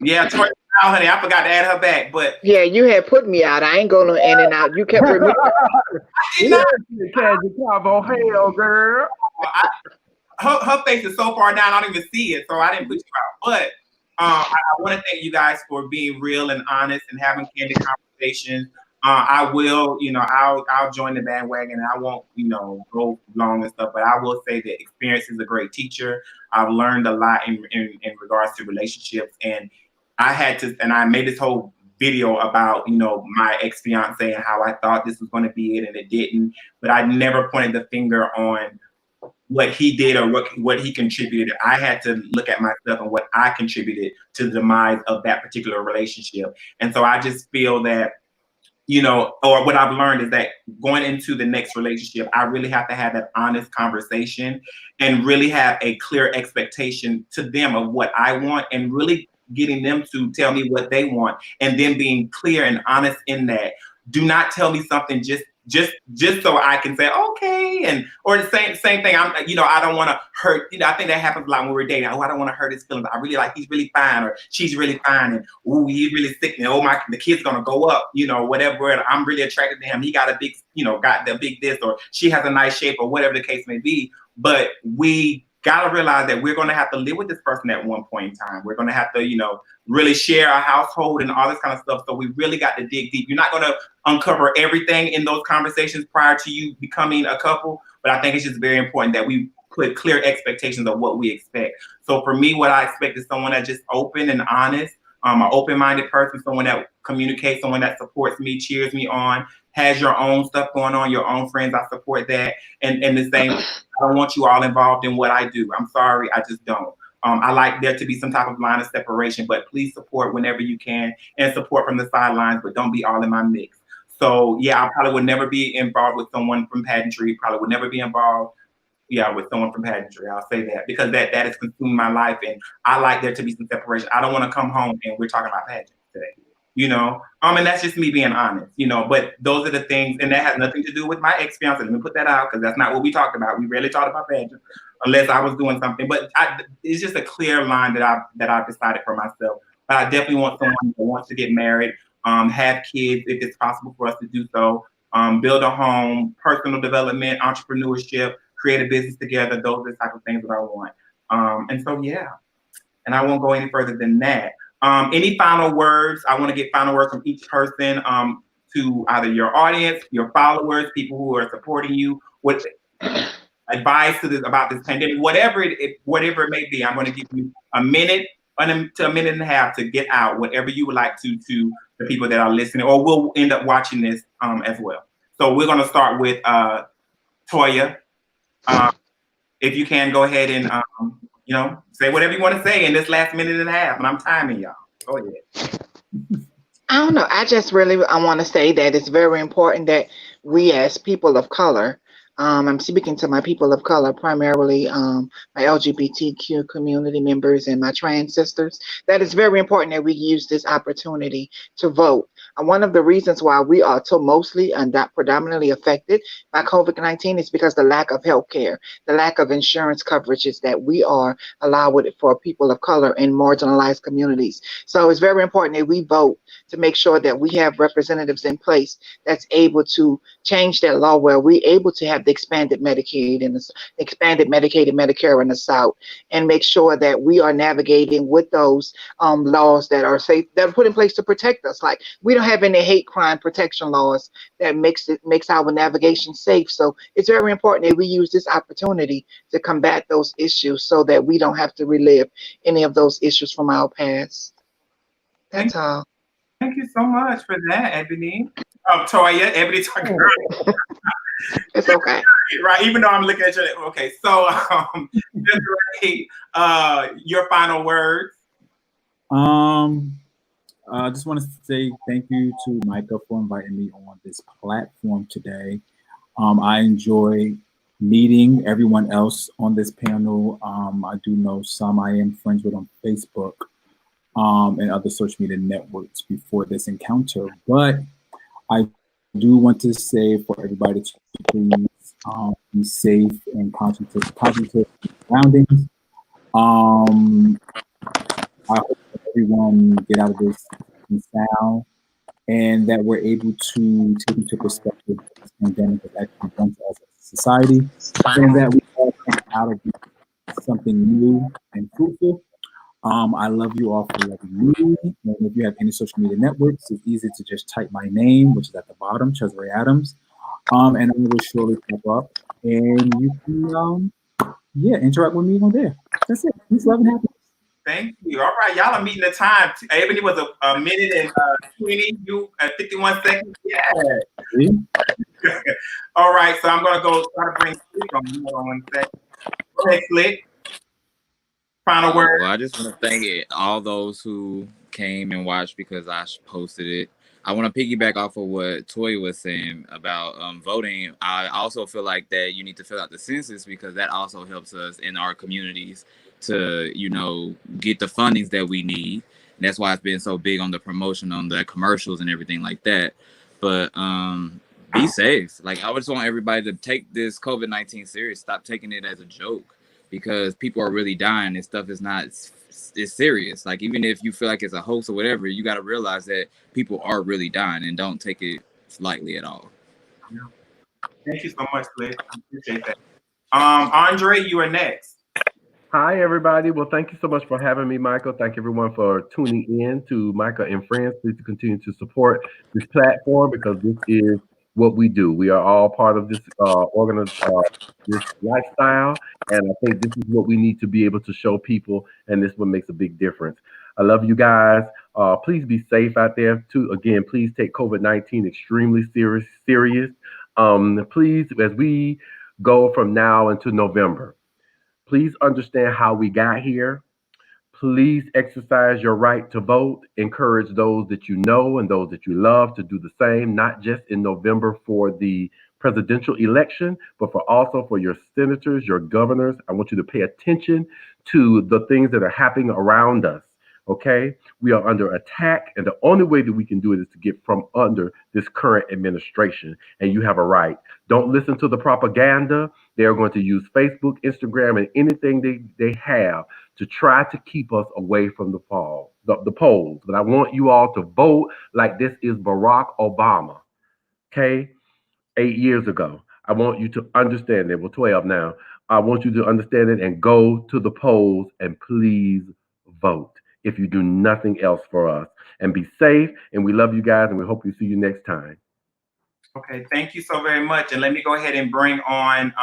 Yeah, Tori, honey, I forgot to add her back, but yeah, you had put me out. I ain't going in and out. You kept removing. Hell, girl. Her face is so far down, I don't even see it, so I didn't put you out. I want to thank you guys for being real and honest and having candid conversations. I will, I'll join the bandwagon. I won't, go long and stuff, but I will say that experience is a great teacher. I've learned a lot in regards to relationships, and I made this whole video about, my ex-fiance and how I thought this was going to be it and it didn't, but I never pointed the finger on what he did or what he contributed. I had to look at myself and what I contributed to the demise of that particular relationship. And so I just feel that, or what I've learned is that going into the next relationship, I really have to have that honest conversation and really have a clear expectation to them of what I want, and really getting them to tell me what they want, and then being clear and honest in that. Do not tell me something just so I can say okay, or the same thing. I don't want to hurt. I think that happens a lot when we're dating. Oh, I don't want to hurt his feelings. I really like, he's really fine, or she's really fine, and ooh, he's really sick, and the kid's gonna go up. Whatever. I'm really attracted to him. He got a big, got the big this, or she has a nice shape, or whatever the case may be. But we gotta realize that we're gonna have to live with this person at one point in time. We're gonna have to, really share our household and all this kind of stuff. So we really got to dig deep. You're not gonna uncover everything in those conversations prior to you becoming a couple, but I think it's just very important that we put clear expectations of what we expect. So for me, what I expect is someone that's just open and honest, an open-minded person, someone that communicates, someone that supports me, cheers me on, has your own stuff going on, your own friends. I support that. And the same, I don't want you all involved in what I do. I'm sorry, I just don't. I like there to be some type of line of separation, but please support whenever you can, and support from the sidelines, but don't be all in my mix. So yeah, I probably would never be involved with someone from pageantry. Probably would never be involved, with someone from pageantry. I'll say that, because that is consuming my life, and I like there to be some separation. I don't want to come home and we're talking about pageants today, and that's just me being honest, but those are the things, and that has nothing to do with my ex-fiance. Let me put that out, because that's not what we talked about. We rarely talked about pageants unless I was doing something, but it's just a clear line that I've decided for myself. But I definitely want someone that wants to get married, have kids if it's possible for us to do so, build a home, personal development, entrepreneurship, create a business together. Those are the type of things that I want. And so, yeah, and I won't go any further than that. Any final words? I want to get final words from each person, to either your audience, your followers, people who are supporting you, what advice about this pandemic, whatever it may be. I'm going to give you a minute to a minute and a half to get out whatever you would like to the people that are listening, or will end up watching this as well. So we're going to start with Toya. If you can, go ahead and say whatever you want to say in this last minute and a half, and I'm timing y'all. Go ahead. I don't know. I want to say that it's very important that we as people of color, I'm speaking to my people of color, primarily my LGBTQ community members and my trans sisters, that it's very important that we use this opportunity to vote. And one of the reasons why we are so mostly and predominantly affected by COVID-19 is because the lack of health care, the lack of insurance coverages that we are allowed for people of color in marginalized communities. So it's very important that we vote to make sure that we have representatives in place that's able to change that law, where we're able to have the expanded Medicaid and the expanded Medicaid and Medicare in the South, and make sure that we are navigating with those laws that are safe, that are put in place to protect us. Like, we don't have any hate crime protection laws that makes our navigation safe. So it's very important that we use this opportunity to combat those issues so that we don't have to relive any of those issues from our past. That's all. Thank you so much for that, Ebony. Toya, Ebony, Toya. It's okay. Right, even though I'm looking at you. Okay, so your final words. I just want to say thank you to Micah for inviting me on this platform today. I enjoy meeting everyone else on this panel. I do know some I am friends with on Facebook and other social media networks before this encounter. But I do want to say for everybody to please be safe and positive surroundings. I hope that everyone get out of this sound, and that we're able to take into perspective what this pandemic has actually done to us as a society, and that we all come out of something new and fruitful. I love you all for loving me. And if you have any social media networks, it's easy to just type my name, which is at the bottom, Cesare Adams. And I will surely pop up. And you can, interact with me on there. That's it. Peace, love, and happiness. Thank you. All right, y'all are meeting the time. Ebony was a minute and 20. You at 51 seconds. Yeah. All right, so I'm gonna go try to bring Slick on. Hold on 1 second. Go ahead, Slick. Final word. Well, I just want to thank all those who came and watched because I posted it. I want to piggyback off of what Toy was saying about voting. I also feel like that you need to fill out the census because that also helps us in our communities to, get the fundings that we need. And that's why it's been so big on the promotion, on the commercials and everything like that. But be safe. Like, I just want everybody to take this COVID-19 serious. Stop taking it as a joke. Because people are really dying and stuff is not, it's serious. Like, even if you feel like it's a hoax or whatever, you got to realize that people are really dying and don't take it lightly at all. Yeah. Thank you so much, Slick. I appreciate that. Andre, you are next. Hi, everybody. Well, thank you so much for having me, Michael. Thank everyone for tuning in to Micah and Friends. Please continue to support this platform because this is what we do. We are all part of this this lifestyle, and I think this is what we need to be able to show people, and this is what makes a big difference. I love you guys. Please be safe out there. Again, please take COVID-19 extremely serious. Please, as we go from now into November, please understand how we got here. Please exercise your right to vote. Encourage those that you know and those that you love to do the same, not just in November for the presidential election, but also for your senators, your governors. I want you to pay attention to the things that are happening around us. Okay, we are under attack, and the only way that we can do it is to get from under this current administration. And you have a right. Don't listen to the propaganda. They are going to use Facebook, Instagram, and anything they have to try to keep us away from the polls. But I want you all to vote like this is Barack Obama. Okay, 8 years ago. I want you to understand that. We're 12 now. I want you to understand it and go to the polls and please vote. If you do nothing else for us, and be safe, and we love you guys, and we hope we see you next time. Okay, thank you so very much. And let me go ahead and bring on,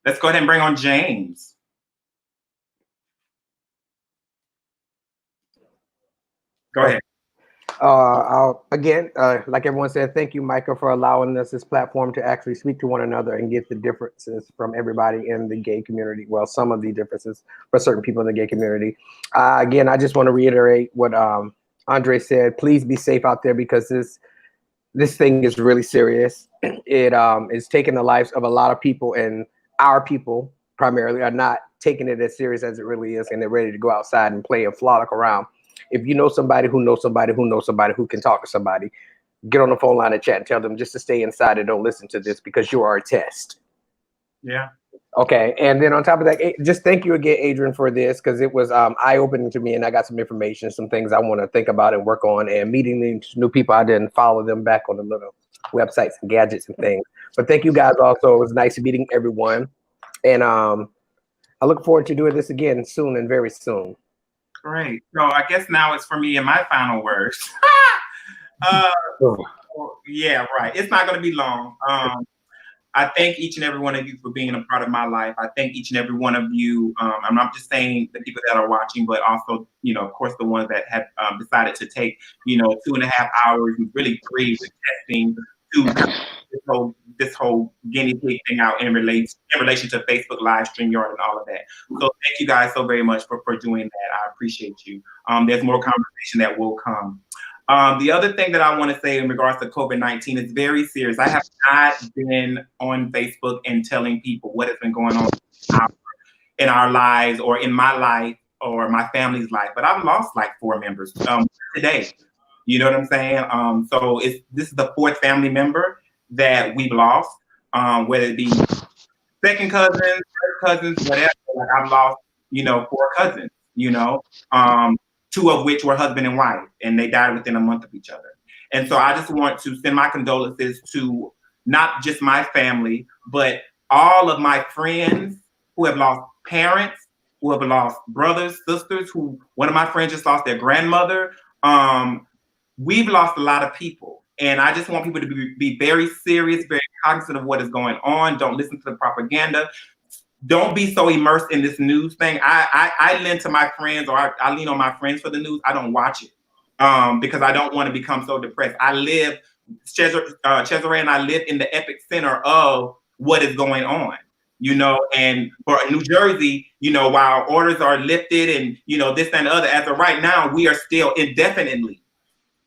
let's go ahead and bring on James. Go ahead. Again, like everyone said, thank you, Micah, for allowing us this platform to actually speak to one another and get the differences from everybody in the gay community. Well, some of the differences for certain people in the gay community. Again, I just want to reiterate what Andre said. Please be safe out there because this thing is really serious. It is taking the lives of a lot of people, and our people primarily are not taking it as serious as it really is, and they're ready to go outside and play and frolic around. If you know somebody who knows somebody who knows somebody who can talk to somebody, get on the phone line and chat and tell them just to stay inside and don't listen to this because you are a test. Yeah. Okay. And then on top of that, just thank you again, Adrian, for this because it was eye-opening to me, and I got some information, some things I want to think about and work on, and meeting these new people. I didn't follow them back on the little websites and gadgets and things. But thank you guys also. It was nice meeting everyone. And I look forward to doing this again soon and very soon. Great. So I guess now it's for me and my final words. Yeah, right. It's not going to be long. I thank each and every one of you for being a part of my life. I thank each and every one of you. I'm not just saying the people that are watching, but also, of course, the ones that have decided to take, 2.5 hours and really 3 with testing to this whole guinea pig thing out in relation to Facebook live StreamYard and all of that. So thank you guys so very much for doing that. I appreciate you. There's more conversation that will come. The other thing that I want to say in regards to COVID-19 is very serious. I have not been on Facebook and telling people what has been going on in our lives or in my life or my family's life, but I've lost like 4 members today. You know what I'm saying? So this is the 4th family member that we've lost, whether it be second cousins, third cousins, whatever. Like I've lost, 4 cousins, 2 of which were husband and wife, and they died within a month of each other. And so I just want to send my condolences to not just my family, but all of my friends who have lost parents, who have lost brothers, sisters, who one of my friends just lost their grandmother. We've lost a lot of people. And I just want people to be very serious, very cognizant of what is going on. Don't listen to the propaganda. Don't be so immersed in this news thing. I lend to my friends, or I lean on my friends for the news. I don't watch it because I don't want to become so depressed. I live, Cesare and I live in the epicenter of what is going on, you know, and for New Jersey, you know, while orders are lifted and, you know, this and the other, as of right now, we are still indefinitely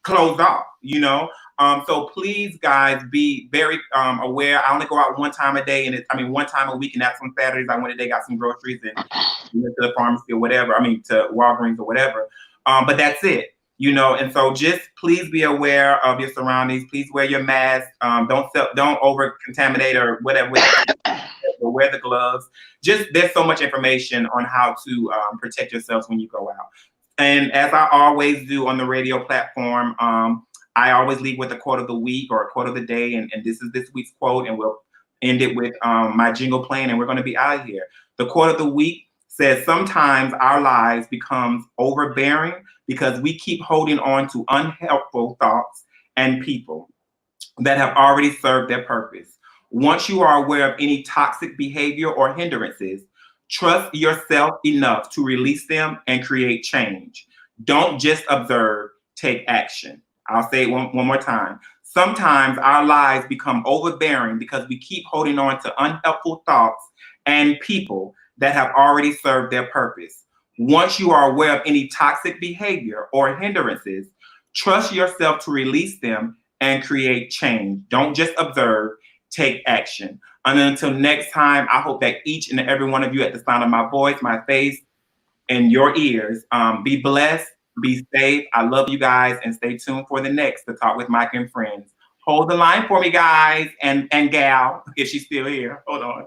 closed off, you know. So please, guys, be very aware. I only go out one time a day, and one time a week, and that's on Saturdays. I went today, got some groceries, and went to the pharmacy or whatever. To Walgreens or whatever. But that's it, you know. And so just please be aware of your surroundings. Please wear your mask. Don't over contaminate or whatever. Or wear the gloves. Just there's so much information on how to protect yourselves when you go out. And as I always do on the radio platform, I always leave with a quote of the week or a quote of the day. And this is this week's quote, and we'll end it with my jingle playing, and we're going to be out of here. The quote of the week says, sometimes our lives becomes overbearing because we keep holding on to unhelpful thoughts and people that have already served their purpose. Once you are aware of any toxic behavior or hindrances, trust yourself enough to release them and create change. Don't just observe, take action. I'll say it one more time. Sometimes our lives become overbearing because we keep holding on to unhelpful thoughts and people that have already served their purpose. Once you are aware of any toxic behavior or hindrances, trust yourself to release them and create change. Don't just observe, take action. And until next time, I hope that each and every one of you at the sound of my voice, my face, and your ears, be blessed, be safe. I love you guys, and stay tuned for the next To Talk with Micah and Friends. Hold the line for me, guys, and gal, if she's still here. Hold on.